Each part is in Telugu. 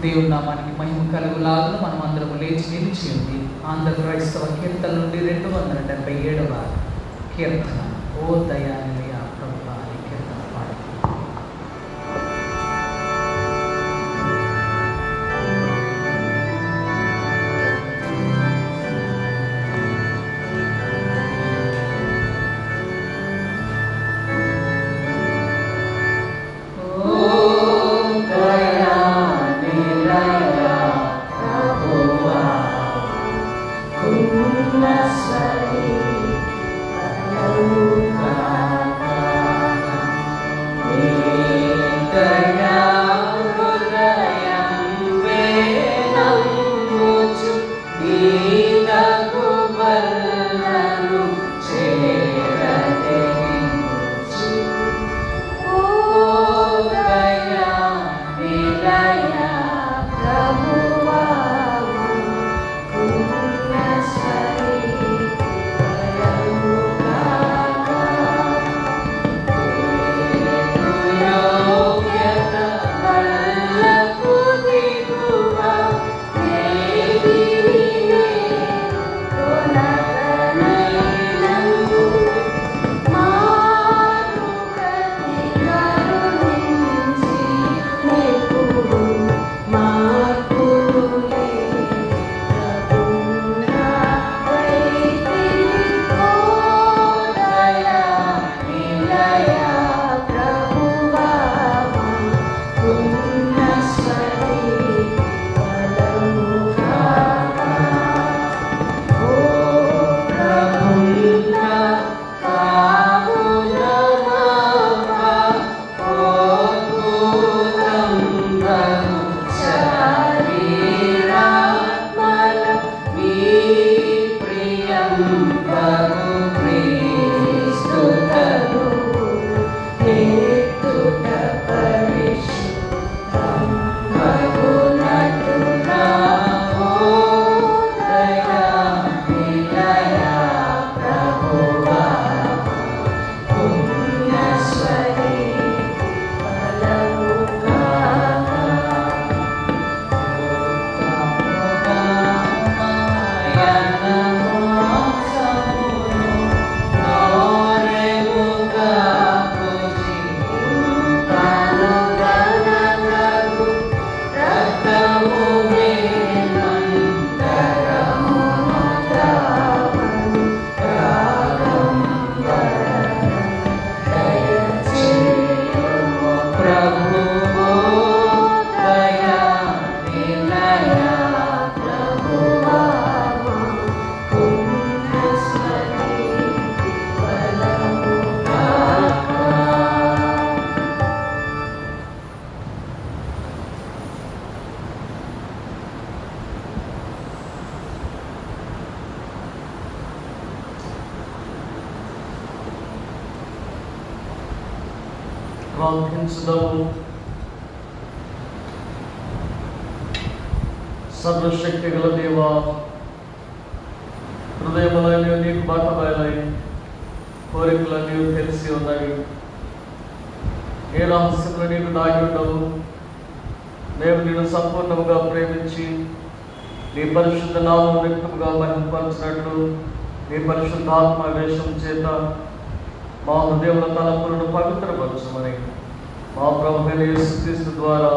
దేవుని నామానికి మహిమ కలుగులాగా మనం అందరం లేచి నిలిచి ఉంది. ఆంధ్ర క్రైస్తవ కీర్తన నుండి 277వ కీర్తన. ఓ దయానిలయ ప్రభువా అని కీర్తన పాడుతున్నాం. ప్రార్థించుదాము. సర్వశక్తి గల దేవా, హృదయములన్నీ నీకు బాటబయలై కోరికలన్నీ తెలిసి ఉన్నాయి. ఏ రహస్యంలో నీకు దాగి ఉండవు. మేము నిన్ను సంపూర్ణముగా ప్రేమించి నీ పరిశుద్ధ నామం వ్యక్తముగా మహిమపరచినట్లు నీ పరిశుద్ధాత్మ వేషం చేత మా హృదయముల తలపులను పవిత్రపరచమని మా ప్రభువైన యేసుక్రీస్తు ద్వారా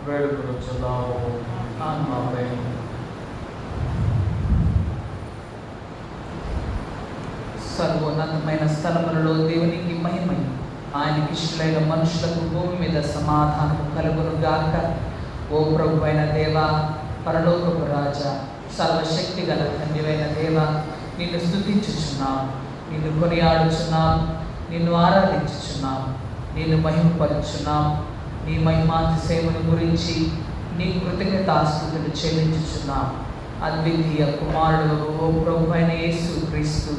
వేడుకొనుచున్నాము. ఆమేన్. సర్వోన్నతమైన స్థలములలో దేవునికి మహిమయు, ఆయనకి ఇష్టలైన మనుషులకు భూమి మీద సమాధానం కలుగును గాక. ఓ ప్రభువైన దేవా, పరలోకపు రాజా, సర్వశక్తి గల తండ్రివైన దేవా, నిన్ను స్తుతించుచున్నాం, నిన్ను కొనియాడుచున్నాం, నిన్ను ఆరాధించుచున్నాం, నిన్ను మహిమపరుచున్నాం. నీ మహిమాతిశయమును గురించి నీ కృతజ్ఞతాస్తుతులు చెల్లించుచున్నాం. అద్వితీయ కుమారుడు ఓ ప్రభువైన యేసు క్రీస్తు,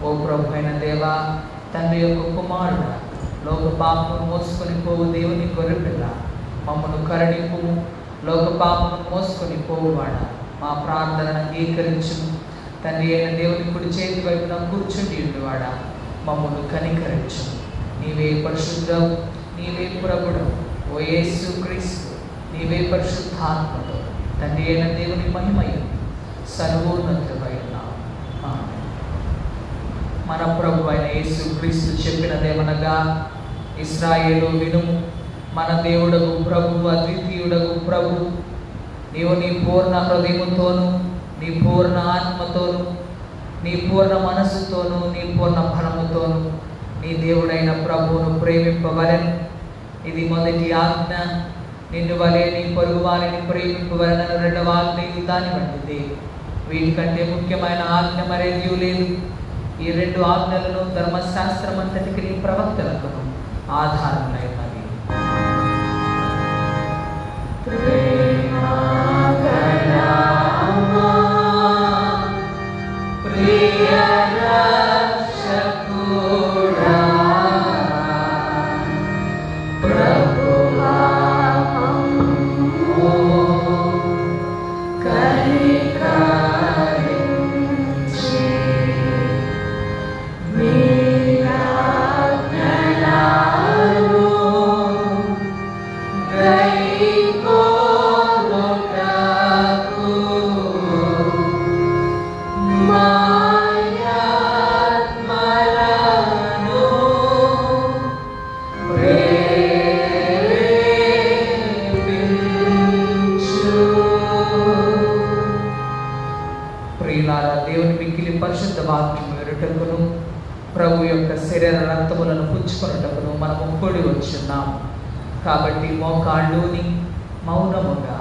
ఓ ప్రభువైన దేవా, తండ్రి యొక్క కుమారుడు, లోక పాపమును మోసుకొని పోవు దేవుని గొర్రెపిల్ల, మమ్మను కరుణింపు. లోక పాపమును మోసుకొని పోవువాడా, మా ప్రార్థనను అంగీకరించుము. తండ్రి అయిన దేవుని కుడి చేతి వైపున కూర్చుండి ఉండువాడా, మమ్మను కనికరించుము. నీవే పరిశుద్ధవు, నీవే ప్రభుడు. ఓ యేసు క్రీస్తు, నీ నీవే పరిశుద్ధాత్మతో తండ్రి అయిన దేవుని మహిమయు సర్వోన్నతమై ఉన్నావు. ఆమేన్. మన ప్రభు అయిన యేసు క్రీస్తు చెప్పినదేమనగా, ఇశ్రాయేలు వినుము, మన దేవుడగు ప్రభు అద్వితీయుడగు ప్రభు, నీవు నీ పూర్ణ హృదయముతోను, నీ పూర్ణ ఆత్మతోను, నీ పూర్ణ మనస్సుతోను, నీ పూర్ణ బలముతోను నీ దేవుడైన ప్రభువును ప్రేమింపవలెను. ఇది మొదటి ఆజ్ఞ. నిన్ను వలె నీ పొరుగు వారిని ప్రేమింపవలెనను రెండవ ఆజ్ఞయు దాని వంటిది. వీటికంటే ముఖ్యమైన ఆజ్ఞ మరేదీ లేదు. ఈ రెండు ఆజ్ఞలను ధర్మశాస్త్రం అంతటికి నీ ప్రవక్తలకు ఆధారములై ఉన్నవి. దేవుని మిక్కిలి పరిశుద్ధ వాక్యము వినుటకును ప్రభు యొక్క శరీర రక్తములను పుచ్చుకొనుటకును మనము కూడి వచ్చున్నాము. కాబట్టి మోకాళ్ళుని మౌనముగా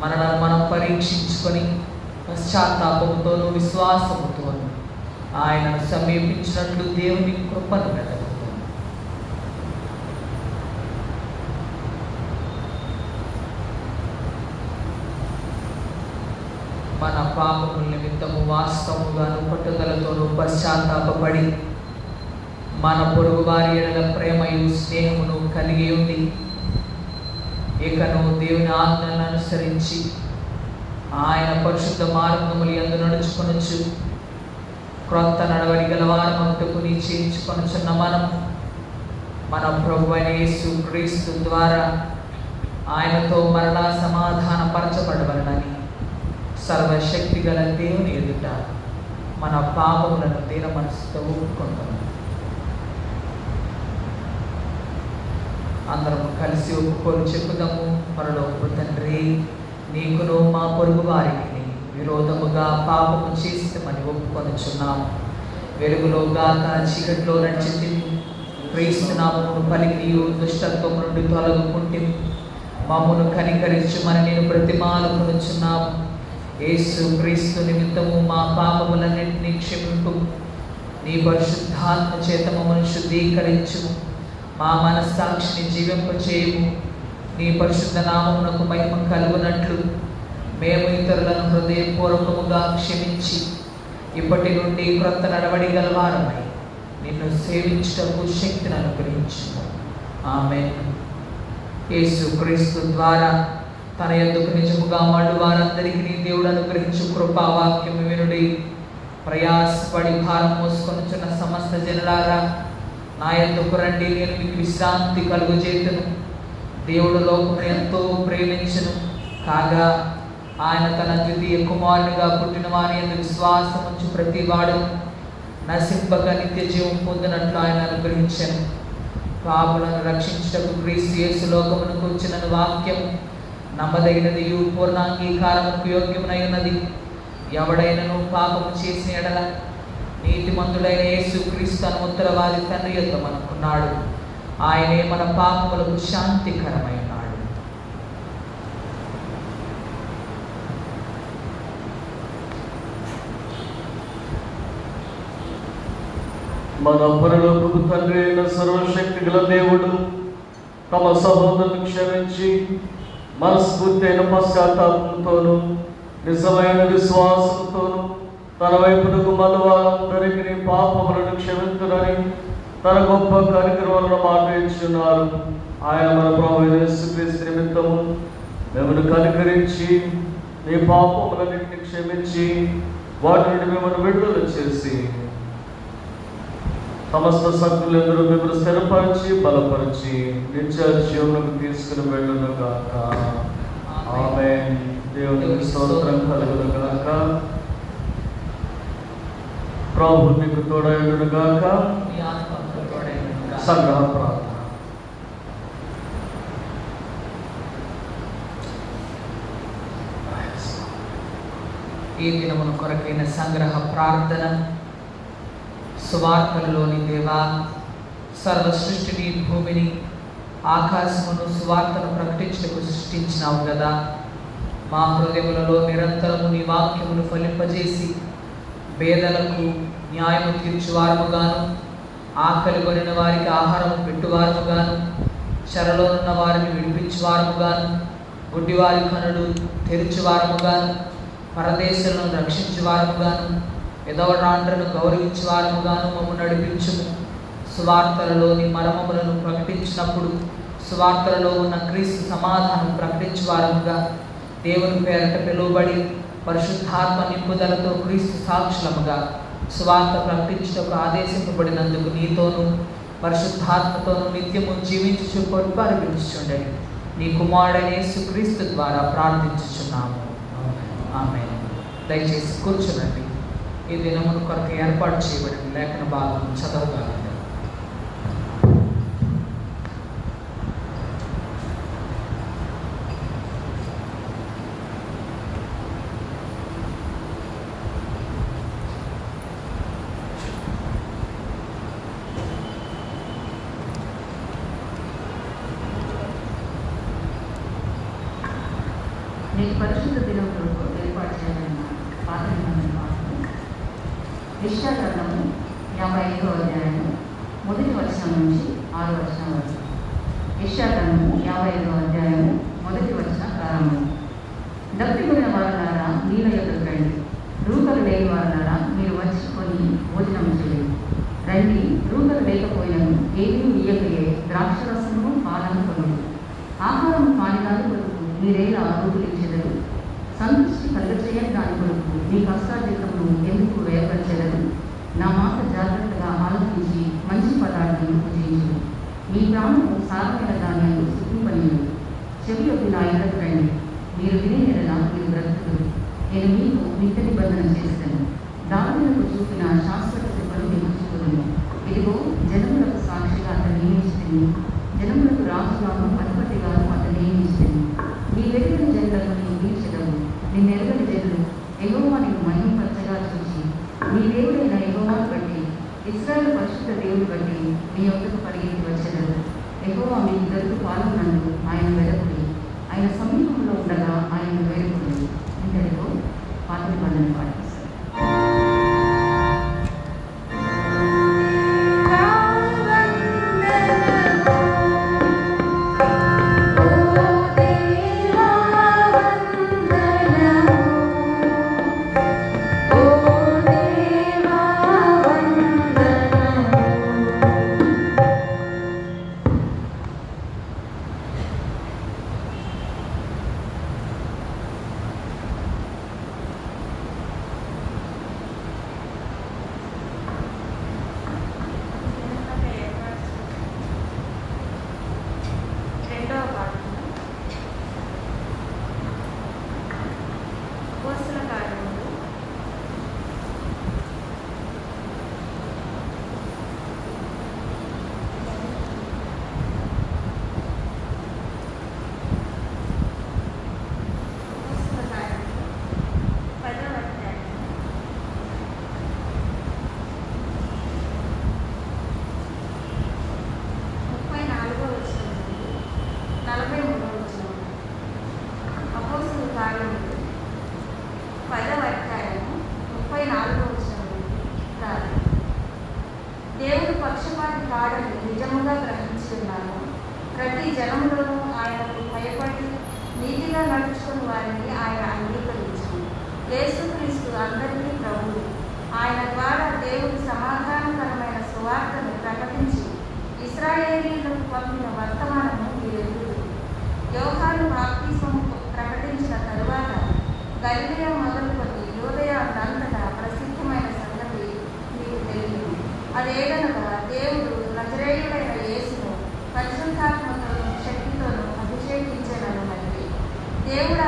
మనలను మనం పరీక్షించుకొని పశ్చాత్తాపముతోనూ విశ్వాసముతోనూ ఆయనను సమీపించినట్లు దేవుని కృపను వెదకుతాము. మన పాపముల నిమిత్తము వాస్తవముగాను పట్టుదలతోనూ పశ్చాత్తాపడి మన పొరుగు వారి ఎడల ప్రేమయు స్నేహమును కలిగి ఉండి ఇకను దేవుని ఆజ్ఞలను అనుసరించి ఆయన పరిశుద్ధ మార్గములు యందు నడుచుకొనుచు క్రొత్త నడవడి గలవారమంటకు నిశ్చయించుకొనుచున్న మనం మన ప్రభు అయిన యేసు క్రీస్తు ద్వారా ఆయనతో మరలా సమాధానపరచబడవలనని సర్వశక్తి గల దేవుని ఎదుట మన పాపములను దీన మనసుతో ఒప్పుకుంటాము. అందరము కలిసి ఒప్పుకొని చెప్పుదాము. పరలోకపు తండ్రి, నీకును మా పొరుగు వారికి విరోధముగా పాపము చేస్తామని ఒప్పుకొనుచున్నాము. వెలుగులో గాక చీకటిలో నడిచి క్రీస్తు నామమును పలికి దుష్టత్వము నుండి తొలగుకుంటే మమ్మను కనికరించుమని నేను బ్రతిమాలుకొనుచున్నాము. యేసు క్రీస్తు నిమిత్తము మా పాపములన్నింటినీ క్షమింపు. నీ పరిశుద్ధాత్మ చేత మమ్మల్ని శుద్ధీకరించుము. మా మనస్సాక్షిని జీవింపచేయము. నీ పరిశుద్ధ నామమునకు మహిమ కలుగునట్లు మేము ఇతరులను హృదయపూర్వకముగా క్షమించి ఇప్పటి నుండి క్రొత్త నడవడి గలవారమై నిన్ను సేవించుటకు శక్తిని అనుగ్రహించుము. ఆమేన్. యేసు క్రీస్తు ద్వారా తన యొద్దకు నిజముగా మడు వారందరికీ నీ దేవుడు అనుగ్రహించు కృపావాక్యము వినుడి. ప్రయాసపడి భారం మోసుకొనుచున్న సమస్త జనులారా, నా యొద్దకు రండి, నేను మీకు విశ్రాంతి కలుగజేతును. దేవుడు లోకమును ఎంతో ప్రేమించును కాగా ఆయన తన ద్వితీయ కుమారునిగా పుట్టిన వాని యందు విశ్వాసం ఉంచు ప్రతి వాడు నశింపక నిత్య జీవం పొందినట్లు ఆయన అనుగ్రహించను. పాపులను రక్షించుటకు క్రీస్తు యేసు లోకమునకు వచ్చిన వాక్యం నమ్మదగినది, పూర్ణాంగీకారముకు యోగ్యమునై ఉన్నది. ఎవడైనను పాపము చేసిన ఎడల నీతిమంతుడైన యేసు క్రీస్తు అను ఉత్తరవాది తండ్రి యొద్ద మనకున్నాడు. ఆయనే మన పాపములకు శాంతికరమై ఉన్నాడు. మన పరలోకపు తండ్రి అయిన సర్వశక్తి గల దేవుడు తమ సహోదరులను క్షమించి మనస్ఫూర్తి అయిన పశ్చాత్తాపంతోనూ నిజమైన విశ్వాసంతోనూ తన వైపునకు మళ్ళీ వారందరికీ పాపములను క్షమించునని తన గొప్ప కార్యక్రమాలను మాట ఇచ్చున్నారు. ఆయన మన ప్రభువైన యేసుక్రీస్తు నిమిత్తము మిమ్మల్ని కనికరించి నీ పాపములన్నింటినీ క్షమించి వాటి నుండి మిమ్మల్ని విడుదల చేసి సమస్త సత్తులందరూ మిమ్మల్ని స్థిరపరిచి బలపరిచి నిత్య జీవనకు తీసుకుని వెళ్ళును గాక. ఆమేన్. దేవునికి స్తోత్రం కలుగును గాక. ప్రభు మీకు తోడైనను గాక. మీ ఆత్మకు తోడైనను గాక. సంగ్రహ ప్రార్థన. ఈ దినమున కొరకైన సంగ్రహ ప్రార్థన. సువార్తలలోని దేవా, సర్వ సృష్టిని, భూమిని, ఆకాశమును సువార్తను ప్రకటించుటకు సృష్టించినావు కదా. మా హృదయములలో నిరంతరము నీ వాక్యమును ఫలింపజేసి పేదలకు న్యాయము తీర్చువారముగాను, ఆకలి కొనిన వారికి ఆహారము పెట్టువారముగాను, చెరలోనున్న వారిని విడిపించువారముగాను, గుడ్డివారి కనులు తెరుచువారముగాను, పరదేశులను రక్షించువారముగాను, ఎదవరాండ్రను గౌరవించువారముగాను మమ్ము నడిపించుము. సువార్తలలోని మర్మములను ప్రకటించినప్పుడు సువార్తలలో ఉన్న క్రీస్తు సమాధానం ప్రకటించువారముగా దేవుని పేరట పిలువబడి పరిశుద్ధాత్మ నింపుదలతో క్రీస్తు సాక్షులముగా సువార్త ప్రకటించుటకు ఆదేశింపబడినందుకు నీతోనూ పరిశుద్ధాత్మతోనూ నిత్యము జీవించుచు పరిపాలించుచుండండి. నీ కుమారుడైన యేసుక్రీస్తు ద్వారా ప్రార్థించుచున్నాము. ఆమేన్. దయచేసి కూర్చునండి. ఈ దినమును కొరకు ఏర్పాటు చేయబడిన లేఖన భాగం చదవగలండి. నేటి పరిశుద్ధ దినం కొరకు ఏర్పాటు చేయబడిన పాత నిబంధన వాక్యం యెషయా గ్రంథము 55వ అధ్యాయము 1వ వచనం నుంచి 6వ వచనం వరకు. యెషయా గ్రంథము 55వ అధ్యాయము 1వ వచనం ప్రారంభం. దప్పికొనిన వారులారా నీళ్ళ యొద్దకు రండి, రూకలు లేని వారులారా మీరు వచ్చుకొని భోజనం చేయండి. రండి, రూకలు లేకపోయినను ఏమీ ఇయ్యకయే ద్రాక్షరసము పాలను కొనుడు. ఆహారం పానీయాలు కొరకు మీరేలా రూపులిచ్చెదరు? సంతృష్టి కలుగచేయని దాని కొరకు మీ కష్టార్జితమును ఎందుకు వ్యయపరచెదరు? నా మాట జాగ్రత్తగా ఆలోచించి మంచి పదార్థాలను భుజించు. మీ ప్రాణము సారమైన ధాన్యాలు సిద్ధింపనియు. చెవి యొద్దు నా ఎదుట రండి, మీరు వినే ఎడల మీరు బ్రతుకుదురు. నేను మీకు నిత్య నిబంధన చేస్తాను. దావీదుకు చూపిన శాశ్వత కృపను మీకు చూపుదును. ఇదిగో జనములకు సాక్షిగా అతను నియమించుతుంది, జనములకు రాజుగాను అధిపతిగాను అతను నియమించుతుంది. నీ వెలుగుల జనులను నీవు తీర్చెదవు. నిన్నెరుగని జనులు యెహోవా నీవు మహిమపరచగా చూసి నీ దేవుడైన యెహోవాను బట్టి, ఇశ్రాయేలు పరిశుద్ధ దేవుని బట్టి నీ యొద్దకు పరిగెత్తి వచ్చెదరు. యెహోవా మీకు దొరికి పాల్గొనందు ఆయన వెదకుడి, ఆయన సమీపంలో ఉండగా ఆయన వేడుకుడి. ఇంతటితో పాత నిబంధన పాటిస్తారు. దేవుడు పక్షపాతి కాడని నిజముగా గ్రహించున్నాను. ప్రతి జనములను ఆయనకు భయపడి నీతిగా నడుచుకుని వారిని ఆయన అంగీకరించును. యేసుక్రీస్తు అందరికీ ప్రభువు. ఆయన ద్వారా దేవుడు సమాధానకరమైన సువార్తను ప్రకటించి ఇశ్రాయేలీయులకు పంపిన వర్తమానము మీరెరుగుదురు. యోహాను బాప్తిస్మము ప్రకటించిన తరువాత గలిలయ మొదలుకొని యూదయ అంతటా ప్రసిద్ధమైన సంగతి మీకు తెలియదు. అదేదనగా దేవుడు నజరేయుడైన యేసును పరిశుద్ధాత్మతోను శక్తితోను అభిషేకించెనని. దేవుడు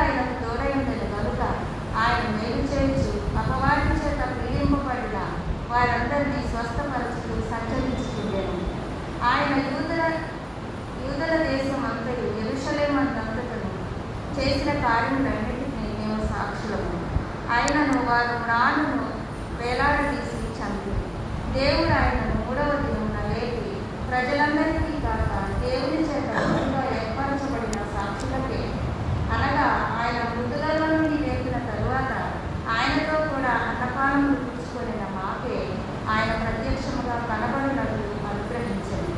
కార్యములన్నిటికీ మేము సాక్షులము. ఆయనను వారు రాణును వేలాడదీసి చంపి దేవుడు ఆయనను 3వ దినమున లేపి ప్రజలందరికీ కాక దేవుని చేత ముందుగా ఏర్పరచబడిన సాక్షులకే, అనగా ఆయన మృతులలో నుండి లేపిన తరువాత ఆయనతో కూడా అన్నపానములు పుచ్చుకొనిన మాకే ఆయన ప్రత్యక్షముగా కనబడినట్లు అనుగ్రహించింది.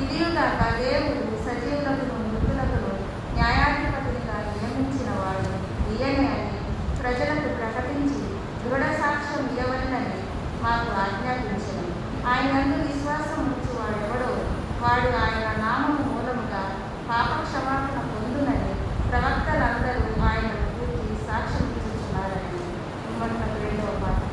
ఇదియుగాక దేవుడు సజీవులకు మృతులకు న్యాయాధిపతిగా నియమించిన వాడు ఈయనే అని ప్రజలకు ప్రకటించి దృఢ సాక్ష్యం ఇవ్వవలెనని మాకు ఆజ్ఞాపించను. ఆయనందు విశ్వాసం ఉంచువాడెవడో వాడు ఆయన నామము మూలముగా పాప క్షమాపణ పొందునని ప్రవక్తలందరూ ఆయనను గురించి సాక్ష్యం ఇచ్చుచున్నారని 2వ పాఠం.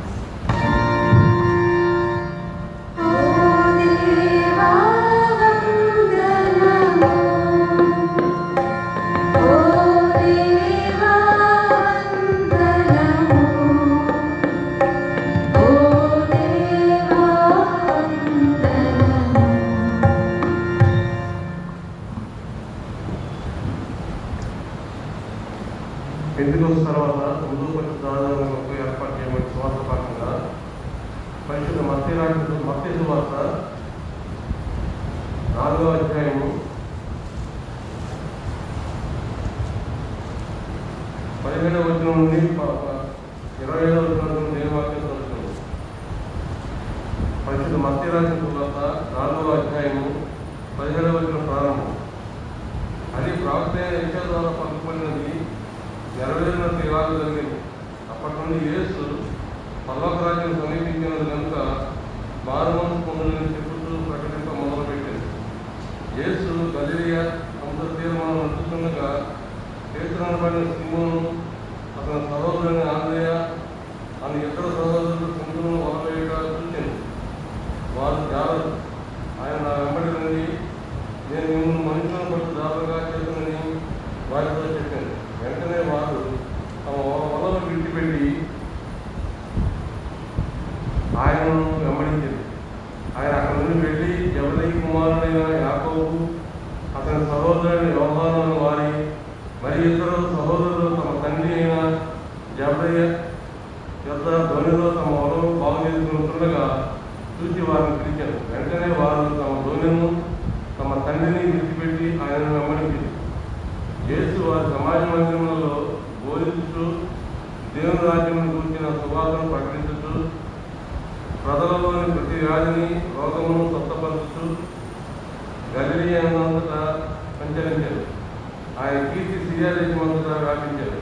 పెంతెకొస్తు తర్వాత ఉదూ పరిశుద్ధ ఆరాధనలకు ఏర్పాటు చేయబడిన సువార్త భాగంగా పరిశుద్ధ మత్తయి సువార్త 4వ అధ్యాయము 17వ వచనం నుండి 25వ వచనం నుండి దేవుని వాక్యం చదువుతుంది. పరిశుద్ధ మత్తయి రాసిన సువార్త 4వ అధ్యాయము 17వ వచనం ప్రారంభం. అది ప్రవక్త యెషయా ద్వారా పలుకుబడినది నెరవేరినట్టు ఇలాగ జరిగింది. అప్పటి నుండి యేసు పరలోక రాజ్యం సమీపించినది కనుక మారుమనసు పొందులని చెప్పుతూ ప్రకటింప మొదలుపెట్టింది. యేసు గలిలయ సముద్ర తీరమున నడుచుతుండగా పేతురనబడిన సీమోను, అతని సహోదరుని ఆంద్రేయ అని ఇతర సహోదరులు సింధులను వలవేయగా చూసింది. వారు జాలరు. ఆయన నా వెంబడి నుండి నేను మిమ్మల్ని మనుషులను బట్టి దారులుగా చేతునని వారితో చెప్పింది. వెంటనే వారు తమ వలను విడిచిపెట్టి ఆయనను వెంబడించింది. ఆయన అక్కడి నుండి వెళ్ళి జబదయి కుమారుడైన యాకోబు, అతని సహోదరుని యోహాను వారి మరి ఇతరు సహోదరులు తమ తండ్రి అయిన జబదయి యొద్ద ధోనిలో తమ వలను బాగు చేసుకుంటుండగా చూసి వారిని పిలిచారు. వెంటనే వారు తమ ధోనిను తమ తండ్రిని విడిచిపెట్టి ఆయనను వెంబడించింది. యేసు వారి సమాజ మందిరములలో బోధించుతూ దేవుని రాజ్యమును గురించిన సువార్తను ప్రకటించుతూ ప్రజలలోని ప్రతి వ్యాధిని రోగమును స్వస్థపరుస్తూ గలిలయ అంతటా సంచరించారు. ఆయన కీర్తి సిరియా దేశమంతటా వ్యాపించారు.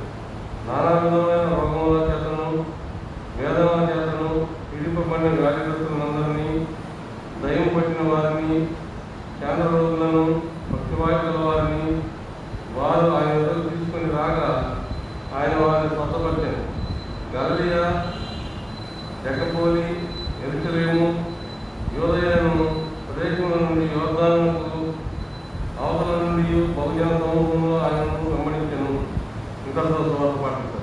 నానా విధమైన రోగముల చేతను వేదనల చేతను విడిపబడిన వ్యాధిగ్రస్తులందరినీ, దయ్యం పట్టిన వారిని, కేంద్ర రోగులను, పక్షవాయువుల వారిని వారు ఆయన వద్దకు తీసుకొని రాగా ఆయన వారిని స్వస్థపరిచారు. గలిలయ, దెకపోలి, యెరూషలేము, యూదయను ప్రదేశముల నుండి యోర్దానుకు అవతల నుండి బహుజన సమూహంలో ఆయనను వెంబడించెను. ఇంతటితో సువార్త పాటించారు.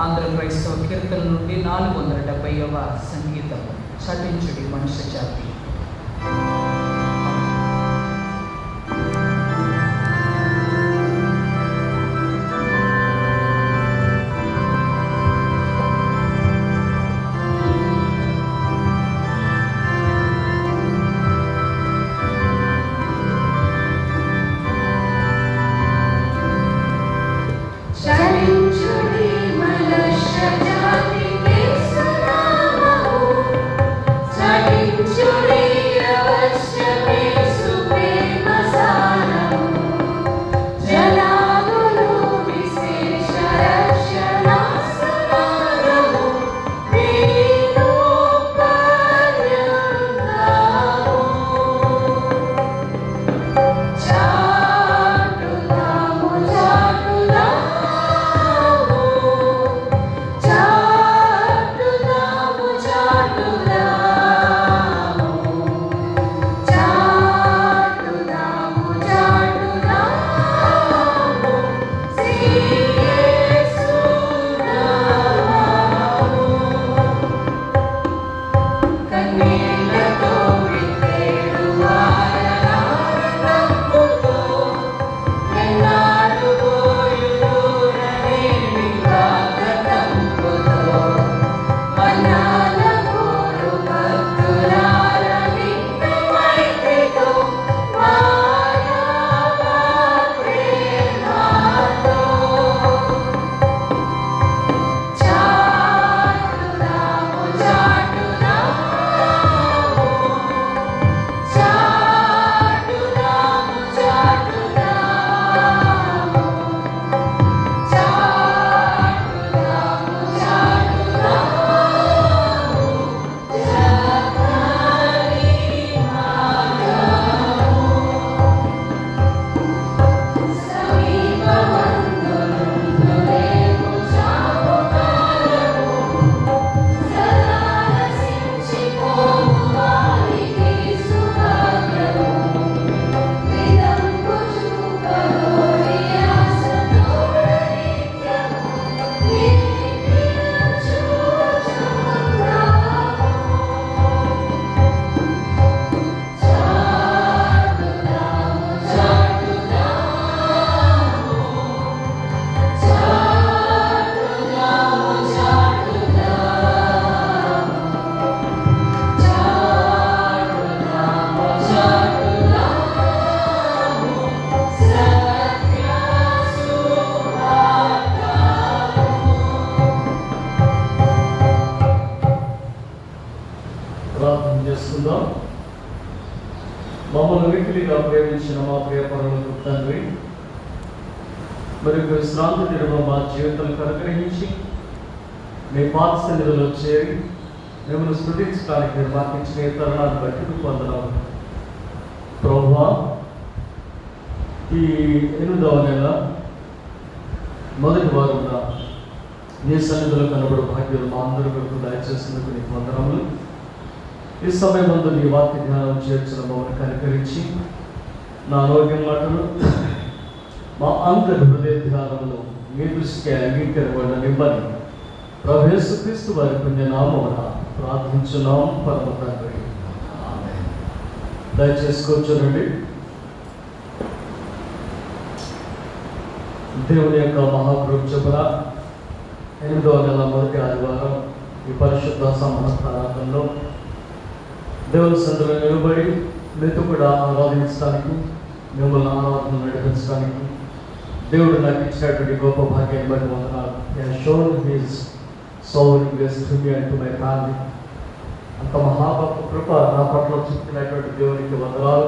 ఆంధ్ర క్రైస్తవ కీర్తన నుండి 470వ సంగీతం. చటించుడి మనుష్య జాతి. Churi మమ్మల్ని మిక్కిలిగా ప్రేమించిన మా ప్రియ పరలోక తండ్రి, మరి విశ్రాంతి దినము మా జీవితాలకు అనుగ్రహించి మీ పాత సన్నిధిలో చేరి మిమ్మల్ని స్మృతించడానికి మీరు మాకు ఇచ్చిన ఈ తరుణాన్ని బట్టి మీకు వందనాలు ప్రభువా. ఈ 8వ నెల మొదటి వారంలో నీ సన్నిధిలో కనబడే భాగ్యాలు మా అందరి వరకు దయచేసినందుకు నీకు వందనములు. ఈ సమయం ముందు నీ వాక్య జ్ఞానం చేర్చిన మమ్మల్ని కనికరించి నా ఆరోగ్యం మాటలు మా అందరి హృదయ ధ్యానంలో మీ దృష్టికి అంగీకరించబడనివ్వని ప్రభు యేసుక్రీస్తు వారి పుణ్యనామమున ప్రార్థించున్నాం పరమ తండ్రి, ఆమేన్. దయచేసి కూర్చోనండి. దేవుని యొక్క మహాకృప చొప్పున 8వ నెల మొదటి ఆదివారం ఈ పరిశుద్ధ సంవత్సరాంతంలో దేవుని సన్నిధిలో నిలబడి మీతో కూడా ఆరాధించడానికి, మిమ్మల్ని ఆరాధన నడిపించడానికి దేవుడు నాకు ఇచ్చినటువంటి గొప్ప భాగ్యాన్ని బట్టి వందనాలు. Shown his sovereign grace to me and to my family. అంత మహాభక్త కృప నా పట్ల చూపినటువంటి దేవునికి వందనాలు.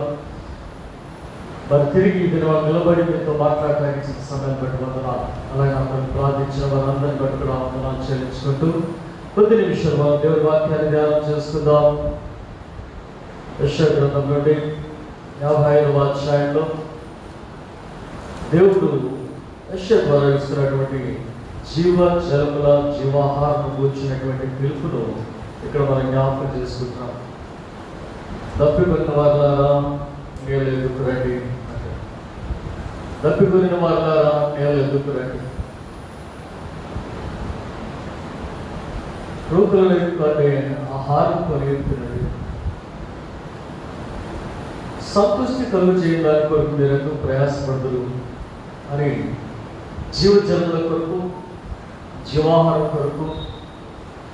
మరి తిరిగి దినవాళ్ళు నిలబడి మీతో మాట్లాడడానికి ఇచ్చిన సమయం బట్టి వందనాలు. అలాగే అక్కడ ప్రార్థించిన వారందరిని బట్టి కూడా వందనాలు చెల్లించుకుంటూ కొద్ది నిమిషాలు మనం దేవుడి వాక్యాన్ని ధ్యానం చేసుకుందాం. యెషయా గ్రంథం నుండి 55వ అధ్యాయంలో దేవుడు యెషయా ద్వారా ఇస్తున్నటువంటి జీవ జలముల జీవాహారం కూర్చున్నటువంటి పిలుపును ఇక్కడ మనం జ్ఞాపకం చేసుకుంటున్నాం. తప్పికొన్న వారులారా నేల ఎదుకు రండి, తప్పికొనిన వారులారా నేల ఎదుకు రండి, రూపుల కంటే ఆహారం కొనియుంటున్నది, సంతృష్టి కలుగు చేయడానికి కొరకు మీరెందుకు ప్రయాసపడదురు అని జీవజనుల కొరకు జీవాహారం కొరకు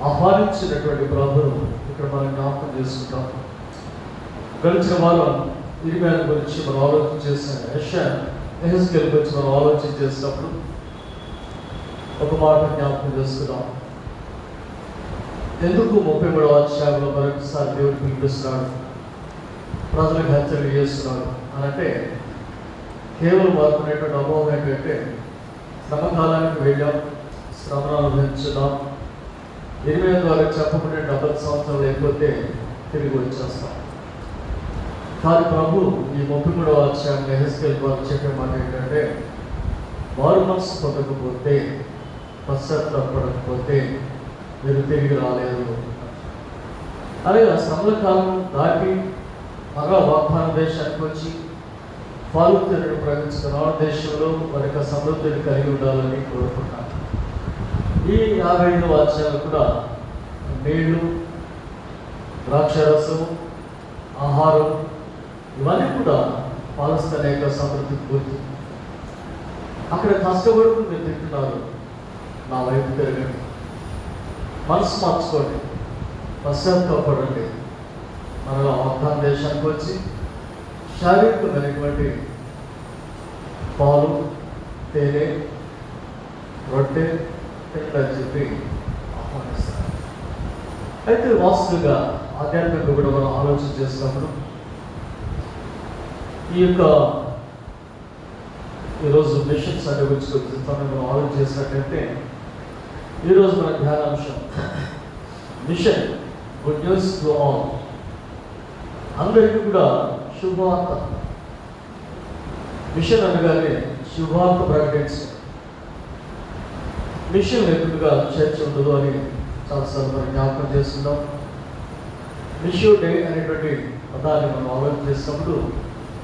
ఆహ్వానించినటువంటి ప్రభువును ఇక్కడ మనం జ్ఞాపకం చేసుకుంటాం. గడిచిన వారం ఇర్మియా గురించి మనం ఆలోచన చేసిన యెహెజ్కేలు గురించి మనం ఆలోచన చేసినప్పుడు ఒక మాట జ్ఞాపకం చేసుకుందాం. ఎందుకు 33వ అధ్యాయంలో మరొకసారి దేవుడు పిలిపిస్తున్నాడు, ప్రజలకు హెచ్చరిక చేస్తున్నాడు అని అంటే కేవలం వాడుకునేటువంటి అనుభవం ఏంటంటే శ్రమకాలానికి వెళ్ళాం, శ్రమను అనుభవించున్నాం, 8 ద్వారా చెప్పబడిన 70 సంవత్సరాలు లేకపోతే తిరిగి వచ్చేస్తాం. కానీ ప్రభు ఈ 33వ అధ్యాయం యెహెజ్కేలు ద్వారా చెప్పే మాట ఏంటంటే వారు మనసు పొందకపోతే, పశ్చాత్తాపడకపోతే మీరు తిరిగి రాలేదు. అలాగే ఆ శ్రమల కాలం దాటి మరో వాగ్దాన దేశానికి వచ్చి పాలుతీరుడు ప్రకటించుకున్న దేశంలో వారి యొక్క సమృద్ధిని కలిగి ఉండాలని కోరుకుంటాను. ఈ 55వ అధ్యాయంలో కూడా నీళ్లు, ద్రాక్షరసము, ఆహారం ఇవన్నీ కూడా పాలస్తీనా యొక్క సమృద్ధికి గుర్తు. అక్కడ కష్టపడుకుని మీరు తింటున్నారు, నా వైపు తిరగండి, మనసు మార్చుకోండి, పశ్చాత్తాపడండి, మనలో వాగ్దాన దేశానికి వచ్చి శారీరకమైనటువంటి పాలు, తేనె, రొట్టె తింటని చెప్పి ఆహ్వానిస్తారు. అయితే వాస్తుగా ఆధ్యాత్మిక కూడా మనం ఆలోచన చేసినప్పుడు ఈరోజు మిషన్స్ అంటే గురించి మనం ఆలోచన చేసినట్టయితే ఈరోజు మన ధ్యానాంశం mission, good news to all. అందరికీ కూడా శుభవార్త. మిషన్ అనగానే శుభవార్త ప్రకటించడం. మిషన్ ఎక్కువగా చర్చ ఉండదు అని చాలాసార్లు మనం జ్ఞాపకం చేస్తున్నాం. మిషన్ డే అనేటువంటి పదాన్ని మనం ఆలోచన చేసినప్పుడు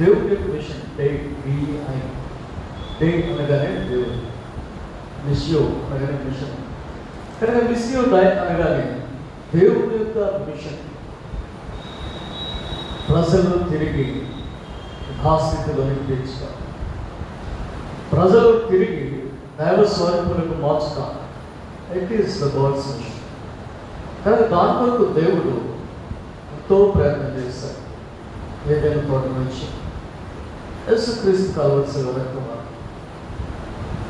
దేవుడి యొక్క మిషన్ డే, డిఐ, డే అనగానే దేవుడు, మిషియో అనగానే మిషన్. కనుక మిషియో డే అనగానే దేవుడి యొక్క మిషన్. ప్రజలు తిరిగి యథాస్థితిలోనికి తెచ్చుతాం, ప్రజలు తిరిగి దైవ స్వరూపులకు మార్చుతాం. It is the God's mission. కనుక దాని కొరకు దేవుడు ఎంతో ప్రయత్నం చేశాడు. ఏదైనా తోట నుంచి యేసుక్రీస్తు కావలసిన రక్తమారు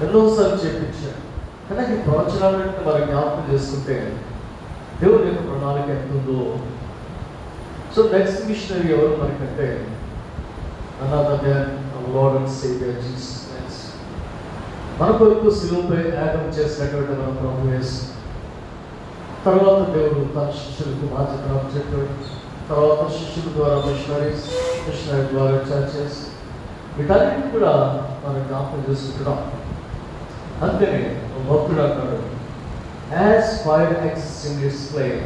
ఎన్నోసార్లు చేపించాడు. కనుక ఈ ప్రవచనాలను మనం జ్ఞాపకం చేసుకుంటే దేవుని యొక్క ప్రణాళిక ఎంత ఉందో. సో నెక్స్ట్ మిషనరీ ఎవరు మనకంటే none other than our Lord and Savior Jesus Christ. మన కొరకు శిలువపై యాగం చేసినటువంటి మన ప్రభు యేసు తర్వాత దేవుడు తన శిష్యులకు బాధ్యత చెప్పాడు. తర్వాత శిష్యుల ద్వారా మిషనరీ ద్వారా చర్చెస్, వీటన్నిటిని కూడా మనం జ్ఞాపకం చేసుకుంటున్నాం. అంతేనే భక్తుడు అన్నాడు, as fire exists in its flame,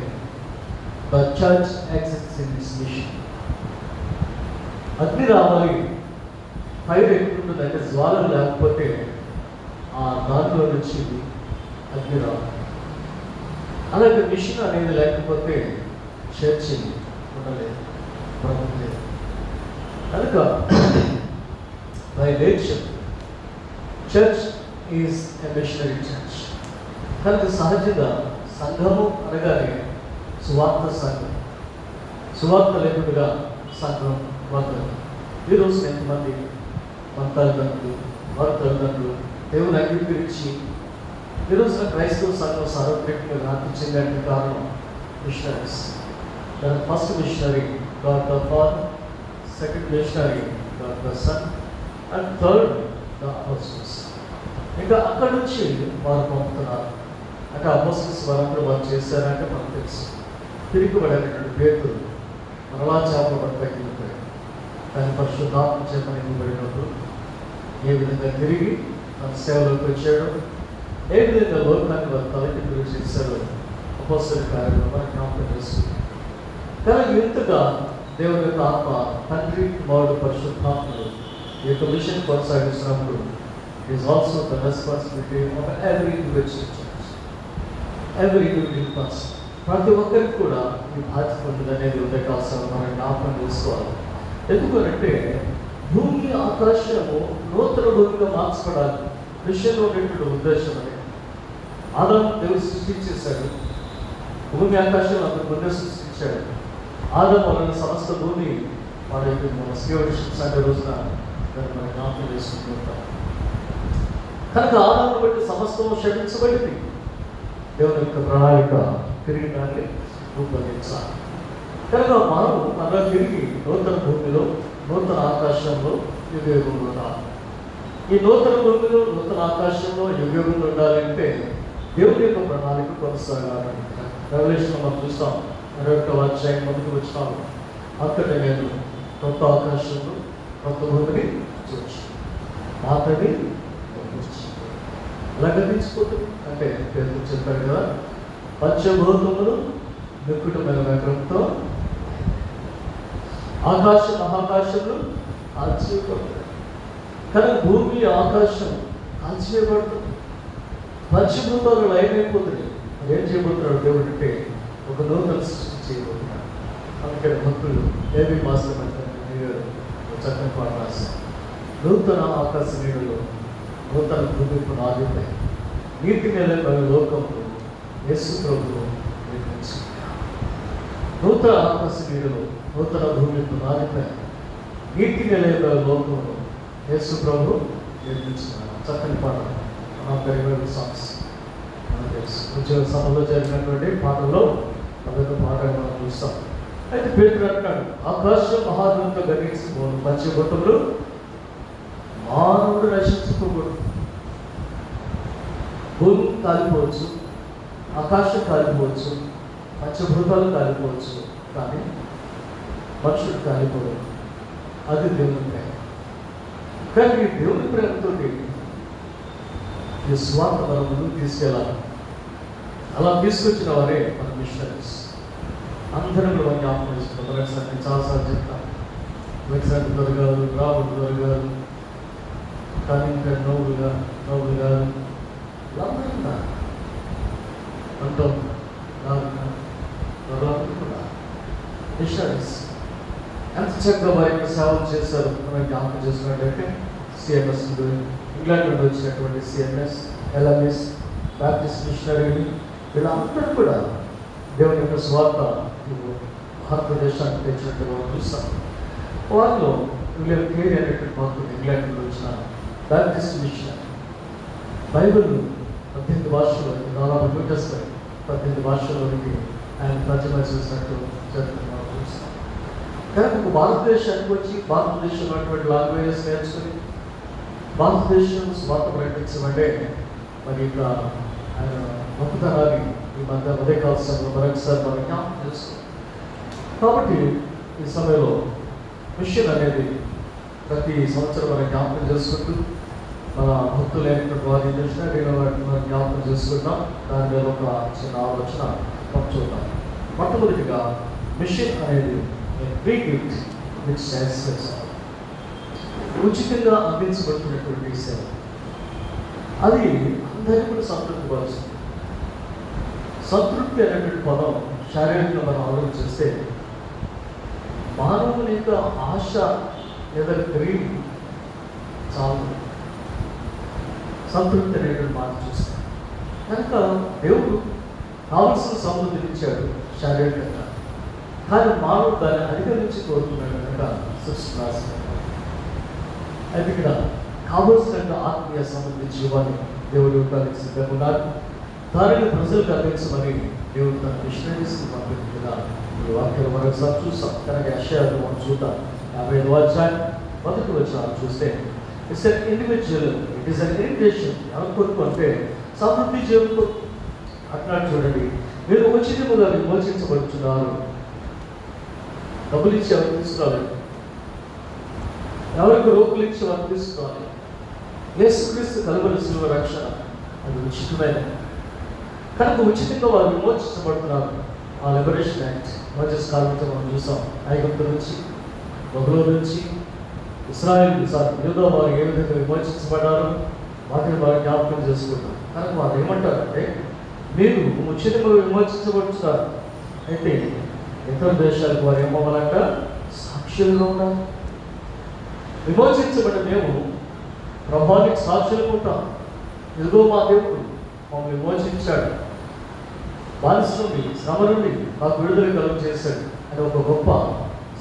the church exists in its mission. అగ్ని రావాలి, ఫైర్ ఎక్కుంటుందంటే జ్వాల లేకపోతే ఆ దానిలో నుంచి అగ్ని రావాలి. అలాగే మిషన్ అనేది లేకపోతే చర్చి ఉండలేదు, బ్రతకలేదు. కనుక by nature church is a machinery church. కనుక సహజంగా సంఘము అనగానే సువార్త సంఘం, సువార్త లేకుండా సంఘం వర్గం. ఈరోజు ఎంతమంది మన తల్లిదండ్రులు, వారి తల్లిదండ్రులు దేవుని అంగీకరించి ఈరోజున క్రైస్తవ సంఘం సార్వత్రికంగా వ్యాప్తి చెందడానికి కారణం missionaries. First missionary God the Father, second missionary God the Son, and third the apostles. ఇంకా అక్కడి నుంచి వారు పంపుతున్నారు. అంటే అపోస్టల్స్ వారందరూ వారు చేశారంటే మనకు తెలుసు. తిరిగిపడేటువంటి పేతురు మరలా చేపలు పట్టడానికి వెళ్ళిపోయాడు. కానీ పరిశుద్ధాత్మ చేత నింపబడినప్పుడు ఏ విధంగా తిరిగి తన సేవలోకి వచ్చాడు, ఏ విధంగా లోకాన్ని వారు తలకిందులు చేశారో అపోస్తల కార్యంలో మనం జ్ఞాపకం చేసుకుంటాం. కానీ ఇంతగా దేవుని యొక్క ఆత్మ, తండ్రి, కుమారుడు, పరిశుద్ధాత్మలు ఈ యొక్క మిషన్ కొనసాగిస్తున్నప్పుడు is also the responsibility of every individual church, every individual person. ప్రతి ఒక్కరికి కూడా ఈ బాధ్యత ఉంటుంది అనేది ఉదయకాల్సిన మనం జ్ఞాపకం చేసుకోవాలి. ఎందుకంటే భూమి ఆకాశము నూతన భూమిగా మార్చబడాలి విషయంలో ఉండేటువంటి ఉద్దేశం అనేది. ఆదాము దేవుడు సృష్టించేశాడు, భూమి ఆకాశం అతను ముందే సృష్టించాడు. ఆదాము వలన సమస్త భూమి మన స్టీవర్షిప్ సండే రోజున దాన్ని మనం జ్ఞాపకం చేసుకుంటుంటాం. కనుక ఆదామును బట్టి సమస్తం క్షమించబడింది. దేవుని యొక్క ప్రణాళిక తిరిగి దాన్ని రూపొందించాలి. కనుక మనం అలా తిరిగి నూతన భూమిలో, నూతన ఆకాశంలో యుగయుగంలో ఉండాలి. ఈ నూతన భూమిలో, నూతన ఆకాశంలో యుగయుగంలో ఉండాలంటే దేవుని యొక్క ప్రణాళిక కొనసాగాలి. రెవల్యూషన్ మనం చూస్తాం, 21వ అధ్యాయం మొదటి వచ్చినాము, అక్కడ నేను కొత్త ఆకాశంలో కొత్త భూమిని చూచి మాతని ఎలా గతించిపోతుంది అంటే పేరు చెప్పాడు కదా, పంచభూతములు నిక్కుటమైన వెంకటంతో ఆకాశ మహాకాశంలో కాల్చివేయబడుతుంది. కానీ భూమి ఆకాశం కాల్చివేయబడుతుంది. పంచభూతాలు లయమైపోతుంది. ఏం చేయబోతున్నాడు దేవుడు అంటే ఒక నూతన సృష్టి చేయబోతున్నాడు. అందుకని భక్తులు ఏబి మాస్టర్ అంటే చక్కని పాట రాశారు. నూతన ఆకాశ నీడలో నూతన భూమి పునాదిపై నీటి నెల లోకంలో యేసు ప్రభువు నిర్మించుకున్నాడు. నూతన ఆకాశ నీడలో నూతన భూమి పునాదిపై నీటి నెల లోకంలో యేసు ప్రభువు నిర్మించుకున్నాడు. చక్కని పాట మన పెరిగిన సాంగ్స్ మనకు తెలుసు. ఉద్యోగ సభలో జరిగినటువంటి పాటల్లో అదొక పాట మనం చూస్తాం. అయితే పేతురు అంటాడు, ఆకాశం మహాదూత గణించుకోను, పంచభూతములు మానవుడు రక్షించుకోకూడదు. భూమి కాలిపోవచ్చు, ఆకాశం కాలిపోవచ్చు, పంచభూతాలు కాలిపోవచ్చు, కానీ మనుషుడు కాలిపోవడం. అది దేవుని ప్రేమ. కానీ ఈ దేవుని ప్రేమతో ఈ స్వార్థ మనం ముందుకు తీసుకెళ్ళాలి. అలా తీసుకొచ్చిన వారే మన మిషనరీస్. అందరూ కూడా జ్ఞాపకం చేసుకుంటాం. ఒకసారి చాలాసార్లు చెప్తాం, ఒకసారి దొరగారు, రాముడు దొరగారు, కనింకర్ నోబుల్ గారు అందరూ అంటాం. మిషనరీస్ ఎంత చక్కగా వారి యొక్క సేవలు చేశారు మనం జ్ఞాపకం చేసుకున్నట్టయితే సిఎంఎస్, ఇంగ్లాండ్ నుండి వచ్చినటువంటి సిఎంఎస్, ఎల్ఎంఎస్, బ్యాప్టిస్ట్ మిషనరీ, వీళ్ళందరూ కూడా దేవుని యొక్క స్వార్థ భారతదేశానికి తెచ్చినట్టు మనం చూస్తాం. వారిలో విలియం కేరీ అనేటువంటి భక్తుడు ఇంగ్లాండ్ నుండి వచ్చిన బ్యాప్టిస్ట్ మిషనరీ బైబిల్ 18 భాషలో, దాదాపు న్యూ టెస్టమెంట్ 18 భాషల్లోనికి ఆయన తర్జుమా చేసినట్టు జరుగుతుంది మనం చూస్తాం. కనుక భారతదేశానికి వచ్చి భారతదేశంలో అటువంటి లాంగ్వేజెస్ నేర్చుకుని భారతదేశం స్వార్థ ప్రకటించమంటే మరి ఇక్కడ ఆయన గొప్పతనాన్ని ఈ మధ్య ఉదయకాల సమయంలో మరొకసారి మనం జ్ఞాపకం చేస్తాం. కాబట్టి ఈ సమయంలో మిషన్ అనేది ప్రతి సంవత్సరం మనం జ్ఞాపకం చేసుకుంటూ మన భక్తులు అయినటువంటి వారిని చేసిన మనం జ్ఞాపకం చేసుకుంటాం. దాని మీద ఒక చిన్న ఆలోచన మనం చూద్దాం. మొట్టమొదటిగా మిషన్ అనేది free gift which satisfies all. ఉచితంగా అందించబడుతున్నటువంటి సేవ అది అందరికీ కూడా సంతృప్తి పరుస్తుంది. సంతృప్తి అనేటువంటి పదం శారీరకంగా మనం ఆలోచిస్తే మానవుని యొక్క ఆశ లేదా గ్రీడ్ చాలు సంతృప్తి అనేటువంటి మాట చూస్తాం. కనుక దేవుడు కావలసిన సమృద్ధిని ఇచ్చాడు శారీరకంగా, కానీ మానవుడు దాన్ని అధిగమించి కోరుతున్నాడు కనుక సృష్టి రాసిన అయితే ఇక్కడ కావలసిన ఆత్మీయ సమృద్ధి జీవాన్ని దేవుడు ఇవ్వడానికి సిద్ధంగా ఉన్నారు. దానిని ప్రజలకు అందించమని దేవుడు తన మిషనరీస్ని పంపిన వాక్యాలు మరొకసారి చూస్తాం. కనుక యెషయాను మనం చూద్దాం. 55వ అధ్యాయం 1వ వచనం చూస్తే it's an individual, it is an irritation. ఎవరి కొరకు అంటే సమృద్ధి జీవులకు అట్లా చూడండి. మీరు ఉచితముగా విమోచించబడుతున్నారు. డబ్బులు ఇచ్చి ఎవరు తీసుకురాలేదు, ఎవరికి రూపులు ఇచ్చి ఎవరు తీసుకురాలేదు. యేసుక్రీస్తు కలువరి శిలువ రక్షణ అది ఉచితమైన కనుక ఉచితంగా వారు విమోచించబడుతున్నారు. ఆ లిబరేషన్ యాక్ట్ మోసెస్ కాలంతో మనం చూసాం. ఐగుప్తు నుంచి, బబులోను నుంచి ఇశ్రాయేలు యూదా వారు ఏ విధంగా విమోచించబడ్డారో వాటిని వారు జ్ఞాపకం చేసుకుంటారు. కనుక వారు ఏమంటారంటే మీరు ఉచితంగా విమోచించబడుతున్నారు. అయితే ఇతర దేశాలకు వారు ఏమవ్వాలంట? సాక్షులుగా ఉండాలి. విమోచించబడిన మేము ప్రభావానికి సాక్షులుగా ఉంటాం. ఇదిగో మా దేవుడు మమ్మల్ని విమోచించాడు, బానిస నుండి శ్రమ నుండి మాకు విడుదల కలుగు చేశాడు అని ఒక గొప్ప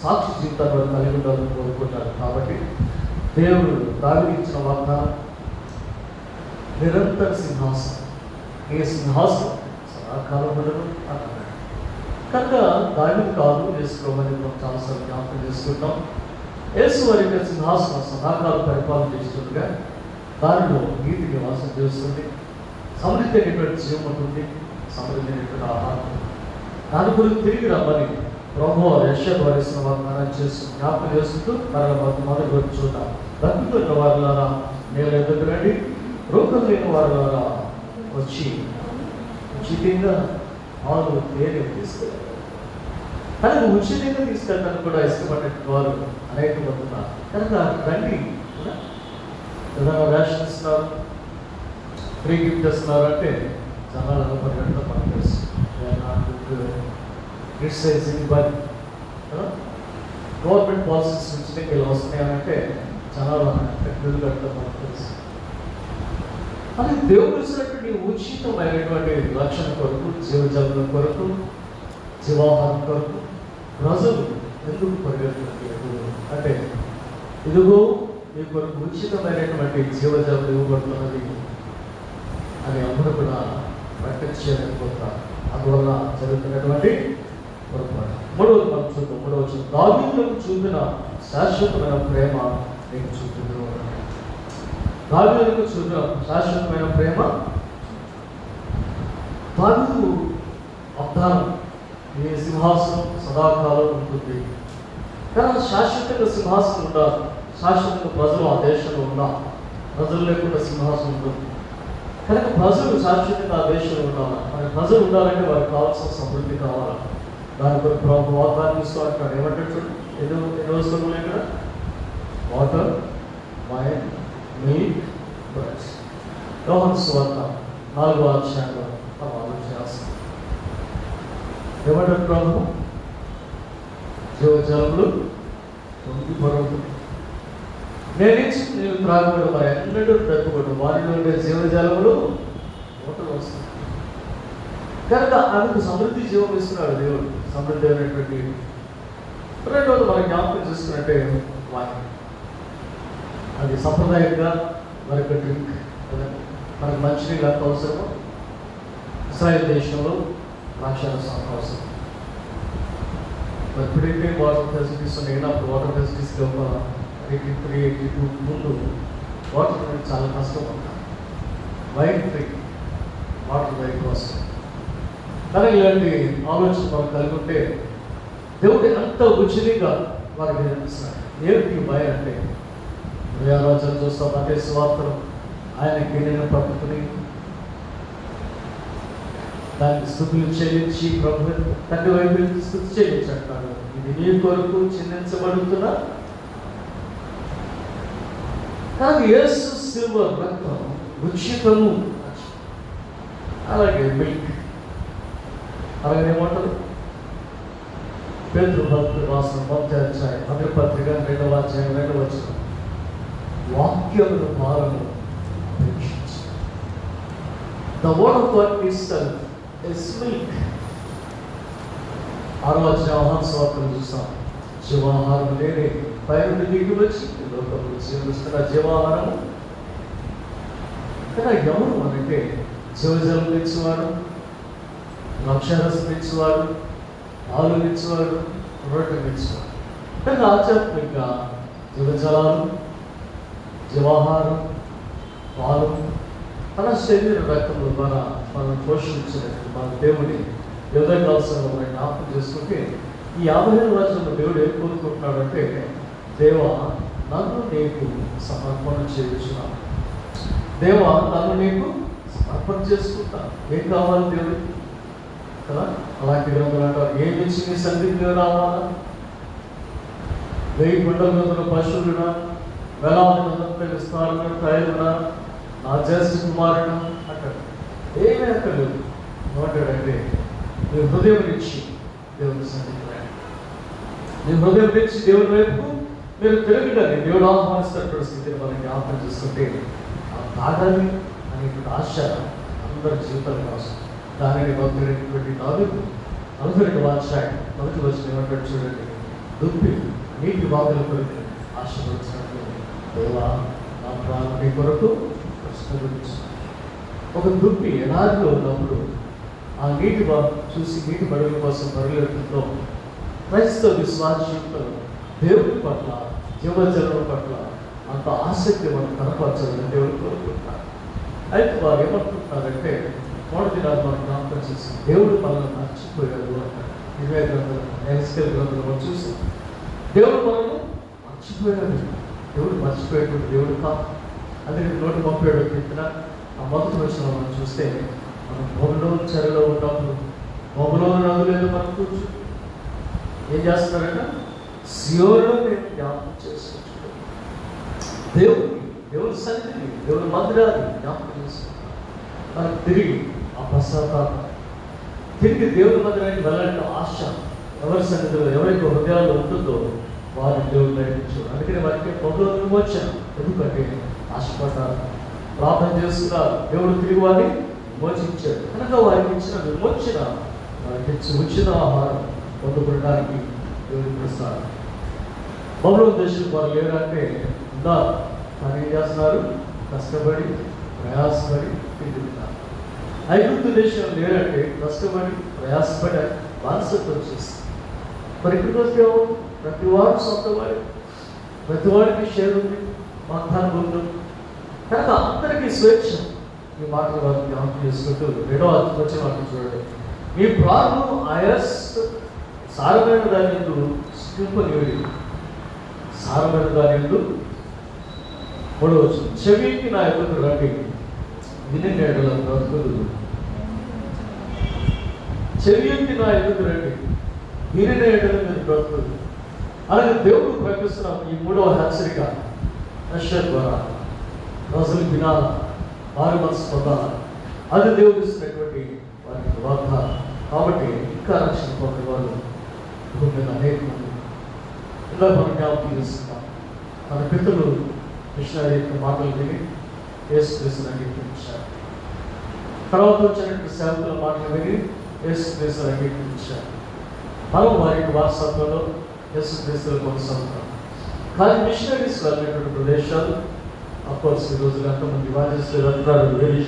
సాక్షి జీవితాన్ని వారు కలిగి ఉండాలని కోరుకుంటారు. కాబట్టి దేవుడు దావీదుకు ఇచ్చిన వాగ్దానం నిరంతర సింహాసనం, ఏ సింహాసనం సదాకాలం ఉండదు అన్నాడు. కనుక దావీదు కాదు యేసుప్రభువుని మనం చాలాసార్లు జ్ఞాపకం చేసుకుంటాం. యేసు వారి యొక్క సింహాసనం సదాకాలం పరిపాలన చేస్తుండగా దానిలో నీతి నివాసం చేస్తుంది, సమృద్ధి అనేటువంటి జీవం ఉంటుంది, సమృద్ధి అనేటువంటి ఆహారం. దాని గురించి తిరిగి రమ్మని ప్రభువు యెషయా ద్వారా ఇచ్చిన వాగ్దానం చేస్తూ జ్ఞాపకం చేసుకుంటూ మొదటి గురించి చూద్దాం. బ్రతుకుతున్న వారులారా నేను ఎదుగు రండి, రోగం లేని వారులారా వచ్చి ఉచితంగా వాళ్ళు తేనె తీసుకెళ్ళారు. కానీ ఉచితంగా తీసుకెళ్ళడానికి కూడా ఇష్టపడే వారు అనేక మంది ఉన్నారు. కనుక రండి, ఏదైనా రేషన్ ఇస్తున్నారు, ఫ్రీ గిఫ్ట్ ఇస్తున్నారు అంటే జనాలను పరిగెట్టడం మనకు తెలుసు. క్రిటిసైజింగ్ బై గవర్నమెంట్ పాలసీస్ నుంచి ఇలా వస్తున్నాయంటే జనాలు బిల్లు కట్టడం మనకు తెలుసు. అది దేవుడు ఇచ్చినటువంటి ఉచితమైనటువంటి రక్షణ కొరకు, జీవజాలం కొరకు, జీవాహారం కొరకు ప్రజలు ఎందుకు పరిగెడుతున్నారు అంటే ఇదిగో మీ కొరకు ఉచితమైనటువంటి జీవజాలం ఇవ్వబడుతున్నది అని అందరూ కూడా ప్రకటించలేకపోతారు. అందువల్ల జరుగుతున్నటువంటి పొరపాటు. మూడవది మనం చూద్దాం. మూడవ దావీదులకు చూపిన శాశ్వతమైన ప్రేమ నీకు చూపుతుంది. దావీదులకు చూపిన శాశ్వతమైన ప్రేమ. దావీదు వాగ్దానం ఈ సింహాసనం సదాకాలం ఉంటుంది. కానీ శాశ్వతంగా సింహాసనం ఉండాలి. శాశ్వతంగా ప్రజలు ఆ దేశంలో ఉండాలి. ప్రజలు లేకుండా సింహాసనం ఉంటుంది. కనుక ప్రజలు శాశ్వతంగా ఆ దేశంలో ఉండాలి. మరి ప్రజలు ఉండాలంటే వారికి కావాల్సిన సమృద్ధి కావాలి. దాని కొరకు ప్రభు వాగ్దానం ఇస్తూ అంటాడు. ఏమంటాడు చూడండి, ఎన్నో వస్తువులు ఇక్కడ వాటర్, వైన్, మీట్, బ్రెడ్. యోహాను సువార్త 4వ అధ్యాయంలో మనం ఆలోచన ఏమంటాడు ప్రభు? జీవజలములు పొంగి పడుతుంది. నేను త్రాగకూడదు, మరి ఎన్నడూ బ్రతకూడదు, వారిలో ఉండే జీవజాలములు ఓటలు వస్తుంది. కనుక అందుకు సమృద్ధి జీవం ఇస్తున్నాడు దేవుడు. సమృద్ధి అయినటువంటి రెండోది మనం జ్ఞాపకం చేసుకున్నట్టే వాయిన్. అది సంప్రదాయంగా మరొక డ్రింక్, మనకు మంచినీళ్ళు అంత అవసరము. ఇశ్రాయేల్ దేశంలో ద్రాక్షారసం అవసరం. మరి ఇప్పుడైతే వాటర్ ఫెసిలిటీస్ ఉన్నాయి, అప్పుడు వాటర్ ఫెసిలిటీస్కి ఒక 83, 82 ముందు వాటర్ అనేది చాలా కష్టం అంటారు. వైట్ ఫ్రీ వాటర్ వైట్ కోసం. కానీ ఇలాంటి ఆలోచన మనం కలిగి ఉంటే దేవుడు ఎంత ఉచితంగా వారికి నేర్పిస్తున్నాడు. ఏమిటి భయం అంటే రాజ్యాలు చూస్తాం, అదే స్వార్థం ఆయన గిన్నెను పట్టుకుని దానికి స్థుతులు చెల్లించి ప్రభు తండ్రి వైపు స్థుతి చెల్లించంటాడు. ఇది నీ కొరకు చిందించబడుతున్నా. కానీ యేసు శిలువ రక్తం ఉచితము. అలాగే మిల్క్ అలాగే ఏమంటారు పేతురు భక్తుడు రాసిన 1వ పత్రిక 2వ అధ్యాయం 2వ వచనం, వాక్యమును పాలన అపేక్షించు. The word of God itself is milk. 6వ అధ్యాయం యోహాను సువార్తను చూస్తాం. జీవాహారం లేని పైనుండి దిగి వచ్చి లోకంలో జీవిస్తున్న జీవాహారము. కానీ ఎవరు అంటే జీవజలం తెచ్చేవాడు, అక్షరసం తెచ్చేవాడు, పాలు తెచ్చేవాడు, రొట్టె తెచ్చేవాడు. కానీ ఆధ్యాత్మికంగా జీవజలాలు, జీవాహారం, పాలు మన శరీర రక్తంలో మనం పోషించినట్టు మన దేవుని యుద్ధకాల్సిన జ్ఞాపకం చేసుకుంటే ఈ 57 రోజుల్లో దేవుడు ఏం కోరుకుంటున్నాడంటే, దేవా నన్ను నీకు సమర్పణ చేయించున్నాను, దేవా నన్ను నీకు సమర్పణ చేసుకుంటా. ఏం కావాలి దేవుడికి కదా? అలాంటి గ్రంథాలు అంటారు, ఏమి ఇచ్చి నీ సన్నిధిలో రావాలా? 1000 గుండెల మీద పశువులునా, వేలాది మంది విస్తారమైన తైలునా, నా జ్యేష్ఠ కుమారుడు అంటాడు. ఏమీ అక్కర్లేదు. ఏమంటాడంటే, నీ హృదయం ఇచ్చి దేవుని సన్నిధిలో రండి. నీ హృదయం ఇచ్చి దేవుని వైపు మీరు తిరగడానికి దేవుడు ఆహ్వానిస్తున్నటువంటి స్థితిని మనం జ్ఞాపకం చేసుకుంటే ఆ తాగాలి అనేటువంటి ఆశ అందరి జీవితాల కోసం. దానిని భక్తుడైనటువంటి దావీదు 42వ అధ్యాయం 1వ వచనం ఏమంటాడు చూడండి, దుప్పి నీటి బాధల కొరకు ఆశపడుతున్నట్లు దేవా నా ప్రాణం నీ కొరకు ఒక దుప్పి ఎడారిలో ఉన్నప్పుడు ఆ నీటి చూసి నీటి బడుగుల కోసం పరుగులెత్తుతో క్రైస్తవ విశ్వాస జీవితంలో దేవుడి పట్ల జీవజలం పట్ల అంత ఆసక్తి మనం కనపరచాలని దేవుడు కోరుకుంటున్నారు. అయితే వారు ఏమనుకుంటున్నారంటే, మొదటి దినాలు మనం జ్ఞాపకం చేసి దేవుడు మనల్ని మర్చిపోయాడు అంటారు. 20 గ్రంథాలు ఎస్కేల్ గ్రంథంలో మనం చూసాం. దేవుడు మనల్ని మర్చిపోయాడు. దేవుడు మర్చిపోయేటువంటి దేవుడు కాదు. అందుకే 137 కీర్తన ఆ మొదటి వచనం మనం చూస్తే, మనం బబులోను చెరలో ఉన్నప్పుడు బబులోను నదులేదు మనం కూర్చు ఏం చేస్తున్నారంట, సియోనులో మేము జ్ఞాపకం చేసుకుంటున్నాం. దేవుని సన్నిధిని, దేవుని మందిరాన్ని జ్ఞాపకం చేసుకుంటున్నాం. మనకు తిరిగి ఆ పశ్చాత్తాపం, తిరిగి దేవుని మందిరానికి వెళ్ళాలంటే ఆశ ఎవరి సన్నిధిలో ఎవరికి హృదయాల్లో ఉంటుందో వారిని దేవుడు నడిపించాడు. అందుకని వారికి బబులోను విమోచన. ఎందుకంటే ఆశపడ్డారు, ప్రార్థన చేస్తున్నారు, దేవుడు తిరిగి వారిని విమోచించాడు. కనుక వారికి ఇచ్చిన విమోచన, వారికి ఇచ్చిన ఉచిత ఆహారం పొందుకోవడానికి దేవుడు ఇస్తారు. బబులోను దేశం వారు లేరంటే ఉన్నారు, కానీ ఏం చేస్తున్నారు, కష్టపడి ప్రయాసపడి తిరుగుతున్నారు. ఐగుప్తు దేశం లేరంటే కష్టపడి ప్రయాసపడి బానిసత్వం చేస్తారు. మరి ఇక్కడికి వస్తే ప్రతి వాడు సొంతవాడు, ప్రతి వాడికి షేర్ ఉంది, మాట్లాడు ఉంది. కనుక అందరికీ స్వేచ్ఛ. ఈ మాటలు వారికి జ్ఞాపకం చేసుకుంటూ 2వ వచనం చూడండి, మీ ప్రాణం ఆయస్ సారమైన దాని ఎందు స్కింపనివిడి, సారమైన దాని ఎందు 3వ వచనం, చెవికి నా ఎదురు రండి విని నేడల బ్రతుకులు. చెవికి నా ఎదురు రండి విని నేడల మీద బ్రతుకులు. అలాగే దేవుడు ప్రకటిస్తున్నాం ఈ 3వ హెచ్చరిక యెషయా ద్వారా, ప్రజలు వినాలా, వారి మనసు పొందాలా, అది దేవుడు ఇస్తున్నటువంటి వారికి వాగ్దానం. కాబట్టి ఇంకా రక్షణ పొందే వాళ్ళు భూమి మీద అనేక మంది. ఇలా మనం జ్ఞాపకం చేసుకుంటాం, మన పితరులు మిషనరీ యొక్క మాటలు విని యేసుక్రీస్తుని అంగీకరించారు. తర్వాత వచ్చినటువంటి సేవకుల మాటలు విని యేసుక్రీస్తుని అంగీకరించారు. మనం వారి వారసత్వంలో యేసుక్రీస్తులు కొనసాగుతాం. కానీ మిషనరీస్ వెళ్ళినటువంటి ప్రదేశాలు అఫ్కోర్స్ ఈ రోజులు ఎంతమంది వాజెస్లు వెళ్తున్నారు వేరే.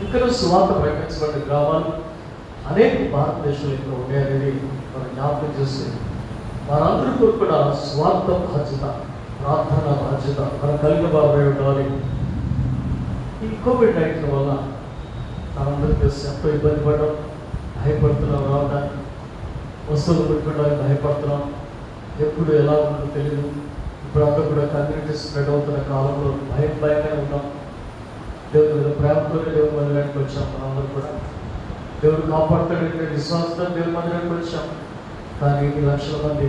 ఇక్కడ సువార్త ప్రకటించబడిన గ్రామాలు అనేక భారతదేశంలో ఇక్కడ ఉన్నాయనేది మనం జ్ఞాపకం చేస్తే వారందరికీ కూడా స్వార్థ బాధ్యత, ప్రార్థన బాధ్యత మనం కలిగిన వారమై ఉండాలి. ఈ కోవిడ్-19 వల్ల మనందరికీ ఎంతో ఇబ్బంది పడడం, భయపడుతున్నాం, రావడానికి వస్తువులు పెట్టుకోవడానికి భయపడుతున్నాం, ఎప్పుడు ఎలా ఉంటుందో తెలియదు. ఇప్పుడు అంతా కూడా కమ్యూనిటీ స్ప్రెడ్ అవుతున్న కాలంలో భయంగానే ఉన్నాం. దేవుని మీద ప్రేమతోనే దేవుని మందిరానికి వచ్చాం. మనందరూ కూడా దేవుడు కాపాడుతాడనే విశ్వాసంతో దేవుని మందిరానికి వచ్చాం. కానీ ఇన్ని లక్షల మంది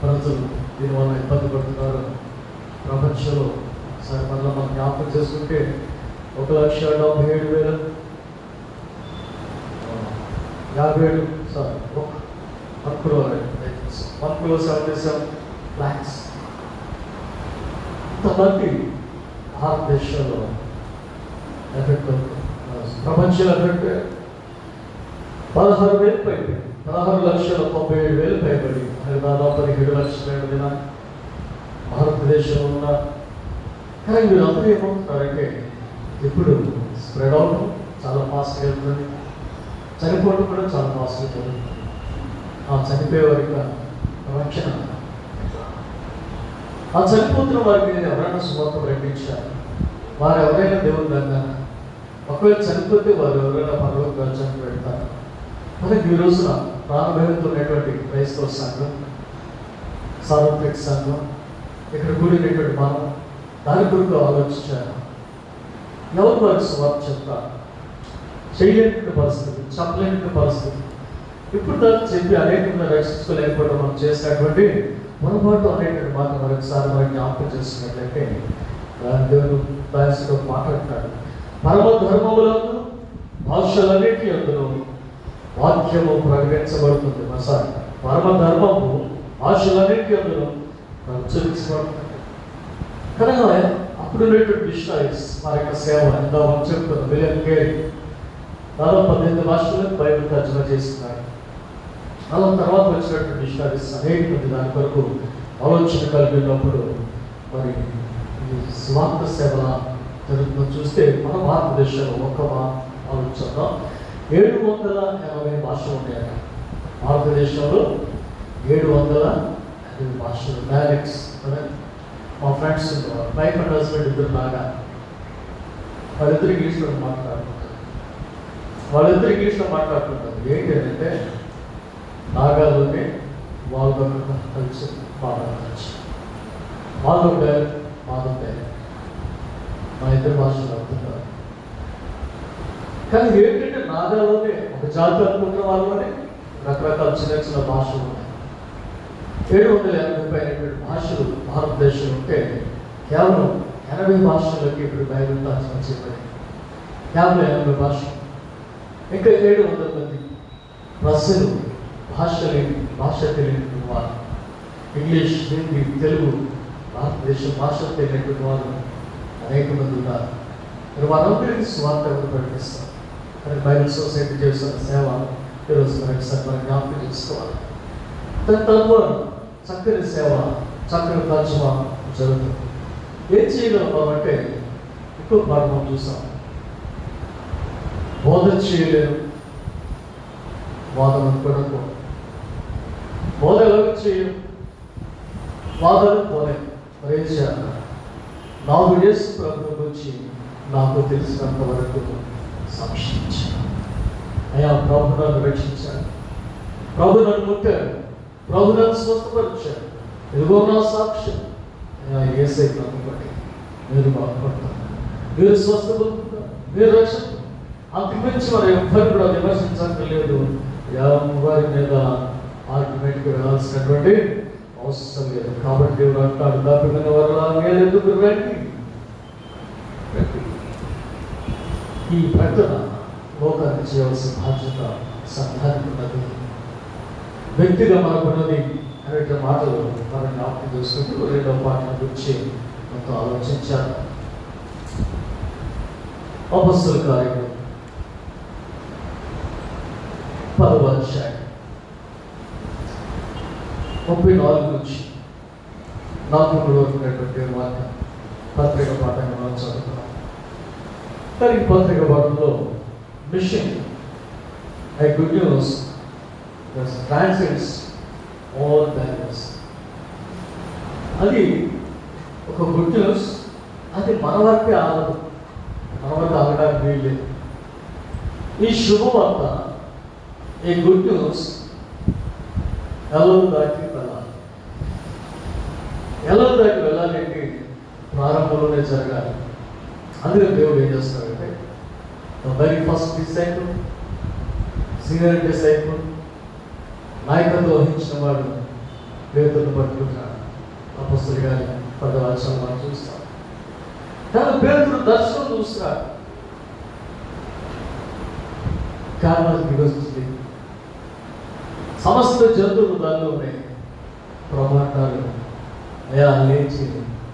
ప్రజలు దీనివల్ల ఇబ్బంది పడుతున్నారు ప్రపంచంలో. సరే మళ్ళీ మనం జ్ఞాపకం చేసుకుంటే 1,77,000 1,77 lakhs ఇంతమంది భారతదేశంలో ఎఫెక్ట్ అవుతుంది. ప్రపంచంలో ఎఫెక్ట్ 16,000 పైబడి 16,97,000 పైబడి దాదాపు 17 లక్షల భారతదేశంలో ఉన్న. కానీ వీళ్ళందరూ ఏమవుతున్నారంటే ఇప్పుడు స్ప్రెడ్ అవడం చాలా ఫాస్ట్గా వెళ్తుంది, చనిపోవడం కూడా చాలా ఫాస్ట్గా జరుగుతుంది. ఆ చనిపోయే వారికి రక్షణ, ఆ చనిపోతున్న వారికి ఎవరైనా సువార్త ప్రకటించారు, వారు ఎవరైనా దేవుని దగ్గర ఒకవేళ చనిపోతే వారు ఎవరైనా పరలోక రాజ్యానికి వెళ్తారు. మనకి ఈ రోజున ప్రాణభయంతో ఉన్నటువంటి క్రైస్తవ సంఘం, సార్వత్రిక సంఘం, ఇక్కడ కూడినటువంటి మనం దాని కొరకు ఆలోచించారు. ఎవరు వారికి సువార్త చెప్తారు? చేయలేని పరిస్థితి, చెప్పలేని పరిస్థితి. ఇప్పుడు దాన్ని చెప్పి అనేకంగా రక్షించుకోలేకపోవడం మనం చేసినటువంటి పొరపాటు అనేటువంటి మాట మరొకసారి మనకి జ్ఞాపకం చేస్తున్నట్లయితే దేవుడు దానితో మాట్లాడతాడు. పరమ ధర్మములందు భాషలన్నిటి అందులో వాక్యము ప్రకటించబడుతుంది. మసారి పరమ ధర్మము భాషలన్నిటి అందులో ఉచ్చరించబడుతుంది. కనుక అప్పుడు ఉన్నటువంటి మిషనరీస్ వారి యొక్క సేవ ఎంత మనం చెప్తున్నాం. విలియం కేరీ దాదాపు 18 భాషలకు బైబిల్ తర్జుమా చేస్తున్నారు. అలా తర్వాత వచ్చినటువంటి మిషనరీస్ అనేక మంది దాని కొరకు ఆలోచన కలిగినప్పుడు మరి ఈ స్వార్థ సేవ జరుగుతుందో చూస్తే మన భారతదేశంలో ఒక్క ఆలోచిద్దాం. 780 భాషలు ఉన్నాయట భారతదేశంలో. 780 భాషలు, డైలెక్ట్స్. మా ఫ్రెండ్స్ వైఫ్ అండ్ హస్బెండ్ ఇద్దరు లాగా వాళ్ళిద్దరు ఇంగ్లీష్లో మాట్లాడుకుంటారు. ఏంటి అంటే నాగాల్లోనే వాళ్ళు కలిసి మాట్లాడచ్చు. వాళ్ళు డైరెక్ట్, మాధవ్ డైరెక్ట్. మా ఇద్దరు భాషలు అర్థంటారు. కానీ ఏంటంటే నాగాల్లోనే ఒక జాతి అనుకుంటున్న వాళ్ళలోనే రకరకాల చిన్న చిన్న భాషలు ఉన్నాయి. 780 పైన భాషలు భారతదేశంలో ఉంటే కేవలం 80 భాషలకి ఇప్పుడు బైబిల్ తర్జుమా చేయబడింది. కేవలం 80 భాషలు. ఇంకా 700 మంది ప్రజలు భాష తెలియని వారు, ఇంగ్లీష్, హిందీ, తెలుగు, భారతదేశం భాష తెలియనటువంటి వారు అనేక మంది ఉన్నారు. మరి వారందరికీ స్వార్థ ప్రకటిస్తారు. కానీ బైబిల్ సొసైటీ చేస్తున్న సేవ ఈరోజు మరొకసారి మనం జ్ఞాపకం చేసుకోవాలి. తద్వారా చక్కని సేవ, చక్కని తర్జుమా జరుగుతుంది. ఏం చేయగలం అంటే ఎక్కువ భాగం చూసాం. బోధన చేయలేరు, వాదన కూడా బోధ చేయరు, వాదన పోలే. మరేం చేయాలి? నాకు యేసు ప్రభువు గురించి నాకు తెలిసినంత వరకు సాక్షించాను. అయ్యా ప్రభు నన్ను రక్షించాడు, ప్రభు నన్ను ముట్టాడు, ప్రభు నన్ను స్వస్థపరిచాడు, ఇదిగో నా సాక్ష్యం. యేసై నమ్మకండి, మీరు బాగుపడతారు, మీరు స్వస్థపడుతున్నారు, మీరు రక్షణ. అంతకుమించి మరి ఎవ్వరు కూడా విమర్శించక్కర్లేదు. వారి మీద ఆర్గ్యుమెంట్కి వెళ్ళాల్సినటువంటి అవసరం లేదు. కాబట్టి దేవుడు అంటాడు, తప్పిన వరలా మీరెందుకు రండి. ఈ ప్రకటన లోకానికి చేయవలసిన బాధ్యత సంఘానికి ఉన్నది, వ్యక్తిగా మనకున్నది అనేక మాటలు మనం జ్ఞాపకం చేసుకుంటూ 2వ పాఠం గురించి మనతో ఆలోచించారు. అపొస్తలుల కార్యములు 10వ అధ్యాయం 34 నుంచి 43 వరకు ఉన్నటువంటి వాక్యం పత్రిక పాఠంగా మనం చదువుతున్నాం. కానీ ఈ పత్రిక పాఠంలో machine A good news that transcends all barriers. అది ఒక గుడ్ న్యూస్, అది మన వరకే ఆగదు, మన వరకు ఆగడానికి వీల్లేదు. ఈ శుభవార్త, ఈ గుడ్ న్యూస్ ఎల్లలు దాటి వెళ్ళాలి. ఎల్లలు దాటి వెళ్ళాలంటే ప్రారంభంలోనే జరగాలి. అందుకే దేవుడు ఏం చేస్తాడంటే, very first disciple, senior disciple, నాయకత్వం వహించిన వాడు పేతురును పట్టుకుంటాడు. అపొస్తలులు గారి 10వ వచనం మనం చూస్తాం. కానీ పేతురు దర్శనం చూస్తున్నాడు. కారణం దిగొస్తుంది, సమస్త జంతువులు దానిలో ఉన్నాయి. ప్రమాణాలు అయా లేచి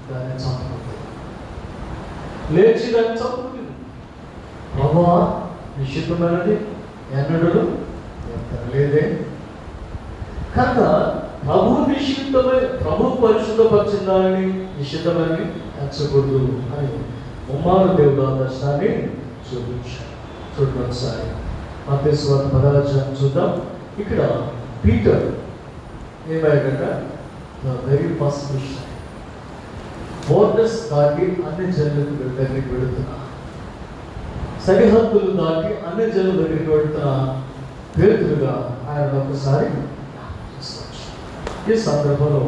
దాన్ని చంపుతుంది, లేచి దాన్ని చంపుతుంది. ప్రభువా నిశ్చితమైనది ఎన్నడూ లేదే. కనుక ప్రభు నిశ్చితమై, ప్రభు పరిశుద్ధపరిచిందాన్ని నిశ్చితమని ఎంచకూడదు అని ఉమ్మాను దేవుడు ఆ దర్శనాన్ని చూపించాడు. చూడండి ఒకసారి మత్తయి సువార్త 10వ అధ్యాయం చూద్దాం. ఇక్కడ పీటర్ ఏమయ్యాడట, వెరీ ఫస్ట్ మిషన్, బోర్డర్స్ దాటి అన్ని జనులకు దగ్గరికి వెళుతున్నా, సరిహద్దులు దాటి అన్ని జనుల దగ్గరికి వెళుతున్న పేతురుగా ఆయన ఒకసారి ఈ సందర్భంలో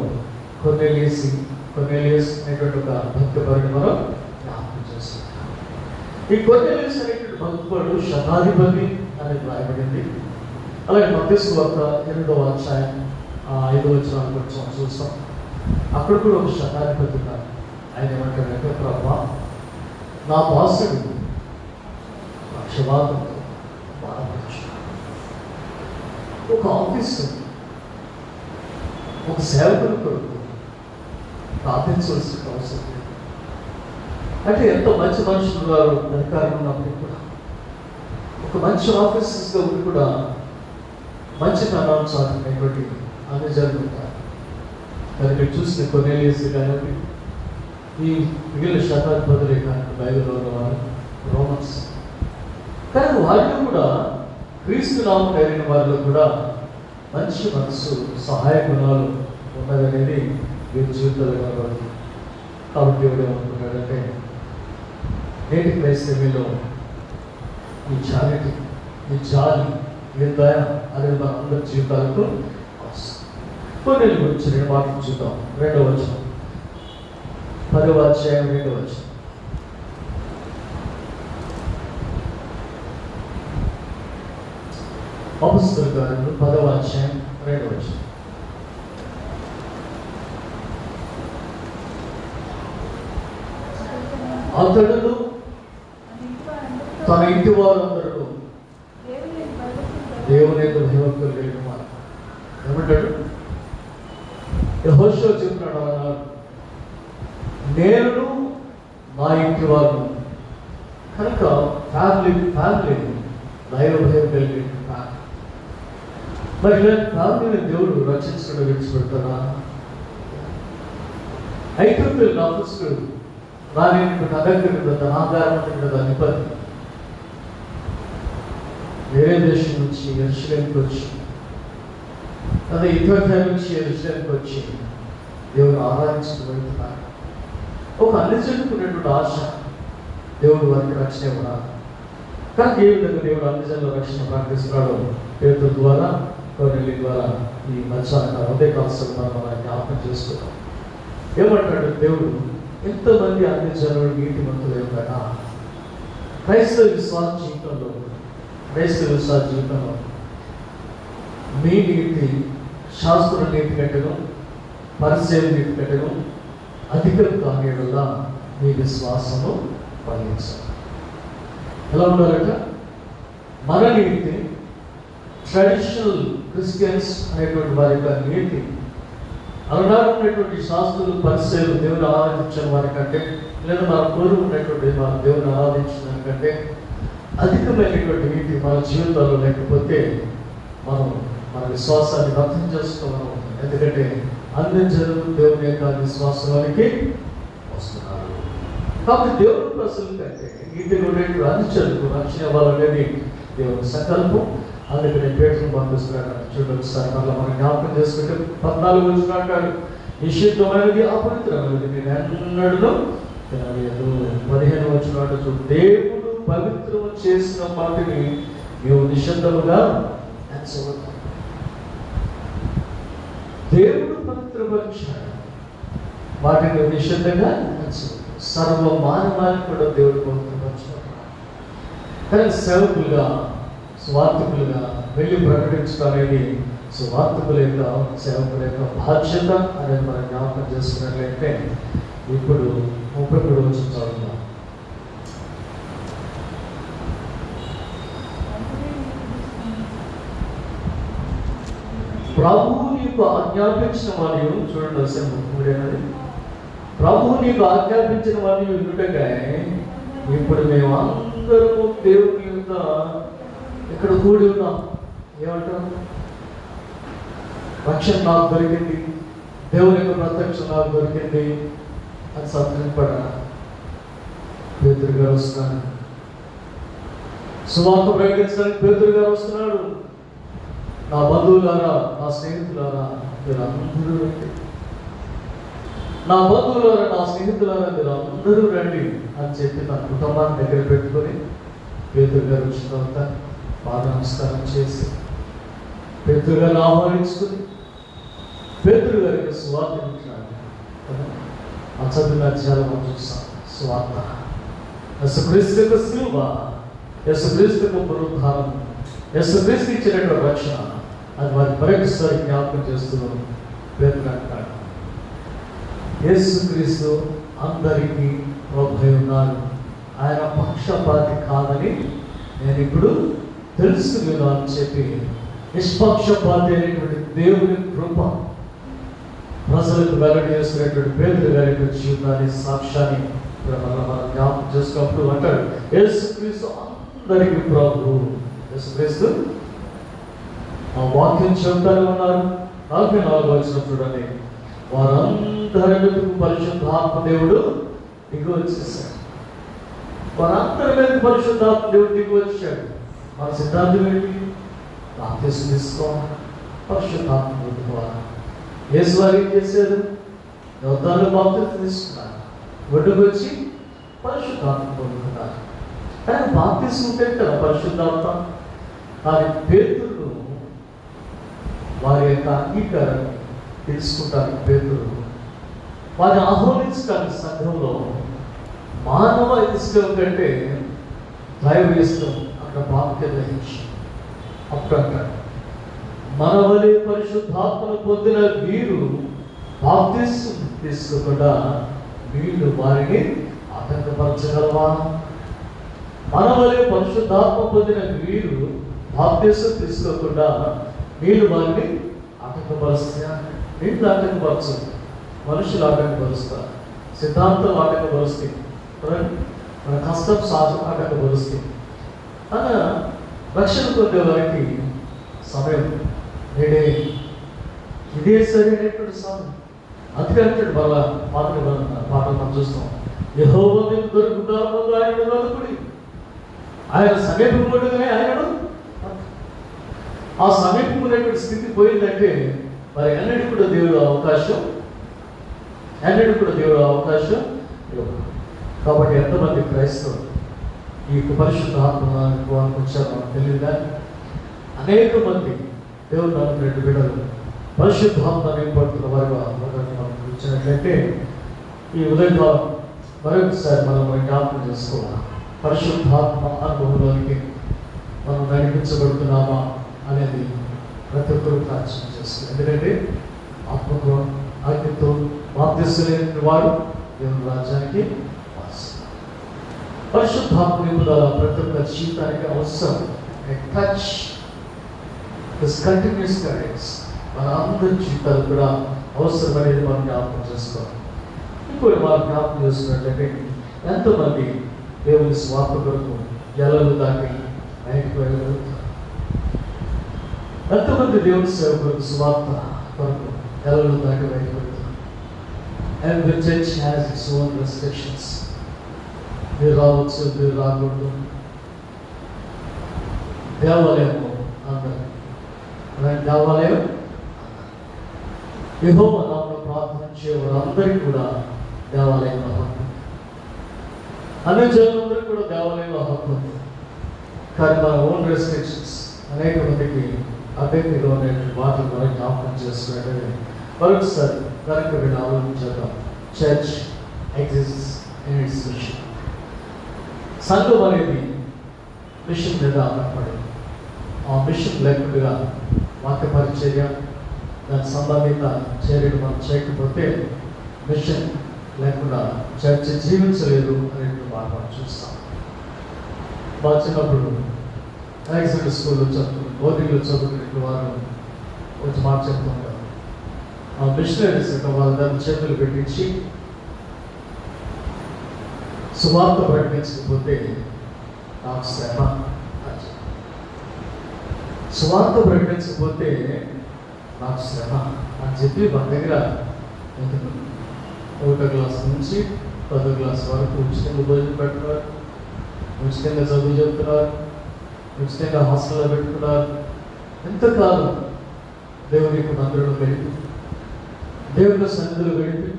కొర్నేలియస్ అనేటువంటి ఒక భక్తపరుని మనం జ్ఞాపకం చేస్తున్నాం. ఈ కొర్నేలియస్ అనేటువంటి భక్తుడు శతాధిపతి అనేది రాయబడింది. అలాగే మత్తయి సువార్త 8వ అధ్యాయం 5వ వచనాన్ని కొంచెం చూస్తాం. అక్కడ కూడా ఒక శతాధిపతి ఉన్నారు. ఆయన ఏమంటాడంటే, ప్రభువా నా దాసుడు పక్షవాతంతో బాధపడుచున్నాడు. ఒక ఆఫీసర్, ఒక సేవకుడు కొరకు ప్రార్థించవలసిన అవసరం లేదు. అంటే ఎంత మంచి మనుషులు వారు అధికారం ఉన్నప్పుడు కూడా, ఒక మంచి ఆఫీసర్స్గా ఉండి కూడా మంచి తనాలు సాధినటువంటి అన్ని జరుగుతారు. మరి మీరు చూసిన కొర్నేలియస్ కానీ, ఈ మిగిలిన శతాధిపతులే కానీ బైబిల్లో ఉన్నవారు రోమన్స్. కానీ వాళ్ళు కూడా క్రీస్తు నామం కలిగిన వారిలో కూడా మంచి మనసు, సహాయ గుణాలు ఉన్నదనేది వీరి జీవితాలు కనబడుతుంది. కాబట్టి దేవుడు ఏమనుకున్నాడంటే, నేటి క్రైస్తవ్యంలో ఈ చారిటీ, ఈ జాలి, ఈ దయ అనేది మన అందరి జీవితాలకు అవసరం. కొన్ని గురించి 2 మాటలు చూద్దాం. 2వ వచనం, 10వ అధ్యాయం 2వ వచనం. అపొస్తలుల కార్యములు 10వ అధ్యాయం 2వ వచనం. అతడును తన ఇంటి వారందరూ దేవుని యొక్క భయభక్తులు కలిగిన వారు. ఏమంటాడు? యెహోషువ చెప్తున్నాడు, అన్నాడు, నేను నా ఇంటి వారు. కనుక ఫ్యామిలీ దైవ భయం కలిగిన ఫ్యామిలీ. మరి ఇలాంటి ఫ్యామిలీని దేవుడు రక్షించడం విడిచిపెడతారా? ఐగుప్తు నపుంసకుడు రాని నగరికి ధనాగారం అధిపతి వేరే దేశం నుంచి యెరూషలేముకి వచ్చి, అదే ఇథియోపియా నుంచి యెరూషలేముకి వచ్చి దేవుడు ఆరాధించుకు వెళ్తున్నారు. ఒక అన్నిజనుకున్నటువంటి ఆశ, దేవుడు వారికి రక్షణ ఇవ్వడాలి. కానీ ఏ విధంగా దేవుడు అన్నిజనుల రక్షణ ప్రకటిస్తున్నాడో పేతురు ద్వారా, కొర్నేలి ద్వారా ఈ మధ్యాహ్న ఉదయకాలం మనం జ్ఞాపకం చేసుకుంటాం. ఏమంటాడు దేవుడు? ఎంతమంది అన్ని జనులు నీతిమంతులు ఏమిటా? క్రైస్తవ విశ్వాస జీవితంలో మీ నీతి శాస్త్ర నీతి కంటేను, పరిచయ నీతి కంటేను అధికం కాని వల్ల మీ విశ్వాసము ఫలించాలి. ఎలా ఉండాలట? మన నీతి, ట్రెడిషనల్ క్రిస్టియన్స్ అనేటువంటి వారి యొక్క నీతి, అలనాడు ఉన్నటువంటి శాస్త్రులు, పరిచయాలు, దేవుని ఆరాధించిన వారి కంటే, లేదా మన పూర్వం ఉన్నటువంటి మన దేవుని ఆరాధించిన దానికంటే అధికమైనటువంటి నీతి మన జీవితాల్లో లేకపోతే మనం మన విశ్వాసాన్ని వ్యక్తం చేసుకోవడం. ఎందుకంటే అన్ని జనులు దేవుని యొక్క విశ్వాసానికి వస్తున్నారు. కాబట్టి దేవుని ప్రజల కంటే నీతిలో ఉండేటువంటి అన్ని జనులకు రక్షణ ఇవ్వాలనేది దేవుని సంకల్పం. అందుకని పేటను పంపిస్తున్నాడు. చూడండి సార్, మళ్ళీ మనం జ్ఞాపకం చేసుకుంటే 14 వచ్చిన అంటాడు, నిషిద్ధమైనది అపవిత్రమైనది మీరు ఎన్నడూ తినలేదు. 15 వచ్చిన చూడు, దేవుడు పవిత్రం చేసిన వాటిని నీవు నిషిద్ధముగా ఎంచవద్దు. దేవుడు పవిత్రపరిచాడు, వాటిని నిషిద్ధంగా ఎంచవద్దు. సర్వ మానవాన్ని కూడా దేవుడు పవిత్రపరిచాడు. కానీ సేవకులుగా, స్వార్థకులుగా వెళ్ళి ప్రకటించడం అనేది స్వార్థకుల యొక్క, సేవకుల యొక్క బాధ్యత అనేది మనం జ్ఞాపకం చేసుకున్నట్లయితే ఇప్పుడు 33 వచ్చి చదువుతాం. ప్రభువు నీకు ఆజ్ఞాపించిన వారు, చూడండి అసలు 33 ప్రభువు నీకు ఆజ్ఞాపించిన వారిని వినుటగా ఇప్పుడు మేము అందరము దేవుని యొక్క ఇక్కడ కూడి ఉన్నాం. ఏమంటాం? రక్షణ నాకు దొరికింది, దేవుని యొక్క ప్రత్యక్షం నాకు దొరికింది అని సంతృప్తిపడ పేతురు గారు వస్తున్నాడు. సువార్త ప్రకటించడానికి పేతురు గారు వస్తున్నాడు. నా బంధువులారా, నా స్నేహితులారా, మీరందరూ రండి. నా బంధువులారా, నా స్నేహితులారా, మీరు అందరూ రండి అని చెప్పి నా కుటుంబాన్ని దగ్గర పెట్టుకొని పేతురు గారు వచ్చిన తర్వాత పాద నమస్కారం చేసి పేతురు గారిని ఆహ్వానించుకుని పేతురు గారికి సువార్త ఇచ్చినాడు. ఆ చదువున చాలా మనం చూస్తాం. సువార్త యేసుక్రీస్తు యొక్క శిలువ, యేసుక్రీస్తు యొక్క పునరుద్ధానం, యేసుక్రీస్తు ఇచ్చినటువంటి రక్షణ, అది వారి మరొకసారి జ్ఞాపకం చేస్తున్నాం. పేతురు అంటాడు, యేసుక్రీస్తు అందరికీ ప్రభువై ఉన్నాడు, ఆయన పక్షపాతి కాదని నేను ఇప్పుడు తెలుసుకున్నాను అని చెప్పి నిష్పక్షపాతి అయినటువంటి దేవుని కృప ప్రజలకు వెల్లడి చేస్తున్నటువంటి పేతురు గారి యొక్క జీవితాన్ని, సాక్ష్యాన్ని మనం జ్ఞాపకం చేసుకున్నప్పుడు అంటాడు, యేసుక్రీస్తు అందరికీ ప్రభువు. యేసుక్రీస్తు ఆ వాక్యం చెబుతానే ఉన్నారు. 44 వచ్చిన చూడండి, వారందరి పరిశుద్ధాత్మ దేవుడు దిగి వచ్చేసాడు. వారందరి మీద పరిశుద్ధాత్మ దేవుడు దిగి వచ్చాడు. మన సిద్ధాంతం ఏంటి? బాప్తిసం తీసుకోవాలి, పరిశుద్ధాత్మ పొందుకోవాలి. యేసు వారు ఏం చేశారు? యోర్దానులో బాప్తిసం తీసుకున్నారు, ఒడ్డుకు వచ్చి పరిశుద్ధాత్మ పొందుకున్నారు. కానీ బాప్తిసం ఉంటే కదా పరిశుద్ధాత్మ. కానీ పేతురు వారి యొక్క అంగీకారాన్ని తెలుసుకుంటారు. పేతురు వారిని ఆహ్వానించడానికి సంఘంలో మానవ ఇష్టం కంటే దైవ ఇష్టం అక్కడ ప్రాముఖ్యత వహించి అప్పుడు అంటాడు, మన వలె పరిశుద్ధాత్మను పొందిన వీరు బాప్తిసం తీసుకోకుండా వీళ్ళు వారిని ఆటంకపరచగలవా? మన వలె పరిశుద్ధాత్మ పొందిన వీరు బాప్తిసం తీసుకోకుండా వీళ్ళు వారిని ఆటంకపరుస్తారు. వీళ్ళు ఆటంకపరచరు, మనుషులు ఆటంకపరుస్తారు, సిద్ధాంతం ఆటంకపరుస్తాయి, మన కష్టం సాధన ఆటంకపరుస్తాయి. అలా రక్షణ పొందే వారికి సమయం నేడే ఇదే సరైనటువంటి సమయం. అందుకంటే మళ్ళా పాటలు మనం చూస్తాం, యెహోవా మీకు దొరుకుతారు ఆయన వెతుకుడి, ఆయన సమీపం ఉండగానే ఆయనను. ఆ సమీపం ఉన్నటువంటి స్థితి పోయిందంటే మరి ఎన్నడూ కూడా దేవుడు అవకాశం ఇవ్వదు. కాబట్టి ఎంతమంది క్రైస్తవులు ఈ పరిశుద్ధ ఆత్మకు వచ్చారో మనకు తెలియదు. కానీ అనేక మంది దేవుడు నమ్మినటువంటి బిడ్డలు పరిశుద్ధాత్మ నింపడుతున్న వారిగా మనం కూర్చున్నట్లయితే ఈ ఉదయకాలం మరొకసారి మనం జ్ఞాపకం చేసుకోవాలి. పరిశుద్ధాత్మ అనుభవంలోనికి మనం నడిపించబడుతున్నామా అనేది ప్రతి ఒక్కరూ ప్రార్థన చేస్తారు. ఎందుకంటే ఆత్మతో ఆజ్ఞతో బాప్తిసం లేని వారు దేవుని రాజ్యానికి పరిశుద్ధాత్మ నింపుదల ప్రతి ఒక్క జీవితానికి అవసరం. టచ్ దిస్ కంటిన్యూస్ గైడెన్స్ మన అందరి జీవితాలు కూడా అవసరం అనేది మనం జ్ఞాపకం చేసుకోవాలి. ఇంకోటి మనం జ్ఞాపకం చేసుకున్నట్లయితే ఎంతోమంది దేవుని స్వార్థ కొరకు ఎలలు దాటి బయటకు వెళ్ళగలుగుతారు. ఎంతోమంది దేవుని సేవ కొరకు స్వార్థ కొరకు ఎలలు దాటి బయటకు వెళ్తారు. And the church has its own restrictions. మీరు రావచ్చు, మీరు రాకూడదు. దేవాలయము అంత దేవాలయం. యెహోవా నామములో ప్రార్థన చేసే వారందరికీ కూడా దేవాలయంలో హక్కు, అన్ని జనులందరికీ కూడా దేవాలయంలో హక్కు ఉంది. కానీ మన ఓన్ రెస్ట్రిక్షన్స్ అనేక మందికి అభ్యర్థిగా ఉండే వాటి ద్వారా జ్ఞాపకం చేసుకున్నట్టు మరొకసారి కనుక వీళ్ళు ఆలోచించేద్దాం. Church exists in its mission. సంఘం అనేది మిషన్ మీద ఆధారపడింది. ఆ మిషన్ లేకుండా వాక్య పరిచర్య దానికి సంబంధిత చర్యలు మనం చేయకపోతే మిషన్ లేకుండా చర్చ జీవించలేదు అనేది మనం చూస్తాం. మా చిన్నప్పుడు యాక్సిడెంట్ స్కూల్లో చదువుకుని బోర్డింగ్లో చదువుకునే వారు కొంచెం మాట చెప్తుంటారు. ఆ మిషనరీస్ వాళ్ళ దాన్ని చేతులు పెట్టించి సువార్త ప్రకటించకపోతే నాకు శ్రమ, సువార్త ప్రకటించకపోతే నాకు శ్రమ అని చెప్పి మన దగ్గర 1వ క్లాస్ నుంచి 10వ క్లాస్ వరకు ఉచితంగా భోజనం పెడుతున్నారు, ఉచితంగా చదువు చెప్తున్నారు, ఉచితంగా హాస్టల్లో పెట్టుకున్నారు. ఎంతకాలం దేవుని యొక్క మందిరంలో గడిపి దేవుని సన్నిధిలో గడిపి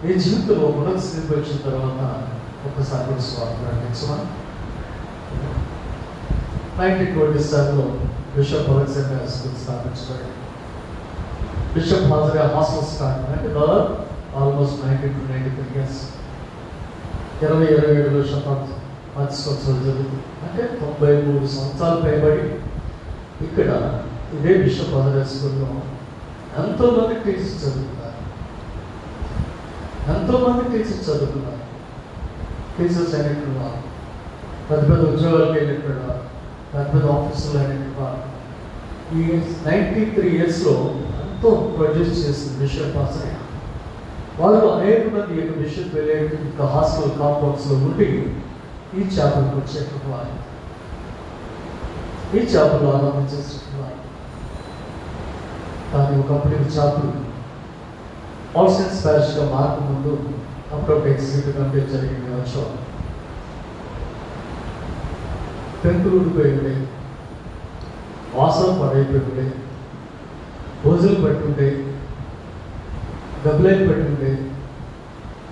ఈ జీవితంలో ఉన్నత స్థితికి వచ్చిన తర్వాత ఒక్కసారి స్వార్థ ప్రకటించమా. 1927లో బిషప్ అలెగ్జాండర్ స్కూల్ స్థాపించబడి బిషప్ హాజరే హాస్టల్ స్టార్ట్ అంటే దాదాపు ఆల్మోస్ట్ 90 to 93 years 27 శతాబ్దం 10 సంవత్సరాలు జరుగుతుంది. అంటే 93 సంవత్సరాలు పైబడి ఇక్కడ ఇదే బిషప్ హాజరే స్కూల్లో ఎంతోమంది టీచర్స్ చదువుతున్నారు, టీచర్స్ అయినటువంటి వారు, పెద్ద పెద్ద ఉద్యోగాలకు వెళ్ళినటువంటి వారు, పెద్ద పెద్ద ఆఫీసులు అయినటువంటి వారు. ఈ 93 yearsలో ఎంతో ప్రొడ్యూస్ చేసింది బిషప్ హాజరే. వాళ్ళు అనేక మంది ఈ బిషప్ వెళ్ళే హాస్టల్ కాంపౌండ్స్లో ఉండి ఈ చేపలకు వచ్చేటువంటి వారు, ఈ చేపలు ఆరంభించేటువంటి వారు. కానీ ఒకప్పుడు ఈ చేపలు ఆల్ సెయింట్స్ ప్యారిష్గా మార్పు ముందు అప్పుడప్పుడు ఎగ్జిక్యూటివ్ కమిటీ జరిగింది. వచ్చాం పెంకులు ఊడిపోయి ఉండే, వాసన పడైపోయి ఉండే, భోజనం పెట్టుండే, డబ్బులైన పెట్టుండే.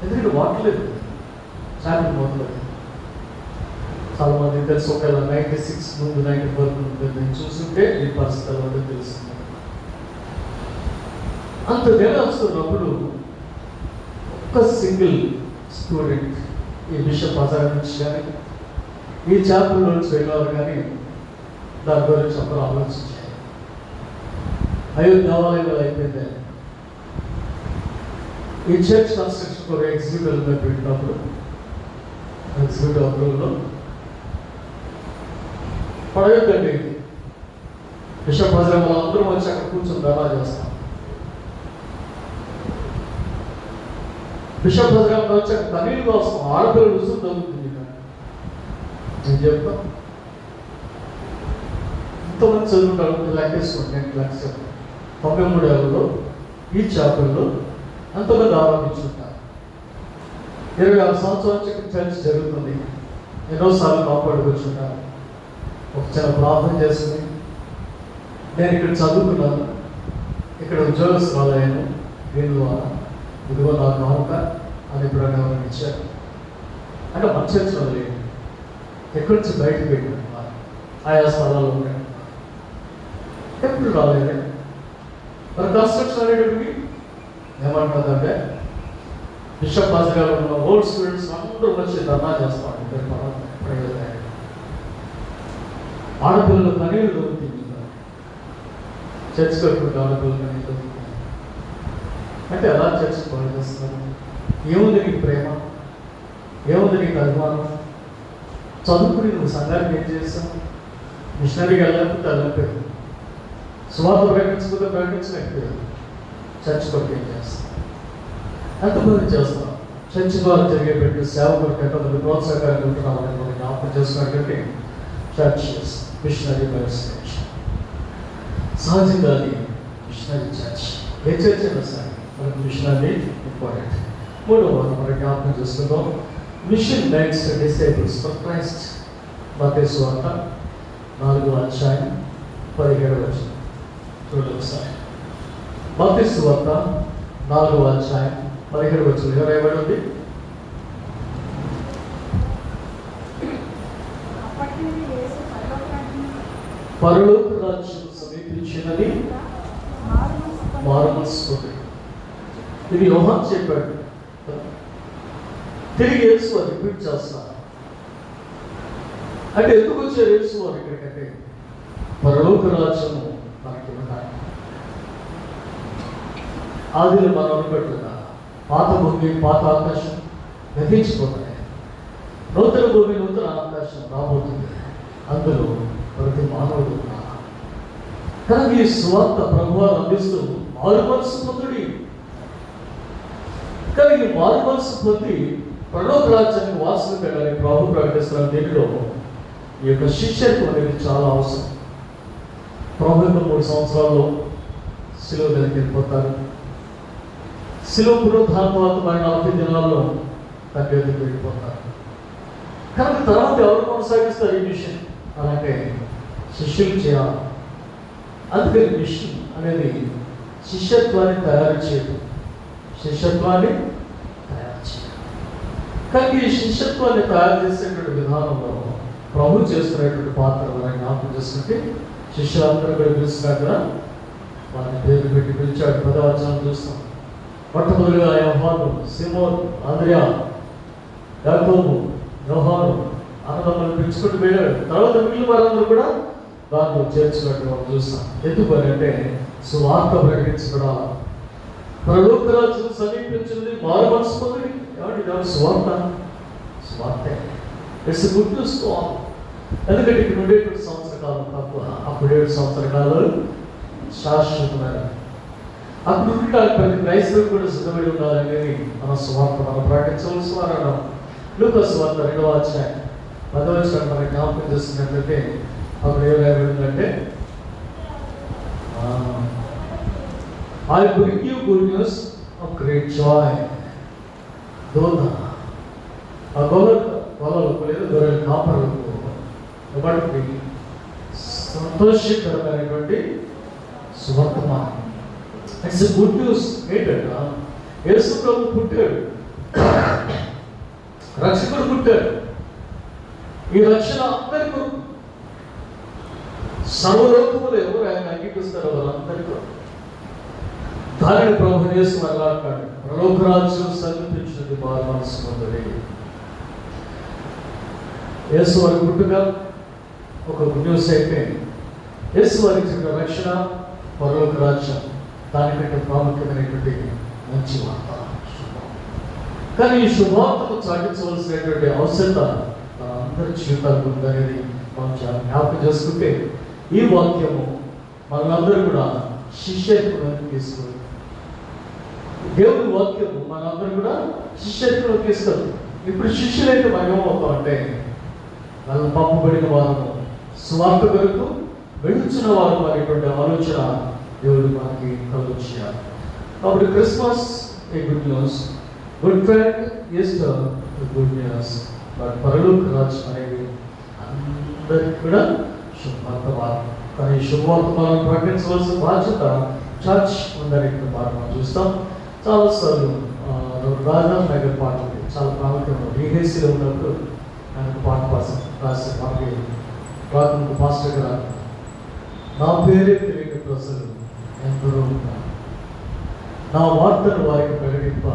ఎందుకంటే వాటర్ లేదు, చేపలు మొదలలేదు. చాలా మంది తెలుసు, ఒకవేళ 96 ముందు 94 ముందు నేను చూస్తుంటే ఈ పరిస్థితి ఎలా తెలుస్తుంది. అంత తేడా వస్తున్నప్పుడు ఒక్క సింగిల్ స్టూడెంట్ ఈ బిషప్ హాజరే నుంచి కానీ ఈ చేపల నుంచి వెళ్ళారు కానీ దాని గురించి ఒకరు ఆలోచించారు. అయ్యో దేవాలయంలో అయిపోయింది. ఈ చర్చ్ కన్స్ట్రక్షన్ కూడా ఎగ్జిక్యూటివ్ పెట్టినప్పుడు ఎగ్జిక్యూటివ్ అప్రూవల్లో పడగండి బిషప్ హాజరే వాళ్ళు అందరం వచ్చి అక్కడ కూర్చొని ధర్నా చేస్తాం. బిషప్ హాజరే వచ్చి అక్కడ తమిళ కోసం ఆడపిల్లలు రుసుము తగ్గుతుంది. నేను చెప్తాం ఎంతోమంది చదువుకుంటారు, లెక్కేసుకోండి. నేను లెక్క చెప్తాను. 93 ఏళ్ళలో ఈ చేపల్లో ఎంతోమంది ఆరంభించుంటారు. 26 సంవత్సరాల నుంచి చర్చ్ జరుగుతుంది. ఎన్నోసార్లు కాపాడుకొచ్చుంటారు. ఒక చిన్న ప్రార్థన చేస్తుంది. నేను ఇక్కడ చదువుకున్నాను, ఇక్కడ ఉద్యోగస్తురాలయ్యాను, దీని ద్వారా ఇదిగో నాకు నౌక అని ఇప్పుడు ఇచ్చారు. అంటే మన చర్చలో లేదు, ఎక్కడి నుంచి బయటకు పెట్టినట్టు ఆయా స్థలాల్లో ఉన్నాయి. ఎప్పుడు రాలేదు. మరి కన్స్ట్రక్షన్ అనేటప్పటికి ఏమంటుందంటే బిషప్ హాజరే ఉన్న ఓల్డ్ స్టూడెంట్స్ అందరూ వచ్చి ధర్నా చేస్తాం. ఆడపిల్లలు కనీళ్ళు దొరుకుతుంది, చర్చ్ కట్టుకుంటే ఆడపిల్లలు కనీళ్ళు దొరుకుతుంది. అంటే ఎలా చర్చ్ పనిచేస్తున్నారు? ఏముంది నీకు ప్రేమ, ఏముంది నీకు అభిమానం? చదువుకుని నువ్వు సంఘానికి ఏం చేస్తావు? మిషనరీకి వెళ్ళకపోతే వెళ్ళకపోయావు, సువార్త ప్రకటించకపోతే ప్రకటించలేకపోయావు, చర్చ్ కొరకు ఏం చేస్తావు? ఎంతమంది చేస్తాం? చర్చ్ ద్వారా జరిగేటువంటి సేవ కొరకు ఎంతమంది ప్రోత్సాహకాలు ఉంటున్నామని మనం జ్ఞాపకం చేసుకున్నట్టు చర్చ్ మిషనరీ బైబిల్ సహజంగా అది మిషనరీ చర్చ్. ఏ చర్చ్ అయినా సరే మనకు మిషనరీ ఇంపార్టెంట్. మూడవ మనం జ్ఞాపకం చేసుకుందాం, mission makes disciples for Christ. మత్తయి సువార్త 4వ అధ్యాయం 17వ వచనం. ఒకసారి మత్తయి సువార్త 4వ అధ్యాయం 17వ వచనం రాయబడి ఉంది. పరలోక రాజ్యం సమీపించినది, మారుమనసు పొందుడి. ఇది యోహాను చెప్పాడు. తిరిగి యేసు వారు రిపీట్ చేస్తున్నారు. అంటే ఎందుకు వచ్చారు యేసు వారు ఇక్కడికంటే పరలోక రాజ్యము మనకి ఉన్నాయి. ఆదిలో మనం అనుకుంటున్నా పాత భూమి పాత ఆకాశం గతించిపోతాయి, నూతన భూమి నూతన ఆకాశం రాబోతుంది. అందులో ప్రతి మానవుడు ఉన్నారు. కానీ ఈ సువార్త ప్రభువారు అందిస్తూ మారుమనసు పొందుడి. కానీ ఈ మారుమనసు పొంది పరలోక రాజ్యానికి వారసులు పెట్టాలని ప్రభు ప్రకటిస్తున్న దీనిలో ఈ యొక్క శిష్యత్వం అనేది చాలా అవసరం. ప్రభు 3 సంవత్సరాల్లో శిలువ దగ్గరికి వెళ్ళిపోతారు. శిలువ పునరుద్ధానం తర్వాత 40 దినాల్లో తండ్రి దగ్గరికి వెళ్ళిపోతారు. కానీ తర్వాత ఎవరు కొనసాగిస్తారు ఈ మిషన్? అలాగే శిష్యులు చేయాలి. అందుకని మిషన్ అనేది శిష్యత్వాన్ని తయారు చేయడం, శిష్యత్వాన్ని తయారు చేయడం. కానీ ఈ శిష్యత్వాన్ని తయారు చేసేటువంటి విధానంలో ప్రభు చేస్తున్నటువంటి పాత్ర మనం జ్ఞాపకం చేసుకుంటే శిష్యులందరూ కూడా పిలిచినాక వారిని పేరు పెట్టి పిలిచాడు. 10వ వచనం చూస్తాం. మొట్టమొదటిగా యోహాను, సిమోన్, ఆంద్రియా, యాకోబు, యోహాను అన్నదమ్ములను పిలుచుకుంటూ వెళ్ళాడు. తర్వాత మిగిలిన వారందరూ కూడా దాంట్లో చేర్చినట్టు మనం చూస్తాం. ఎందుకు అంటే సువార్త ప్రకటించబడాలి. పరలోక రాజ్యం సమీపించింది, మారుమనసు పొందుడి. ఏమంటే సువార్త, సువార్తే. It's good news to all. ఎందుకంటే ఇక్కడ ఉండేటువంటి సంవత్సర కాలం తక్కువ, అప్పుడు 7 సంవత్సర కాలాలు శాశ్వతమైన. అప్పుడు ఉండడానికి ప్రతి క్రైస్తవులు కూడా సిద్ధపడి ఉండాలనేది మన సువార్త మనం ప్రకటించవలసిన వారు. లూకా సువార్త 2వ అధ్యాయం 10వ వచనం మనకి జ్ఞాపకం చేస్తున్నట్లయితే అప్పుడు ఏం రాయబడిందంటే, I bring you good news of great joy. దూత ఆ గొర్రెలకు లేదు గొర్రెల కాపరులకు ఎవరికి సంతోషకరమైనటువంటి సువర్తమానం. It's good news. ఏంటంట యేసు ప్రభు పుట్టాడు, రక్షకుడు పుట్టాడు. ఈ రక్షణ అందరికీ, సర్వలోకములు ఎవరు ఆయన అంగీకరిస్తారో వాళ్ళందరికీ దానిని ప్రభు యేసు మాట్లాడతాడు. పరలోక రాజ్యం సమీపించినది, మారుమనసు పొందుడి. యేసు వారి పుట్టుక ఒక గుడ్ న్యూస్ అయితే, యేసు వారికి చెప్పిన రక్షణ, పరలోక రాజ్యం దానికంటే ప్రాముఖ్యమైనటువంటి మంచి వార్త. కానీ ఈ శుభవార్తను చాటించవలసినటువంటి అవసరత అందరి జీవితాలకు ఉందనేది మనం జ్ఞాపకం చేసుకుంటే ఈ వాక్యము మనందరూ కూడా శిష్యత్వానికి తీసుకుంది. దేవుని వాక్యము మనందరూ కూడా శిష్యత్వం తీసుకుంది. ఇప్పుడు శిష్యులైతే మనం ఏమవుతామంటే వాళ్ళు పంపబడిన వారము, స్వార్థ కొరకు వెళుచున్న వారు అనేటువంటి ఆలోచన దేవుడు మనకి కలుగజేయాలి. కాబట్టి Christmas a good news, good Friday Easter good news. But పరలోక రాజ్యం అనేది అందరికి కూడా శుభవర్తమానం. కానీ శుభవర్తమానం ప్రకటించవలసిన బాధ్యత చర్చ్ ఉందని మనం చూస్తాం. చాలాసార్లు రాజా నగర్ పాట చాలా ప్రాముఖ్యంగా డిహెసీలో ఉన్నప్పుడు ఆయన పాట రాసి మనకి రాకుండా పాస్టర్ గారు, నా పేరే తెలియని ప్రజలు ఎందరో ఉన్నారు, నా వార్తను వారికి ప్రకటింప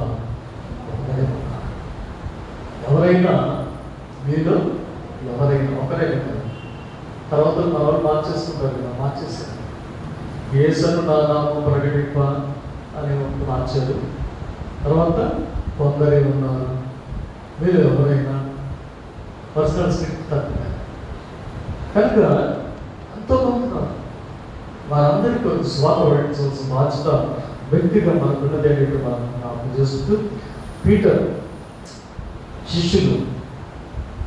ఒకరే ఉన్నారు. ఎవరైనా మీరు ఎవరైనా ఒకరే ఉంటారు. తర్వాత మన వాళ్ళు మార్చేస్తుంటారు కదా, మార్చేస్తారు. యేసును నా నామం ప్రకటింప అని మార్చారు. తర్వాత కొందరే ఉన్నారు, మీరు ఎవరైనా పర్సనల్ స్క్రిప్ట్ తప్పారు. కనుక ఎంతోమంది ఉన్నారు. వారందరికీ ఒక స్వార్థ పట్టించవలసిన బాధ్యత వ్యక్తిగా మనకున్నది ఏంటంటే మనం జ్ఞాపకం చేస్తూ, పీటర్ శిష్యులు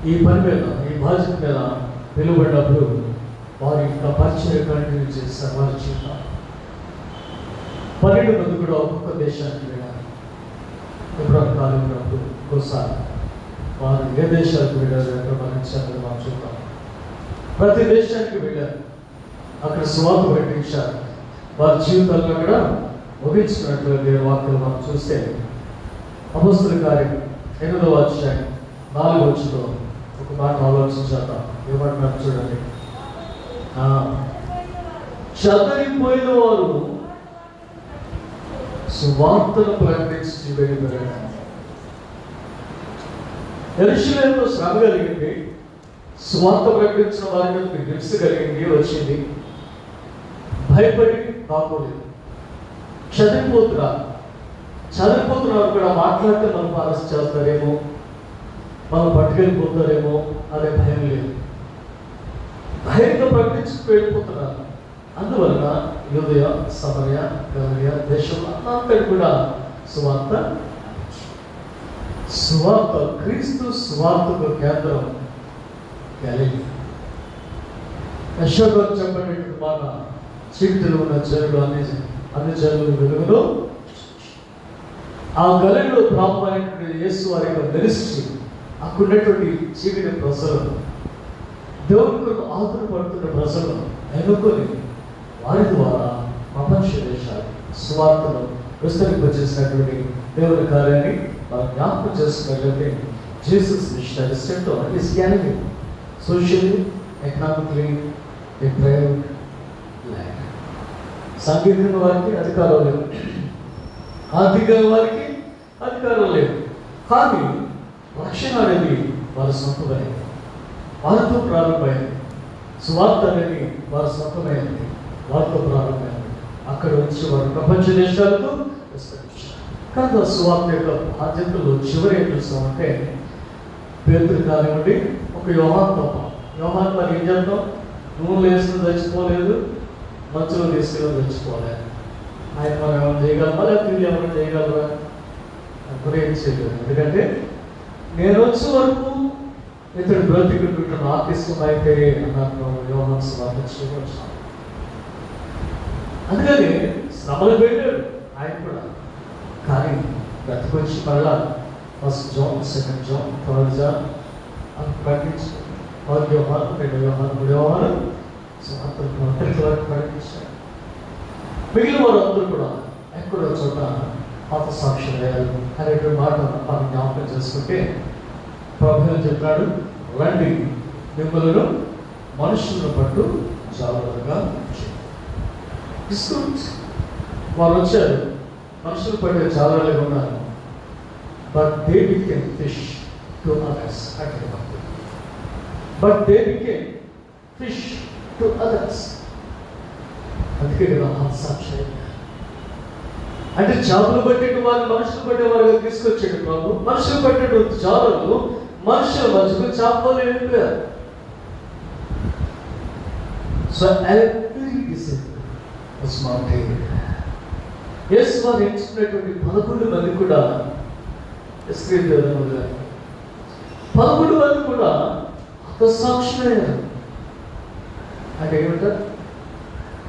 ఈ పని మీద, ఈ బాధ్యత మీద నిలబడినప్పుడు వారి ఇంకా పరిచయం కంటిన్యూ చేశారు. వారి జీవితం 12 మంది కూడా ఒక్కొక్క దేశానికి వెళ్ళారు. ఎప్పుడైనా కాలినప్పుడు ఒక్కోసారి వారు ఏ దేశాలకు వెళ్ళారు, ఎక్కడ మరణించారు మనం చూద్దాం. ప్రతి దేశానికి వెళ్ళారు, అక్కడ సువార్త ప్రకటించారు. వారి జీవితాలను కూడా ముగించినటువంటి వాక్యం మనం చూస్తే అపొస్తలుల కార్యం 8వ అధ్యాయం 4వ వచనంలో ఒక మాట ఆలోచించేద్దాం. ఏమంటున్నారు చూడండి. చదరిపోయిన వారు సువార్తను ప్రకటించి వెళ్ళిపోయారు. యెరూషలేములో శ్రమ కలిగింది, సువార్త ప్రకటించిన వారి మీద హింస కలిగింది, వచ్చింది. భయపడి కాకూడదు. చదివిపోతున్నారు కూడా మాట్లాడితే మనం అరెస్ట్ చేస్తారేమో, మనం పట్టుకెళ్ళిపోతారేమో అనే భయం లేదు. ధైర్యంగా ప్రకటించుకు వెళ్ళిపోతున్నారు. అందువలన యూదయ, సమరయ, గలిలయ దేశంలో అంతా కూడా సువార్త క్రీస్తు సువార్తకు కేంద్రం గలిలయ. యెషయా చెప్పినటువంటి మాట, చీకటిలో ఉన్న జనులు అన్ని జనులు వెలుగులో. ఆ గలిలయలో ప్రారంభమైనటువంటి యేసు వారి యొక్క మినిస్ట్రీ అక్కడున్నటువంటి చీకటి ప్రజలు, దేవుని కొరకు ఆధారపడుతున్న ప్రజలు ఎన్నుకొని వారి ద్వారా ప్రపంచ దేశాలు సువార్తను విస్తరింపజేసినటువంటి దేవుని కార్యాన్ని మనం జ్ఞాపకం చేసుకున్నట్లయితే Jesus missionary sent on his Galilee socially, economically, deprived land. సాంఘికంగా వారికి అధికారం లేదు, ఆర్థికంగా వారికి అధికారం లేదు. కానీ రక్షణ అనేది వారి సొంతమైనది, వారితో ప్రారంభమైంది. సువార్త అనేది వారి సొంతమైనది, వారితో ప్రారంభమైంది. అక్కడ నుంచి వారు ప్రపంచ దేశాలకు విస్తరించారు. కానీ ఆ సువార్త యొక్క బాధ్యతలు చివరి ఏం చూస్తామంటే, పేతురు కానివ్వండి, ఒక యోహాను తప్ప. యోహాను మరి ఏం చేద్దాం, నూనెలు వేసుకుని చచ్చిపోలేదు, మంచులో తీసుకెళ్ళి చచ్చిపోలేదు. ఆయన మనం ఏమైనా చేయగలమా, లేకపోతే ఏమైనా చేయగలరా? అందరూ ఏం చేయలేదు. ఎందుకంటే నేను వచ్చే వరకు ఇతడు బ్రతికుంటున్న ఆర్టిస్టుమైతే అన్నట్టు యోహాను సువార్త చేయవచ్చు. అందుకని శ్రమలు పెట్టాడు ఆయన కూడా. కానీ బ్రతికొచ్చి మళ్ళా 1 John, 2 John, 3 John అని ప్రకటించాడు. 1 యోహాను, 2 యోహాను, 3 యోహాను సువార్తను వరకు ప్రకటించాడు. మిగిలిన వారందరూ కూడా ఎక్కడో చోట పాత సాక్షులు అనేటువంటి మాట మనం జ్ఞాపకం చేసుకుంటే, ప్రభువు చెప్పాడు, రండి మిమ్మల్ని మనుషులను పట్టు జాగ్రత్తగా వారు వచ్చారు, మనుషులు పట్టే జాగ్రత్తగా ఉన్నారు. But they became fish to others. అందుకే కదా హంసాక్షి అంటే జాబులు పట్టేటు వారు మనుషులు పట్టే వారుగా తీసుకొచ్చాడు ప్రభు. మనుషులు పట్టేటువంటి జాబులు మనుషుల మధ్యకు చేపలు వెళ్ళిపోయారు. So every discipline was not there. యేసు వారు ఎంచుకున్నటువంటి 11 మంది కూడా 11 మంది కూడా హతసాక్షులయ్యారు. అంటే ఏమంటారు,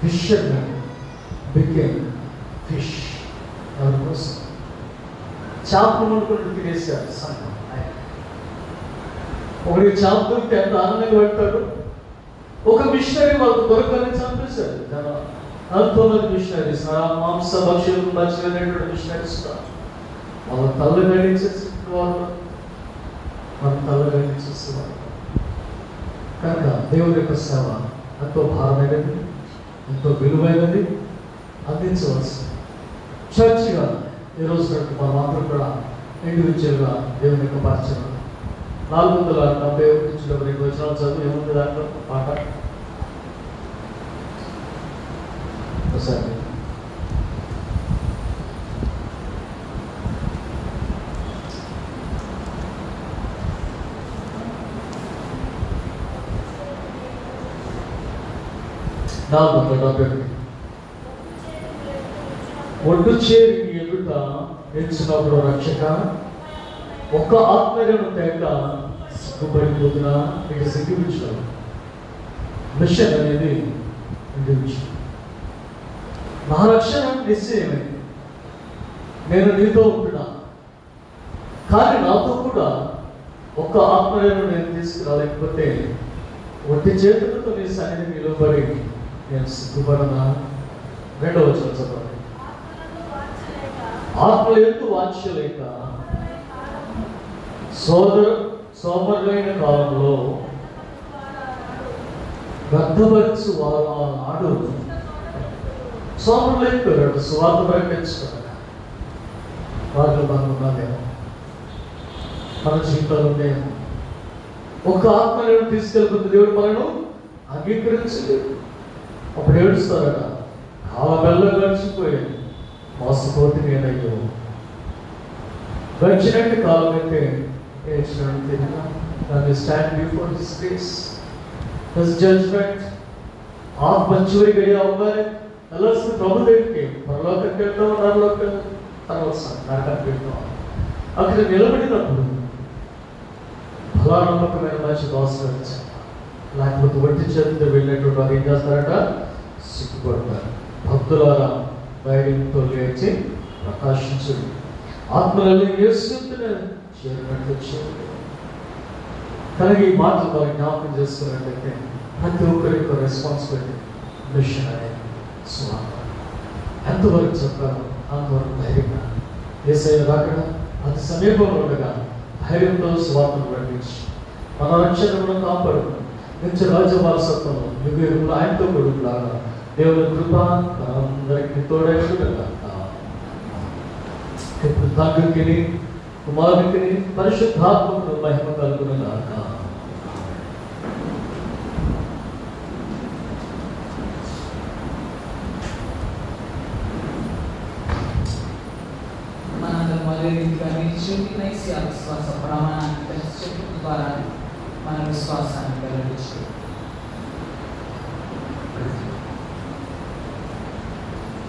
ఫిషర్మెన్ బికేమ్ ఫిష్. ఎవరి కోసం? చేపలు వండుకొని తినేశారు సంఘం. ఒకటి చేప దొరికితే ఎంత ఆనందంగా పెడతాడు. ఒక మిషనరీ వాళ్ళకు దొరకని చంపేశారు. ఎంతో మంది మిషనరీస్, మాంస భక్ష్యులకు మంచిగా మిషనరీస్ వాళ్ళ తల్లి గడించేసేవాళ్ళు, వాళ్ళ తల్లి గడించేసేవాళ్ళు. కనుక దేవుని యొక్క సేవ ఎంతో భారమైనది, ఎంతో విలువైనది, అందించవలసింది. చర్చిగా ఈరోజు మనం అందరూ కూడా ఇండివిజువల్గా దేవుని యొక్క పరిచయం 471 నుంచి 2 వచనాలు చదువు. ఏముంది దాంట్లో పాట? ఒకసారి ఒడ్డు చేరి ఎదుట నిలిచినప్పుడు రక్షక, ఒక్క ఆత్మీయులను తేక సిగ్గుపడిపోతున్నా. ఇక సిగ్గుపించడం మిషన్ అనేది ఇండివిజువల్. నా రక్షణ నిశ్చయమైంది, నేను నీతో ఉంటున్నా. కానీ నాతో కూడా ఒక్క ఆత్మీయులను నేను తీసుకురాలేకపోతే ఒట్టి చేతులతో నీ సన్నిధి నిలబడి నేను సిగ్గుపడనా? 2వ వచనం చదవండి. ఆత్మల యందు వాంఛ లేక సోమరులైన కాలంలో వ్యర్థపరచు వారు ఆనాడు సోమరులైపోయాడు. సువార్త ప్రకటించుకున్నాడు. వారిలో మనం ఉన్నామేమో, మన జీవితాలు ఉన్నాయేమో. ఒక ఆత్మలను తీసుకెళ్ళిపోతే దేవుడు మనను అంగీకరించలేదు. అప్పుడు ఏడుస్తారట, కాలబెల్ల గడిచిపోయాడు, మోసపోతే నేనయ్యో. గడిచినట్టు కాలం అయితే ఏడ్చినట్టు తెలియదా? దాన్ని stand before his face, his judgment. ఆత్మ చివరి గడియ అవ్వాలి, వెళ్ళాల్సిన ప్రభు దగ్గరికి, పరలోకానికి వెళ్తాం, నరలోకం తర్వాత నరకానికి వెళ్తాం. అక్కడ నిలబడినప్పుడు ఫలానమ్మకమైన మంచి దోషం వచ్చారు. లేకపోతే ఒట్టి చేతితో వెళ్ళినటువంటి వారు ఏం చేస్తారట? సిగ్గుపడతారు. భక్తులారా ధైర్యంతో లేచి ప్రకాశించండి, ఆత్మలలో యేసుని చేరినట్టు వచ్చేది. కనుక ఈ మాటలు మనం జ్ఞాపకం చేసుకున్నట్లయితే ప్రతి ఒక్కరికి రెస్పాన్సిబిలిటీ. మిషన్ అనేది స్వార్థ ఎంతవరకు చెప్పారు అంతవరకు ధైర్యంగా యేసయ్య రాకడా అతి సమీపంలో ఉండగా ధైర్యంతో స్వార్థను ప్రకటించి మన రక్షణను కాపాడు నిత్య రాజ్య వారసత్వంలో యుగయుగములు ఆయనతో కొడుకులాగా దేవుని కృప అందరికీ తోడైనట్టుగా ఇప్పుడు తండ్రికి కుమారునికి పరిశుద్ధాత్మకు మహిమ కలుగునుగాక. విశ్వాస ప్రమాణాన్ని తెలుసుకోవడం ద్వారా మన విశ్వాసాన్ని వెల్లడించు.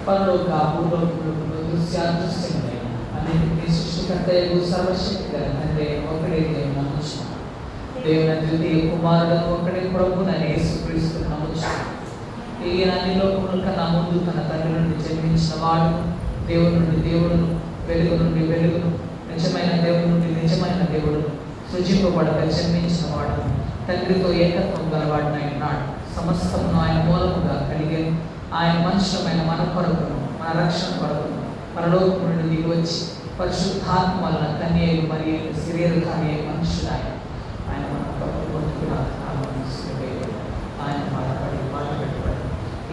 పరలోక భూలోకములకు దృశ్యాదృశ్యములైన అన్నిటికీ సృష్టికర్తయగు సర్వశక్తి గల తండ్రి ఒకడే దేవుని నమ్ముచున్నాను. దేవుని ద్వితీయ కుమారుడు ఒకడే ప్రభువునైన యేసుక్రీస్తును నమ్ముచున్నాను. ఈయన అన్ని లోకముల కన్నా ముందు తన తండ్రి నుండి జన్మించిన వాడు, దేవుని నుండి దేవుడును, వెలుగు నుండి వెలుగును, నిజమైన దేవుడి నుండి నిజమైన దేవుడును, సృజింపబడక జన్మించిన వాడు, తండ్రితో ఏకత్వం గలవాడినై ఉన్నాడు. సమస్తమును ఆయన మూలముగా కలిగి ఆయన మనుషులమైన మన కొరకును మన రక్షణ కొరకును పరలోకము నుండి దిగి వచ్చి పరిశుద్ధాత్మ వలన కన్యకు మరియు శరీరధారి మనుషులాయ ఆయన మన కొరకు బతుకులా ఆయన బాధపడి బాధపెట్టబడి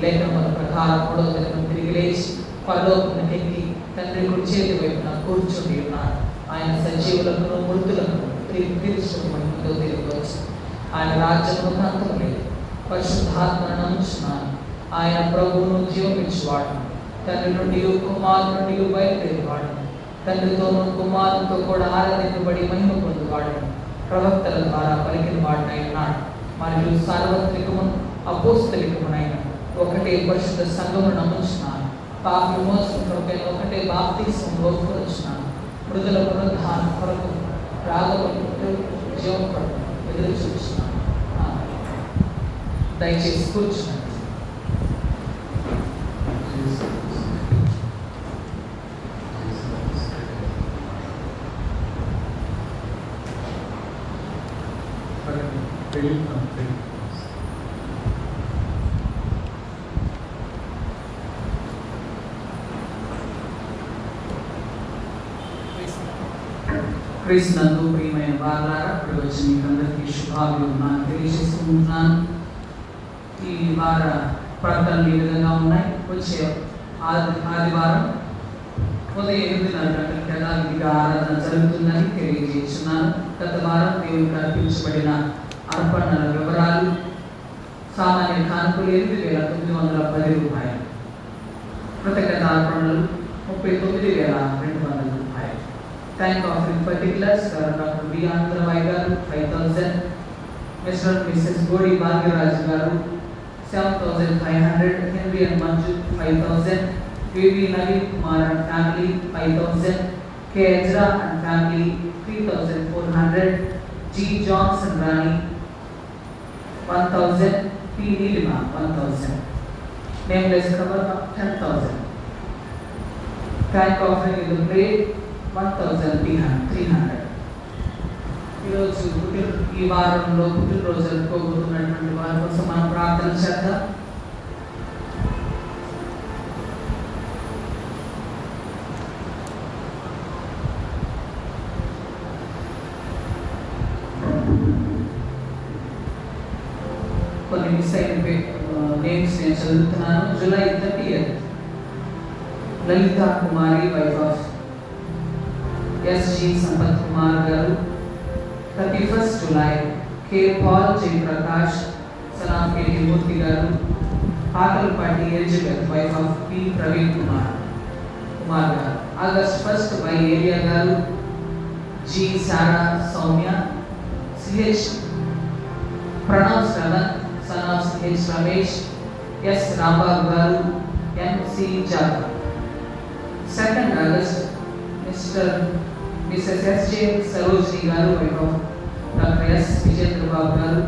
లేఖనముల ప్రకారం 3వ దినమున తిరిగి లేచి పరలోకమునకు ఎక్కి తండ్రి కుడి చేతి వైపున కూర్చుని ఉన్నాడు. ఆయన సజీవులకు మృతులకు తీర్చుకుంటూ తిరిగి వచ్చి ఆయన రాజ్యమునకు అంతం లేదు. పరిశుద్ధాత్మను నమ్ముచున్నాను. ఆయన ప్రభువును జీవమిచ్చువాడు, తండ్రి నుండి కుమారుని నుండి బయలుదేరివాడు, తండ్రితోనూ కుమారునితో కూడా ఆరాధింపబడి మహిమ పొందువాడు, ప్రవక్తల ద్వారా పలికిన వాడినై ఉన్నాడు. మరియు సార్వత్రికమును అపోస్తలికమునైన ఒకటే పరిశుద్ధ సంఘమును నమ్ముచున్నాను. పాప విమోచనకైన ఒకటే బాప్తిస్మం ఒప్పుకొనుచున్నాను. మృదుల పునరుద్ధానం కొరకు రాగవలన జీవం కొరకు ఎదురు చూస్తున్నాను. దయచేసి కూర్చున్నాను. క్రీస్తునందు ప్రియమైన వారలారా, ఇప్పుడు వచ్చి మీకు అందరికీ శుభాభివందనాలు తెలియజేసుకుంటున్నాను. ఈ వార ప్రకటనలు ఈ విధంగా ఉన్నాయి. వచ్చే ఆదివారం ఉదయం 8:30 గంటలకు యథావిధిగా ఆరాధన జరుగుతుందని తెలియజేస్తున్నాను. గత వారం దేవునికి అర్పించబడిన అర్పణల వివరాలు: సామాన్య కానుకలు 8,910 రూపాయలు, కృతజ్ఞత అర్పణలు 39,200 రూపాయలు. Thank offering particulars doctor B Andhravai గారు 5,000, మిస్టర్ మిస్సెస్ గోడి భాగ్యరాజు గారు 7,500, Henry and Manju 5,000, VV Naveen Kumar and family 5,000, K Ezra and family 3,400, G Johnson Rani 1,000, P Neelima 1,000, nameless cover 10,000. Thank offering in the plate 1,300. ఈరోజు ఈ వారంలో పుట్టినరోజు జరుపుకోబోతున్నటువంటి వారి కోసం మనం ప్రార్థన చేద్దాం. కొన్ని మిస్ అయిన నేమ్స్ నేను చదువుతున్నాను. July 30th Lalitha Kumari wife of SG Sampath Kumar గారు. 31st July K Paul Jayaprakash son of K Murthy గారు. Pakalapati Elizabeth wife of P Praveen Kumar గారు. ఆగస్ట్ 1st వై ఏరియా గారు. G Sarah Sowmya. CH Pranav Shravan son of CH Ramesh. S Rambabu గారు. MC Jadhav. 2nd August missus SJ Sarojini గారు wife of doctor S Vijendra Babu గారు.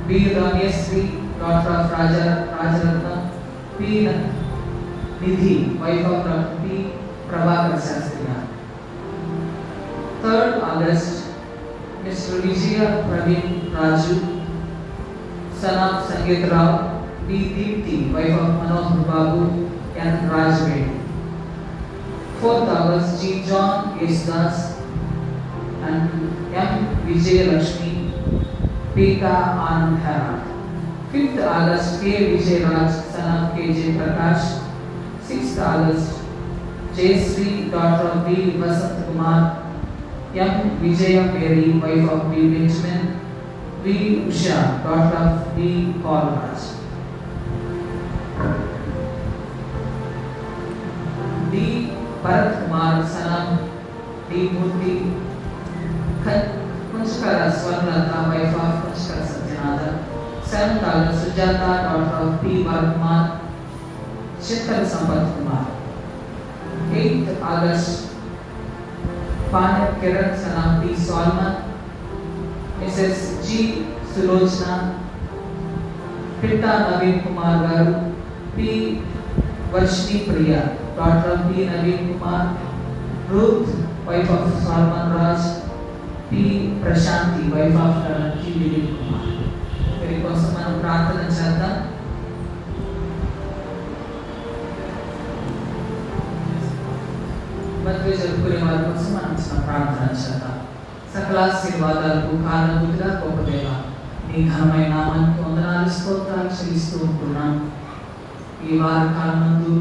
B Ramyasri doctor of Rajaratnam. P Nidhi wife of doctor P Prabhakar Sastry గారు. 3rd August mister Vijaya Praveen Raju son of Sangeeth Rao. B Deepthi wife of Manohar Babu N Rajaveni. 4th August G John Yesudas and M Vijayalakshmi Peeka Anand Harold. 5th August K Vijayaraj son of K Jayaprakash. 6th August Jayasri doctor of B Vasanth Kumar. M Vijaya Mary wife of B Benjamin. V Usha doctor of B Paulraj. D Bharath Kumar sun of D Murthy. Kunchakara Swarnalatha wife of Kunchakara Sathyanathan. 7th August Sujatha doctor of P Vardhaman Chittala Sampath Kumar. 8th August Panak Kiran son of D Solomon. Missus G Sulochana. Pitta Naveen Kumar గారు. P Varshini Priya doctor of P Naveen Kumar. Ruth wife of Solomon Raj. P Prashanthi wife of G Vineel Kumar. వీరి కోసం మనం ప్రార్థన చేద్దాం. మధ్య జరుపుకునే వారి కోసం మనం చిన్న ప్రార్థన చేద్దాం. సకల ఆశీర్వాదాలకు కారణభూతుడా గొప్ప దేవ, నీ ఘనమైన నామానికి వందనాలు స్తోత్రాలు చెల్లిస్తూ ఉంటున్నాం. ఈ వార కాలం నందు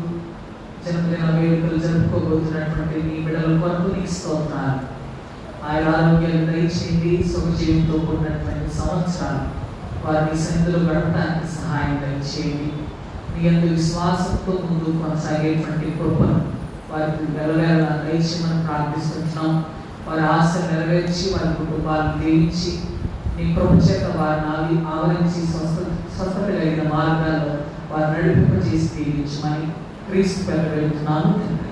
జన్మదిన వేడుకలు జరుపుకోబోతున్నటువంటి నీ బిడ్డల కొరకు నీ స్తోత్రాలు. ఆయన ఆరోగ్యాలు దయచేయండి. సుఖజీవంతో కూడినటువంటి సంవత్సరాలు వారిని సన్నిధిలో గడపడానికి సహాయం దయచేయండి. నీ యందు విశ్వాసంతో ముందు కొనసాగేటువంటి కృపను వారికి నెలవేళ దయచేయమని ప్రార్థిస్తున్నాం. వారి ఆశలు నెరవేర్చి వారి కుటుంబాలను దీవించి నీ కృప చేత వారిని ఆవరించి స్వస్థత కలిగిన మార్గాల్లో వారు నడిపింపజేసి దీవించమని క్రీస్తు పేరు వెళ్తున్నాను తండ్రి.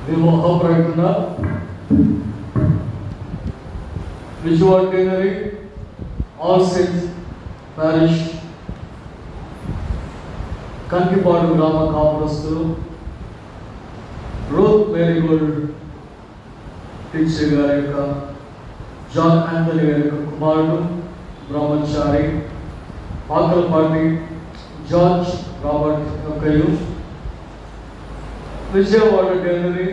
వివాహ ప్రకటన. విజువల్ deanery all saints parish Kankipadu గ్రామ కాపురస్తులు రూత్ మేరీగోల్డ్ టీచర్ గారి యొక్క జాన్ ఆంథనీ గారి యొక్క కుమారుడు బ్రహ్మచారి. పాకలపాటి జార్జ్ రాబర్ట్ యొక్కయు. Vijayawada deanery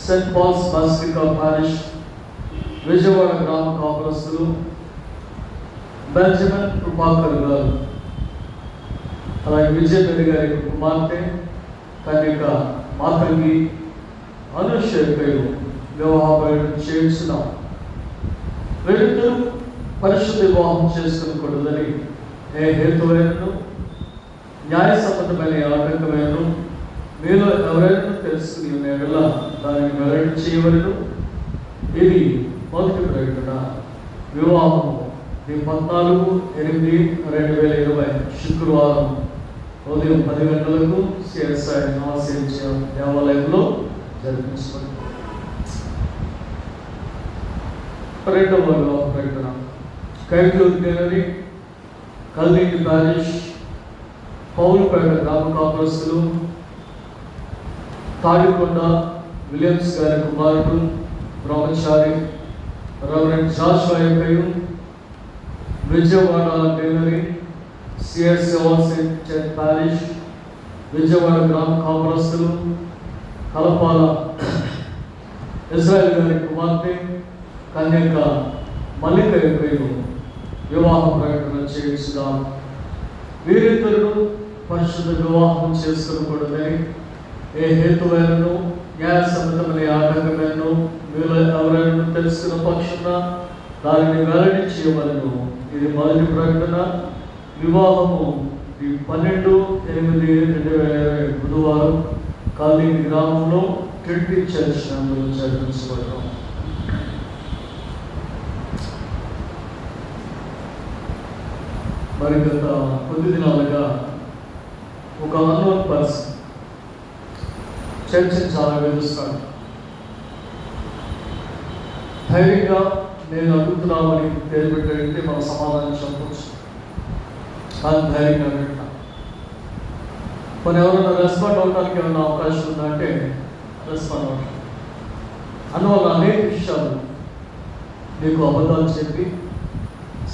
saint Paul's basilica parish Vijayawada గ్రామ కాపురస్తులు బెంజమిన్ కృపాకర్ గారు. అలాగే విజయపేట గారి కుమార్తె కన్యక మాతృకి అనుషేకయు వివాహం చేస్తున్నాం. వీరిద్దరూ పరిశుద్ధ వివాహం చేసుకునకూడదని ఏ హేతువైనను న్యాయసమ్మతమైన ఆటంకమైన మీలో ఎవరైనా తెలుసుకుని ఉన్న దానిని వెల్లడి చేయవలను. ఇది మొదటి ప్రకటన. వివాహం 14/8/2020 శుక్రవారం ఉదయం 10 గంటలకు సిఎస్ఐ దేవాలయంలో జరిపించబడింది. రెండవ వివాహ ప్రకటన. కైట్లూరు డైనరీ కల్దీని పారిష్ పౌలుపేట గ్రామ కాపురస్తులు తాడికొండ విలియమ్స్ గారి కుమారుడు బ్రహ్మచారి రెవరెండ్ జాషువా యొక్కయు. Vijayawada deanery CSI church parish Vijayawada గ్రామ కాపురస్తులు కలపాల ఇజ్రాయెల్ గారి కుమార్తె కన్యక మల్లిక యొక్క వివాహ ప్రకటన చేయించుదాం. వీరిద్దరూ పరిశుద్ధ వివాహం చేసుకునకూడదని ఏ హేతువైనను న్యాయసమ్మతమైన ఆటంకమైనను వీళ్ళు ఎవరైనా తెలుసుకున్న పక్షున దానిని వెల్లడి చేయవలను. ఇది మొదటి ప్రకటన. వివాహము 12/8/2020 బుధవారం కాలనీ గ్రామంలో ట్రినిటీ చర్చ్ నందు జరిపించబడడం. మరి గత కొద్ది దినాలుగా ఒక అన్నోన్ పర్సన్ చర్చని చాలా వేధిస్తాడు. ధైర్యంగా నేను అడుగుతున్నామని పేరు పెట్టాడంటే మన సమాధానం చెప్పవచ్చు. కానీ ధైర్యంగా పెట్టినా కొన్ని ఎవరైనా రెస్పాండ్ అవడానికి ఏమైనా అవకాశం ఉందంటే రెస్పాండ్ అవుతాం. అందువల్ల అనేక విషయాలు నీకు అబద్ధాలు చెప్పి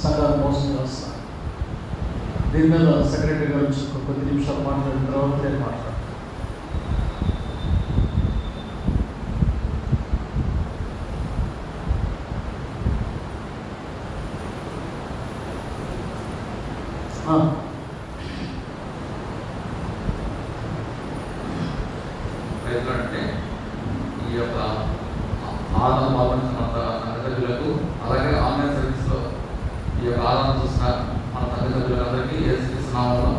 సంఘాన్ని మోసం చేస్తాను. దీని మీద సెక్రటరీ గారు వచ్చి కొద్ది నిమిషాలు మాట్లాడిన తర్వాత నేను మాట్లాడతాను. అంటే ఈ యొక్క ఆరాధన పాల్గొంటున్న తల్లిదండ్రులకు, అలాగే ఆన్లైన్ సర్వీస్లో ఈ యొక్క ఆరాధన చూసిన మన తల్లిదండ్రులందరికీ యేసుక్రీస్తు నామములో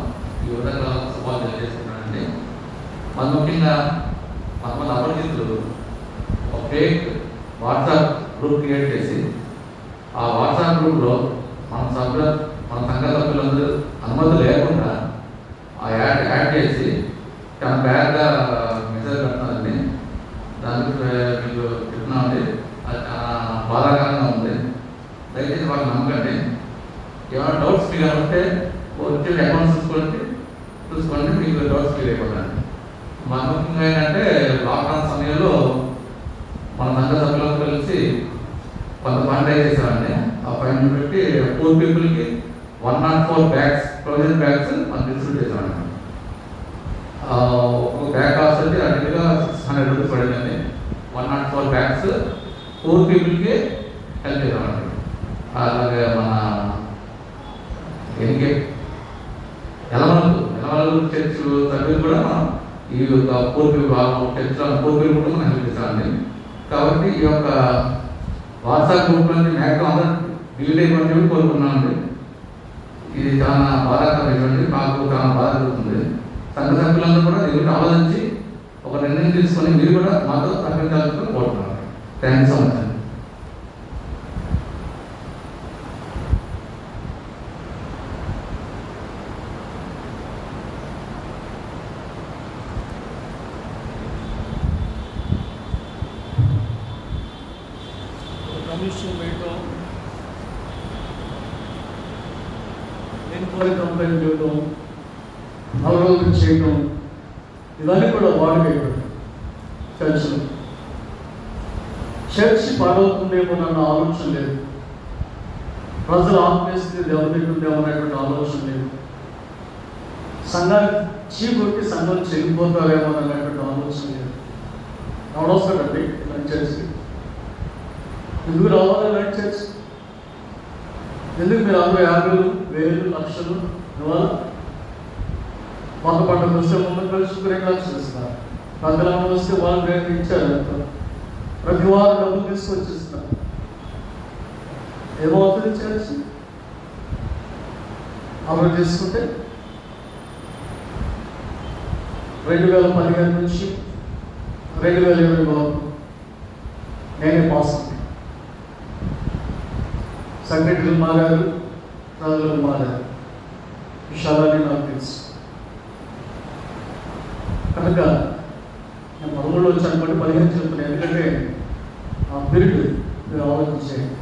ఈ విధంగా శుభాలు తెలియజేస్తున్నానండి. మన ముఖ్యంగా కొంతమంది అపరిచితులు ఒక ఫేక్ వాట్సాప్ గ్రూప్ క్రియేట్ చేసి ఆ వాట్సాప్ గ్రూప్లో మన సంఘ సభ్యులందరూ అనుమతి లేకుండా ఆ యాడ్ చేసి చాలా బ్యాడ్గా మెసేజ్ పెడుతున్నారండి. దానికి మీకు చెప్తున్నామండి, అది చాలా బాధాకరంగా ఉంది. దయచేసి వాళ్ళు నమ్మకండి. ఏమైనా డౌట్స్ మీకు ఉంటే వచ్చి అకౌంట్స్ చూసుకోండి, మీకు డౌట్స్ క్లియర్ అయిపోతాయండి. మన ముఖ్యంగా ఏంటంటే లాక్డౌన్ సమయంలో మన సంఘ సభ్యులకు కలిసి కొంత ఫండ్ చేసామండి. ఆ ఫండ్ పెట్టి పూర్ పీపుల్కి 104 బ్యాగ్స్ ప్రొవిజన్ బ్యాగ్స్ మనం డిస్ట్రిబ్యూట్ చేసామండి. ఒక బ్యాగ్ కాస్ట్ వచ్చి అడిగిగా 600 రూపీస్ పడిందండి. 104 బ్యాగ్స్ పూర్ పీపుల్కి హెల్ప్ చేసామండి. అలాగే మన ఎలమలు చర్చ్ సభ్యులు కూడా మనం ఈ యొక్క పూర్ పీపుల్ కూడా మనం హెల్ప్ చేసామండి. కాబట్టి ఈ యొక్క వాట్సాప్ గ్రూప్లన్నీ మ్యాక్సిమం అందరూ డిలీట్ అయిపోయి చెప్పి కోరుకున్నామండి. ఇది చాలా బాధాకరమైనటువంటి, మాకు చాలా బాధ జరుగుతుంది. సంఘ సభ్యులందరూ కూడా దీన్ని ఆలోచించి ఒక నిర్ణయం తీసుకొని మీరు కూడా మాతో సహకరించాలని కోరుతున్నాను. థ్యాంక్ యూ సో మచ్ అండి. కమిషన్ వేయటం, ఎన్క్వైరీ కంప్లైంట్ చేయడం, అవరోధం చేయడం, ఇవన్నీ కూడా వాడుకైపోయాయి చర్చలు. చర్చ్ పాడవుతుందేమోనన్న ఆలోచన లేదు, ప్రజల ఆత్మీయస్థితి దెబ్బతింటుందేమో అనేటువంటి ఆలోచన లేదు, సంఘాన్ని చీకొట్టి సంఘం చెల్లిపోతారేమో అనేటువంటి ఆలోచన లేదు. ఎవడొస్తాడండి ఇలాంటి చర్చకి? ఎందుకు రావాలి ఇలాంటి చర్చ్? ఎందుకు మీరు అందరూ 50,000, 1,00,000 ఇవ్వాలి? ఒక పండుగ వస్తే ముందు కలిసి 2 లక్షలు ఇస్తున్నారు. పెద్దలను వస్తే వాళ్ళు 2 ఇచ్చారు. ప్రతి వారు డబ్బులు తీసుకొచ్చిస్తున్నారు. ఏమవుతుంది చర్చ్ అమలు చేసుకుంటే? 2015 నుంచి 2020 వరకు నేనే పాస్ అయ్యాను. సెక్రటరీలు మారారు, ప్రజలు మారారు, విషయాలన్నీ నాకు తెలుసు. కనుక నేను 13 వచ్చాను కాబట్టి 15 చెప్తున్నాను. ఎందుకంటే ఆ పీరియడ్ మీరు ఆలోచించేయండి.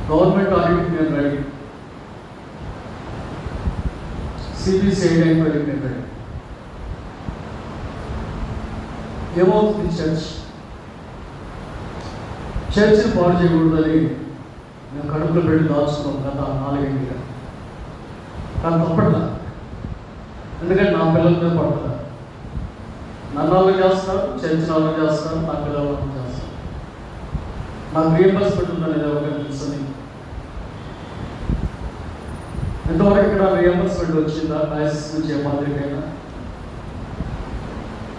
గవర్నమెంట్ ఆడిట్కి నేను రెడీ, సిబిసిఐడి ఎంక్వైరీకి నేను రెడీ. ఏమవుతుంది చర్చ్ని పాడు చేయకూడదని నేను కడుపులో పెట్టి దాచుకున్నాం గత 4 ఏళ్ళుగా. కానీ తప్పట్లా ఎందుకంటే నా పిల్లల మీద పడుతున్నారు. నన్ను వాళ్ళు చేస్తున్నారు, చర్చిన వాళ్ళు చేస్తున్నారు, నా పిల్లల వాళ్ళు చేస్తారు. నాకు రీఎంబర్స్మెంట్ ఉందనేది ఎవరికి తెలుస్తుంది. ఎంతవరకు ఇక్కడ రీఎంబర్స్మెంట్ వచ్చిందా డయాసిస్ నుంచి ఏ మాదిరికైనా?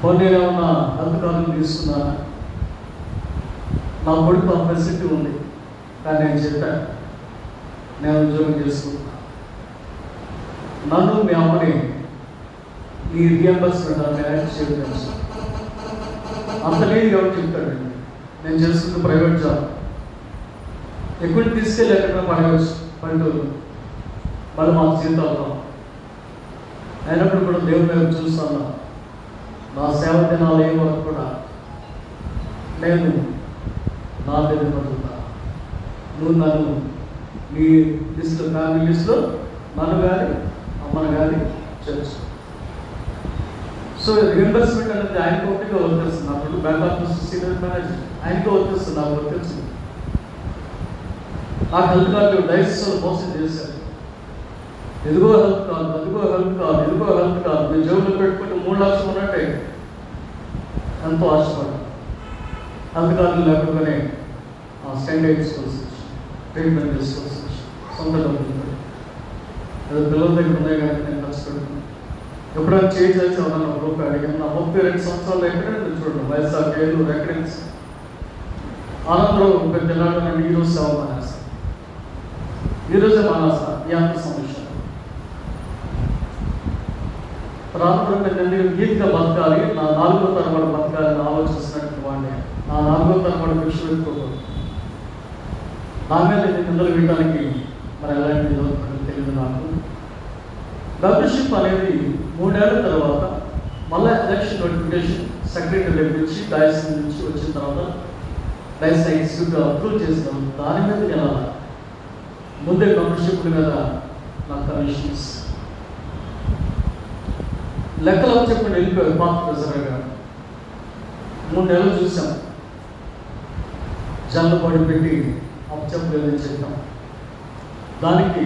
కొన్ని ఏమన్నా హెల్త్ కార్డులు తీసుకున్నానా? నా కొడుకు ఆ ఫెసిలిటీ ఉంది, కానీ నేను చెప్పాను నేను ఉద్యోగం చేసుకుంటున్నా, నన్ను మీ అమ్మని ఈ రీఎంబర్స్మెంట్ మేనేజ్ చేయడం అంత లేదు ఎవరు చెప్తాడండి. నేను చేసుకుంటే ప్రైవేట్ జాబ్ ఎక్కువ తీసుకెళ్ళి ఎక్కడ పడవచ్చు పల్లెటూరు, మళ్ళీ మాకు జీతాలు అయినప్పుడు కూడా దేవుని వైపు చూస్తాను. నా సేవ దినాలు ఏ వరకు కూడా నేను నా దగ్గర పడుతున్నా. నువ్వు నన్ను నీ లిస్టులో, ఫ్యామిలీ లిస్టులో నన్ను కానీ అమ్మను కానీ చేర్చు. సో రీఎంబర్స్మెంట్ అనేది ఆయనకు ఒకటిగా వర్తిస్తుంది. అప్పుడు బ్యాంక్ ఆఫీస్ సీనియర్ మేనేజర్ ఆయనకు వర్తిస్తుంది, నాకు వర్తిస్తుంది. ఆ హెల్త్ కార్డు డయాసిస్ మోసం చేశారు. ఎదుగో హెల్త్ కార్డు, అదిగో హెల్త్ కార్డు, ఎదుగో హెల్త్ కార్డు మీ జేబులో పెట్టుకుంటే 3 లక్షలు ఉన్నట్టే ఎంతో ఆశపడ్డా. హెల్త్ కార్డులు లేకుండానే స్టాండ్ వేసుకోవాల్సి వచ్చి, ట్రీట్మెంట్ చేసుకోవాల్సి వచ్చి, సొంత డబ్బులు ఏదో పిల్లల దగ్గర ఉన్నాయి కానీ నేను కష్టపడుతున్నాను. ఎప్పుడైనా చేంజ్ చేసి ఉన్నాను ఒక రూపాయి అడిగాను. నా 32 సంవత్సరాలు ఎక్కడైనా చూడండి, వైఎస్ఆర్ ఏలూరు ఎక్కడైనా ఆనందరావు పెద్ద నన్ను ఈరోజు సేవ మానేస్తాను, ఈరోజే మానేస్తాను. ఈ అంత సమస్య రాత్రి నేను గీతిగా బతకాలి, నా 4వ తరబడి బతకాలని ఆలోచిస్తున్నట్టు వాడిని నా 4వ తరబడి దృష్టి పెట్టుకోకూడదు. నా మీద నిందలు వేయడానికి మరి ఎలాంటి తెలియదు నాకు. మెంబర్షిప్ అనేది 3 ఏళ్ల తర్వాత మళ్ళీ ఎలక్షన్ నోటిఫికేషన్ సెక్రటరీ నుంచి డయాసిస్ నుంచి వచ్చిన తర్వాత డయాసిస్ ఎగ్జిక్యూటివ్ అప్రూవ్ చేసిన దాని మీద నేను ముందే మెంబర్షిప్ మీద నాకు కమిషన్స్ లెక్కలు చెప్పండి వెళ్ళిపోయారు. పాత ప్రెసిడెంట్ గారు 3 నెలలు చూసాం, జన్లు పడి పెట్టి అప్పచెప్పలేదని చెప్పాం. దానికి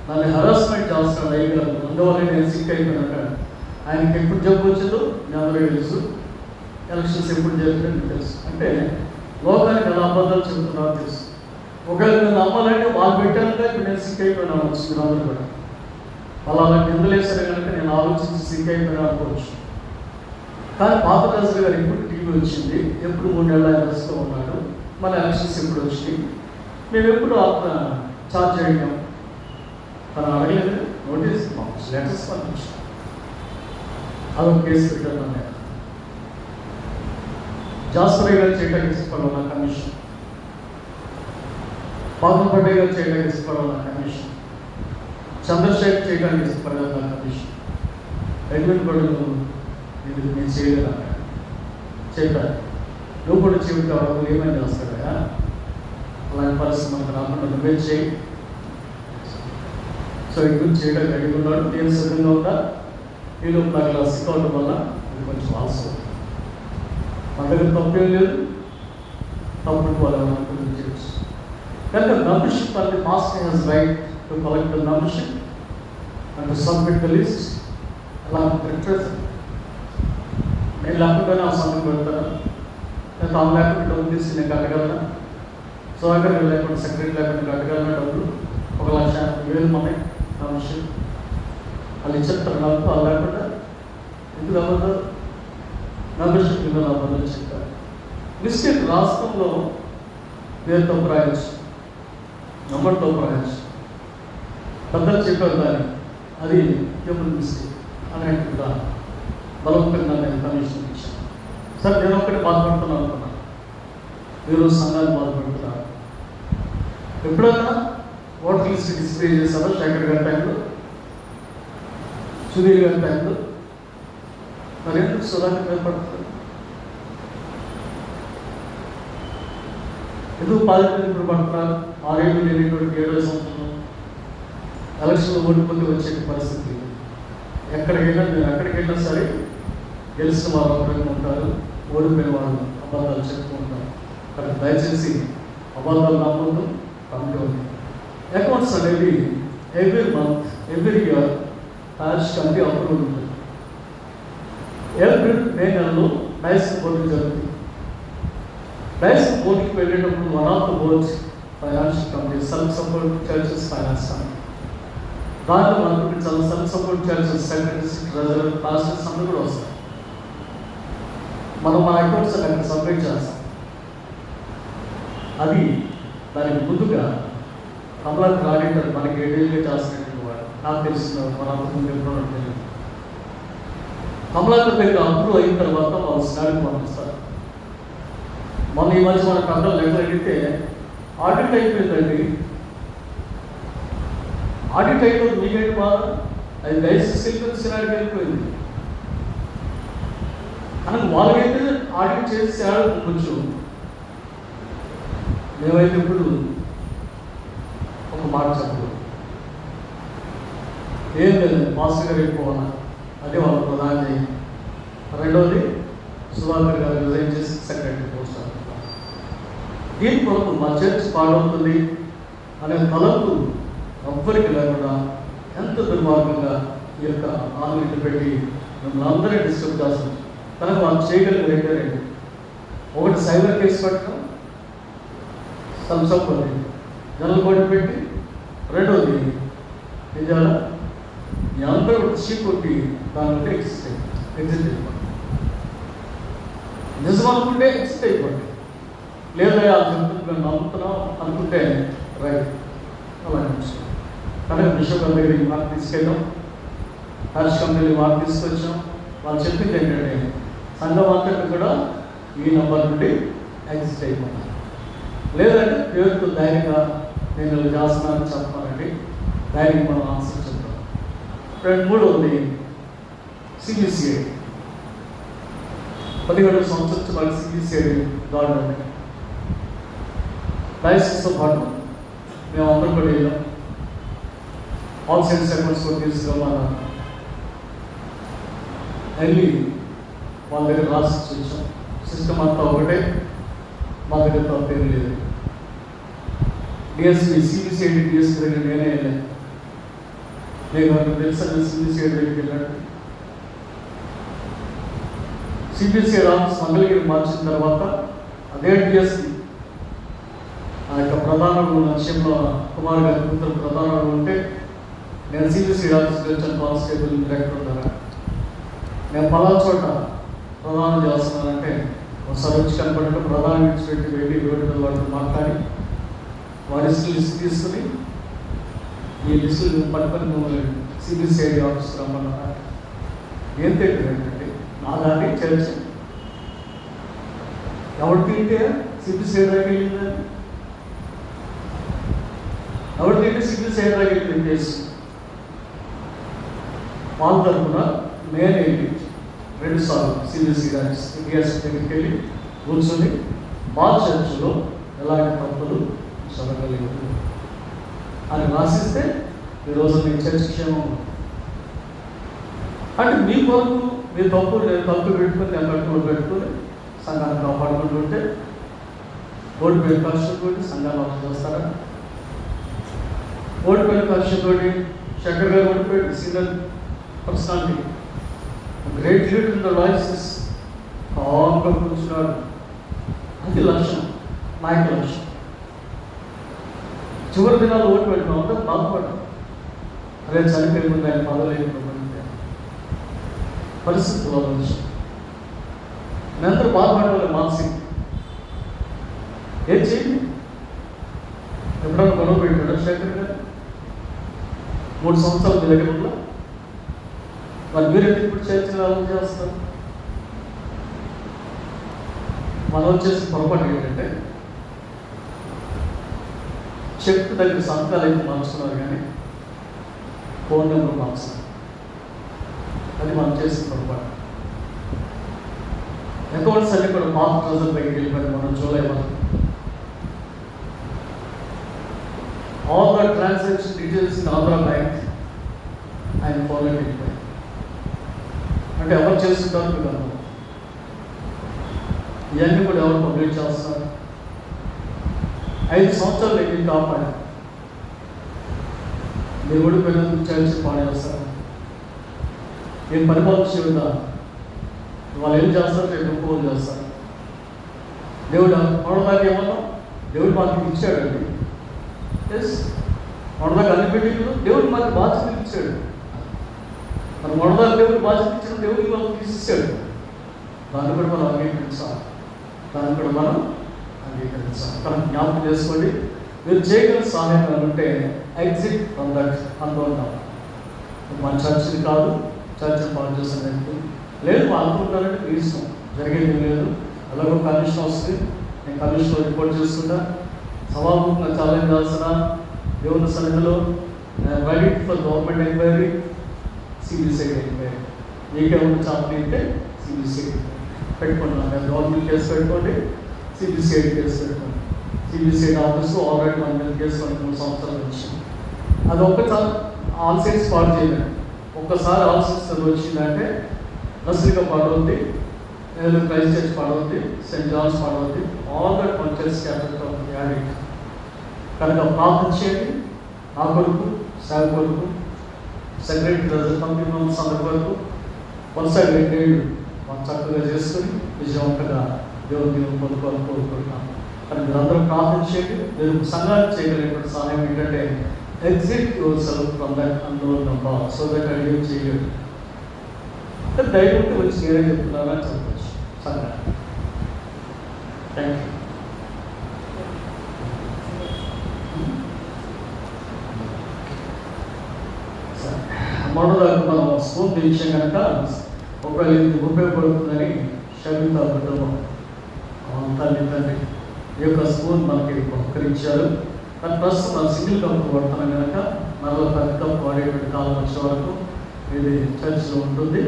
నన్ను హరాస్మెంట్ చేస్తున్నాడు అయ్యగారు, అందువల్ల నేను సిక్ అయిపోయినాక ఆయనకి ఎప్పుడు జబ్బు వచ్చిందో మీ అందరికీ తెలుసు, ఎలక్షన్స్ ఎప్పుడు జరిగినట్టు తెలుసు. అంటే లోకానికి ఎలా అబద్ధాలు చెబుతున్నారో తెలుసు. ఒకవేళ నేను నమ్మాలంటే వాళ్ళు పెట్టాలంటే ఇప్పుడు నేను సిక్ అయిపోయినా వచ్చు. మీరు అందరూ కూడా వాళ్ళు అలా నిందలేసారు కనుక నేను ఆలోచించి సిక్ అయిపోయినా అనుకోవచ్చు. కానీ పాత రాజు గారు ఎప్పుడు టీవీ వచ్చింది, ఎప్పుడు 3 నెలలు ఆయన రెస్ట్లో ఉన్నాడు, మన ఎలక్షన్స్ ఎప్పుడు వచ్చినాయి, మేము ఎప్పుడు ఛార్జ్ చేయడం తను అడగలేదు. నోటీస్ లెటర్స్ పంపించాం, అదొక కేసు పెట్టాను. నేను జాస్పరే గారు చేయడానికి ఇష్టపడవు నా కమిషన్, పాదపడ్డే గారు చేయడానికి ఇష్టపడవు నా కమిషన్, చంద్రశేఖర్ చేయడానికి ఇష్టపడలేదు నా కమిషన్, ఎడ్విన్ గొడవలు నేను చేయలేదు అన్నాడు. చెప్పాను నువ్వు కూడా చెబుతా వాళ్ళు ఏమైనా చేస్తాడా, అలాంటి పరిస్థితి మనకు రాకుండా నువ్వే చేయి. సో ఎడ్విన్ చేయడానికి అడిగి ఉన్నాడు, నేను సిద్ధంగా ఉందా. నేను నాకు సిక్ అవడం వల్ల అది కొంచెం ఆల్సో మన దగ్గర తప్పేం లేదు, తప్పుడు వాళ్ళు ఏమనుకుంటుంది చేయొచ్చు. కనుక మెంబర్షిప్ అనేది master has right to collect the membership and to submit the list. అలా నేను లేకుండానే ఆ సమయం పెడతాను, నేను తాము లేకుండా డబ్బులు తీసి నేను కట్టగలనా, సోదరు లేకుండా సెక్రటరీ లేకుండా కట్టగలనా డబ్బులు 1,50,000 మంది మెంబర్షిప్ వాళ్ళు ఇచ్చేస్తారు నాకు. వాళ్ళు లేకుండా ఎందుకు అవ్వదు మెంబర్షిప్ మీద అవ్వదని చెప్పారు. మిస్టేక్ రాష్ట్రంలో పేరుతో రాయొచ్చు, నెంబర్తో రాయొచ్చు, పెద్దలు చెప్పారు దాన్ని, అది హ్యూమన్ మిస్టేక్ అనేట్టుగా బలవంతంగా నేను కమిషన్ ఇచ్చాను. సార్ నేను ఒక్కటి బాధపడుతున్నాను అనుకున్నాను, ఈరోజు సంఘాన్ని బాధపడుతున్నాను. ఎప్పుడన్నా ఓటర్ లిస్ట్ డిస్ప్లే చేశారో శేఖర్ గారి టైంలో, సుధీర్ గారి టైంలో, మరి ఎందుకు సుధాకర్ మీద పడుతుంది, ఎందుకు పాజిటివ్ ఇప్పుడు పడుతున్నారు? 6 ఏళ్ళు లేనిటువంటి 7వ సంవత్సరం ఎలక్షన్లో ఓడిపోతే వచ్చే పరిస్థితి. ఎక్కడికైనా మీరు ఎక్కడికి వెళ్ళినా సరే గెలిచిన వాళ్ళు ఒకరిగా ఉంటారు, ఓడిపోయిన వాళ్ళు అబద్ధాలు చెప్పుకుంటారు. కానీ దయచేసి అబద్ధాలు నమ్మద్దు. కమిటీ అకౌంట్స్ అనేది every month every year parish committee approval ఉంటుంది. ఏప్రిల్ మే నెలలో డైసన్ బోర్డు జరుగుతుంది. డైసన్ బోర్డుకి వెళ్ళేటప్పుడు one of the boards financial committee, self support churches finance committee. దాంట్లో మనకు చాలా self support churches secretaries, treasurer, pastors అందరూ కూడా వస్తారు. మనం మన అకౌంట్స్ అక్కడ సబ్మిట్ చేస్తాం. అది దానికి ముందుగా కమలాకర్ ఆడిటర్ మనకి డీల్గా చేస్తున్నటువంటి వాడు, నాకు తెలిసిన మన ముందు ఎప్పుడో తెలియదు. కమలాకర్ దగ్గర అప్రూవ్ అయిన తర్వాత వాళ్ళు స్నాడికి పంపిస్తారు. మొన్న ఈ మధ్య మన కథలు లెటర్ అడిగితే ఆడిట్ అయిపోయిందండి. ఆడిట్ అయిపోయింది, మీకేంటి బాధ? అది దయచేసి వెళ్ళిపోయింది, సినాడికి వెళ్ళిపోయింది. మనకు వాళ్ళకైతే ఆడిట్ చేసి సేవలు పంపించు. మేమైతే ఇప్పుడు ఒక మాట చెప్పదు, ఏం లేదు, మాస్టర్ గారు వెళ్ళిపోవాలా, అదే వాళ్ళ ప్రధాన చేయండి. రెండవది సుధాకర్ గారు రిజైన్ చేసి సెక్రటరీ పోస్ట్ అంటున్నారు. దీని కొరకు మా చర్చ్ పాడవుతుంది అనే తలంపు ఎవ్వరికి లేకుండా ఎంత దుర్మార్గంగా ఈ యొక్క ఆలోచన పెట్టి మిమ్మల్ని అందరినీ డిస్టర్బ్ చేస్తాం. కనుక వాళ్ళు చేయగలిగిన రెండే, ఒకటి సైబర్ కేసు పెట్టడం, సంసంపది జనరల్ కోర్టు పెట్టి, రెండవది నిజాల మీ అందరూ చీకొట్టి దానిలో ఎగ్జిట్ అయిపోండి. నిజం అనుకుంటే ఎగ్జిట్ అయిపోండి, లేదా చెప్తున్నాను నమ్ముతున్నాం అనుకుంటే రైట్ అలా నిమిషం. కనుక బిషప్ గారి దగ్గరికి మార్క్ తీసుకెళ్ళాం, హర్ష్ కంపెనీ మార్క్ తీసుకొచ్చాం. వాళ్ళు చెప్పింది ఏంటంటే సంఘం అంతటి కూడా ఈ నంబర్ నుండి ఎగ్జిట్ అయిపోయింది, లేదంటే పేరుతో ధైర్యంగా నేను ఇలా చేస్తున్నానని చెప్పానండి. దానికి మనం ఆన్సర్ చెప్తాం. మూడవది సిబిసిఐ 17 సంవత్సరాల వాళ్ళ సిబిసిఐ గవర్నమెంట్ డైసిస్తో పాటు మేము అందరం కూడా వెళ్ళాం. ఆల్ సైడ్స్ అకౌంట్స్ కూడా తీసుకురామన్నా వెళ్ళి వాళ్ళ దగ్గర రాసి చూసాం. సిస్టమ్ అంతా ఒకటే, మా దగ్గర తప్పేం లేదు. డిఎస్పీ సిబిసిఐడి డిఎస్పీ దగ్గర నేనే వెళ్ళాను. నేను నాకు తెలుసా సిబిసిఐడి దగ్గరికి వెళ్ళాను. సిబిసిఐడి ఆఫీస్ మంగళగిరి మార్చిన తర్వాత అదే డిఎస్పీ ఆ యొక్క ప్రధాన లక్ష్యంలో కుమార్ గారి కూతురు ప్రధాన ఉంటే నేను సిబిసిఐడి ఆఫీస్కి వచ్చాను. కానిస్టేబుల్ డైరెక్టర్ ద్వారా నేను పలానా చోట ప్రధానం చేస్తున్నానంటే ఒకసారి వచ్చి కనపడటం, ప్రధానం విడిచిపెట్టి వెళ్ళి రోడ్డు మీద వాటితో మాట్లాడి వారి లిస్ట్ తీసుకుని ఈ లిస్టులు పట్టుకొని మమ్మల్ని సిబిసిఐడి ఆఫీస్ రమ్మన్నారు. ఏం తెలియదు ఏంటంటే నా దాన్ని చర్చ ఎవరు తింటే సిబిసిఐడి దగ్గర వెళ్ళిందని, ఎవరు తింటే సిబిసిఐడి దగ్గర వెళ్ళింది చేసి వాళ్ళ తరఫున నేను వెళ్ళి 2 సార్లు సిబిసిఐడి దగ్గరికి వెళ్ళి కూర్చొని మా చర్చిలో ఎలాంటి తప్పులు జరగలేదు అని రాసిస్తే ఈరోజు మీ చర్చ క్షేమం. అంటే మీ కొరకు మీ తప్పు నేను తప్పు పెట్టుకుని నేను కట్టుబడి పెట్టుకుని సంఘాన్ని కాపాడుకుంటూ ఉంటే ఓడిపోయిన కష్టతోటి సంఘాన్ని ఆఫ్ చేస్తారా? ఓడిపోయిన కష్టతోటి శంకర్ గారు ఓడిపోయాడు, senior personality, great leader in the voices, కామ్గా కూర్చున్నాడు. అది లక్ష్యం, నాయక లక్ష్యం. చివరి దినాలు ఓటు పెట్టినా ఉంటే బాధపడ్డాం. అదే చనిపోయి ముందు ఆయన పదలేదు పరిస్థితుల్లో లక్ష్యం. నేనందరూ బాధపడవాలి. మానసిక ఏం చేయండి. ఎప్పుడన్నా గొడవ పెట్టాడు శేఖర్ గారు 3 సంవత్సరాలు మీ దగ్గర ఉందా? మరి మీరు ఇప్పుడు చర్చలు అమలు చేస్తారు. మనం వచ్చేసి పొరపాటు ఏంటంటే చెక్ దగ్గర సంతకాలు అయితే మార్చుకున్నారు కానీ ఫోన్ నెంబర్ మార్చుకున్నారు. అది మనం చేసిన పొరపాటు. అకౌంట్స్ అన్ని కూడా పాత ట్రెజర్ దగ్గరికి వెళ్ళిపోయి మనం July 1 all the transaction details in Andhra bank ఆయన ఫోన్లో వెళ్ళిపోయి. అంటే ఎవరు చేస్తుంటారు మీకు అర్థం. ఇవన్నీ కూడా ఎవరు పబ్లిక్ చేస్తున్నారు. 5 సంవత్సరాలు ఎన్ని కాపాడు మీరు ఓడిపోయినందుకు చర్చి పాడేస్తారు. ఏం పరిపాలన చేయదా వాళ్ళు ఏం చేస్తారు, రేపు ఫోన్ చేస్తారు. దేవుడు మనదాకా ఏమన్నా దేవుడు మనకి ఇచ్చాడండి. ఎస్, మనదాకా అన్ని బిల్డింగ్లు దేవుడు మనకి బాధ్యతలు ఇచ్చాడు. మన మనదాకా దేవుడు బాధ్యత ఇచ్చిన దేవుడికి మనం తీసిస్తాడు. దాన్ని కూడా మనం అంగీకరించాలి. కానీ జ్ఞాపకం చేసుకోండి, మీరు చేయగల సహాయం అంటే ఎగ్జిట్ ఫ్రమ్ దట్ అనుకుంటాం. మన చర్చిని కాదు, చర్చిని పాటు చేస్తున్నట్టు లేదు అనుకుంటారంటే మీ ఇష్టం, జరిగేది లేదు. అలాగే కమిషన్ వస్తుంది, నేను కమిషన్లో రిపోర్ట్ చేసుకుంటా. సభాముఖంగా ఛాలెంజ్ చేస్తున్నా దేవుని సన్నిధిలో, ready for government enquiry, CBCID enquiry. మీకేమన్నా చాపలు అయితే సిబిసిఐడి పెట్టుకుంటున్నాను. గవర్నమెంట్ కేసు పెట్టుకోండి, సిబిసిఐడి కేసు పెట్టుకోండి. సిబిసిఐడి ఆఫీసు ఆల్రెడీ మన మీద కేసు 3 సంవత్సరాలు వచ్చింది. అది ఒక్కసారి ఆల్ సైడ్స్ పాడు చేయలేదు. ఒక్కసారి ఆల్ సైడ్స్ వచ్చిందంటే నర్సరీగా పాడవుద్ది, క్రైస్ట్ చర్చ్ పాడవుద్ది, సెయింట్ జాన్స్ పాడవుద్ది, ఆల్ దట్ పంచర్స్ క్యాపిటల్ ఆఫ్ యాడిట్. కనుక ప్రార్థన చేయండి. నా కొరకు, సేవ కొరకు, సెక్రటరీ కమిటీ మెంబర్స్ అందరి కొరకు వరుసగా 2 ఏళ్ళు మనం చక్కగా చేసుకుని విజయవంతంగా దేవుని పొందుకోవాలని కోరుకుంటున్నాను. కానీ మీరందరూ ప్రార్థన చేయండి. మీరు సంఘానికి చేయగలిగినటువంటి సహాయం ఏంటంటే exit your self from that unknown number so that I leave చేయలేదు. దయచేసి వచ్చి నేనే చెప్తున్నానని చెప్పచ్చు సంఘాన్ని. Thank you. మొదటిదాకా మనం స్కూల్ దించాం కనుక ఒకవేళ ఇది ఉపయోగపడుతుందని షబితా కుటుంబం తల్లి ఈ యొక్క స్కూల్ మనకి బహుకరించారు. కానీ ప్రస్తుతం మనం సింగిల్ కప్ పడుతున్నాం కనుక మరలా పెద్ద కప్ వాడేటువంటి కాలం వచ్చే వరకు ఇది చర్చిలో ఉంటుంది.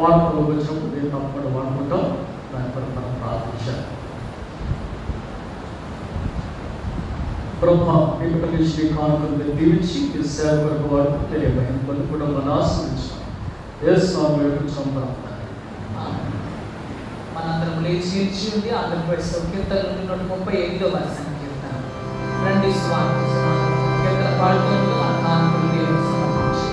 వాడుకోలోకి వచ్చినప్పుడు దీన్ని తప్పకుండా వాడుకుంటాం. దాని కొరకు మనం ప్రార్థించాలి. బ్రహ్మ ఇప్పటి శ్రీ కానుకలు దీవించి ఈ సేవ కొరకు వాడుకు తెలియబోయింది కొన్ని కూడా మనం ఆశ్రయించాం. మనందరం లేచి నిలిచి ఉంది. ఆంధ్రప్రదేశ్ కీర్తన నుండి 135వ సంకీర్తన. రండి స్వామి కీర్తన పాడుతూ మన కానుకలు దేవునికి సమర్పించి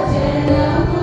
Jana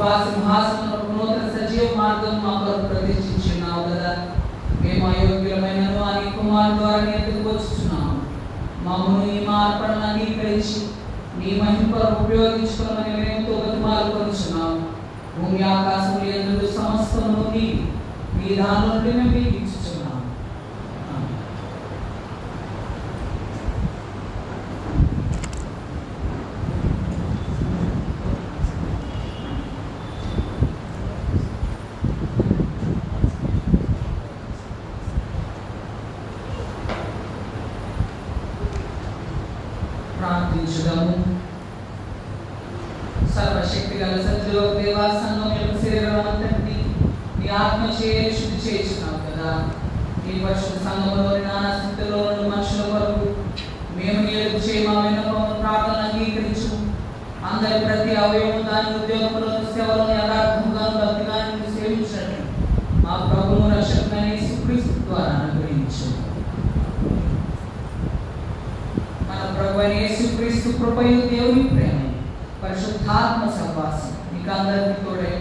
కృపా సింహాసనమునకు నూతన సజీవ మార్గం మా కొరకు ప్రతిష్ఠించున్నావు కదా. మేము అయోగ్యులమైనను అని కుమారు ద్వారా నీ ఎదుగుకు వచ్చుచున్నాము. మమ్మను ఈ మార్పులను అంగీకరించి నీ మహిమ కొరకు ఉపయోగించుకోమని మేముతో బతిమాలుకొనుచున్నాము. భూమి ఆకాశములు యందు సమస్తమును నీ దాని నుండి మేము మీకు ఇచ్చుచున్నాము. ప్రార్థించుదాము. సర్వశక్తి గల సత్యలో దేవా సంఘం యొక్క శరీరం అంతటిని నీ ఆత్మ చేయ శుద్ధి చేయించున్నావు కదా. ఈ పరిశుద్ధ సంఘంలోని నానా స్థితిలో ఉన్న మనుషుల కొరకు మేము నీ ఎదుగు చేయమా విన్నపమును ప్రార్థన అంగీకరించు. అందరి ప్రతి అవయవం దాని ఉద్యోగంలోని సేవలను యథార్థముగాను భక్తిగాను సేవించినట్లు మా ప్రభువు రక్షకుడైన యేసుక్రీస్తు ద్వారా అనుగ్రహించు. మన ప్రభువైన యేసుక్రీస్తు కృపయు దేవుని ప్రేమ పరిశుద్ధాత్మ సహవాసం మీకు అందరికీ తోడై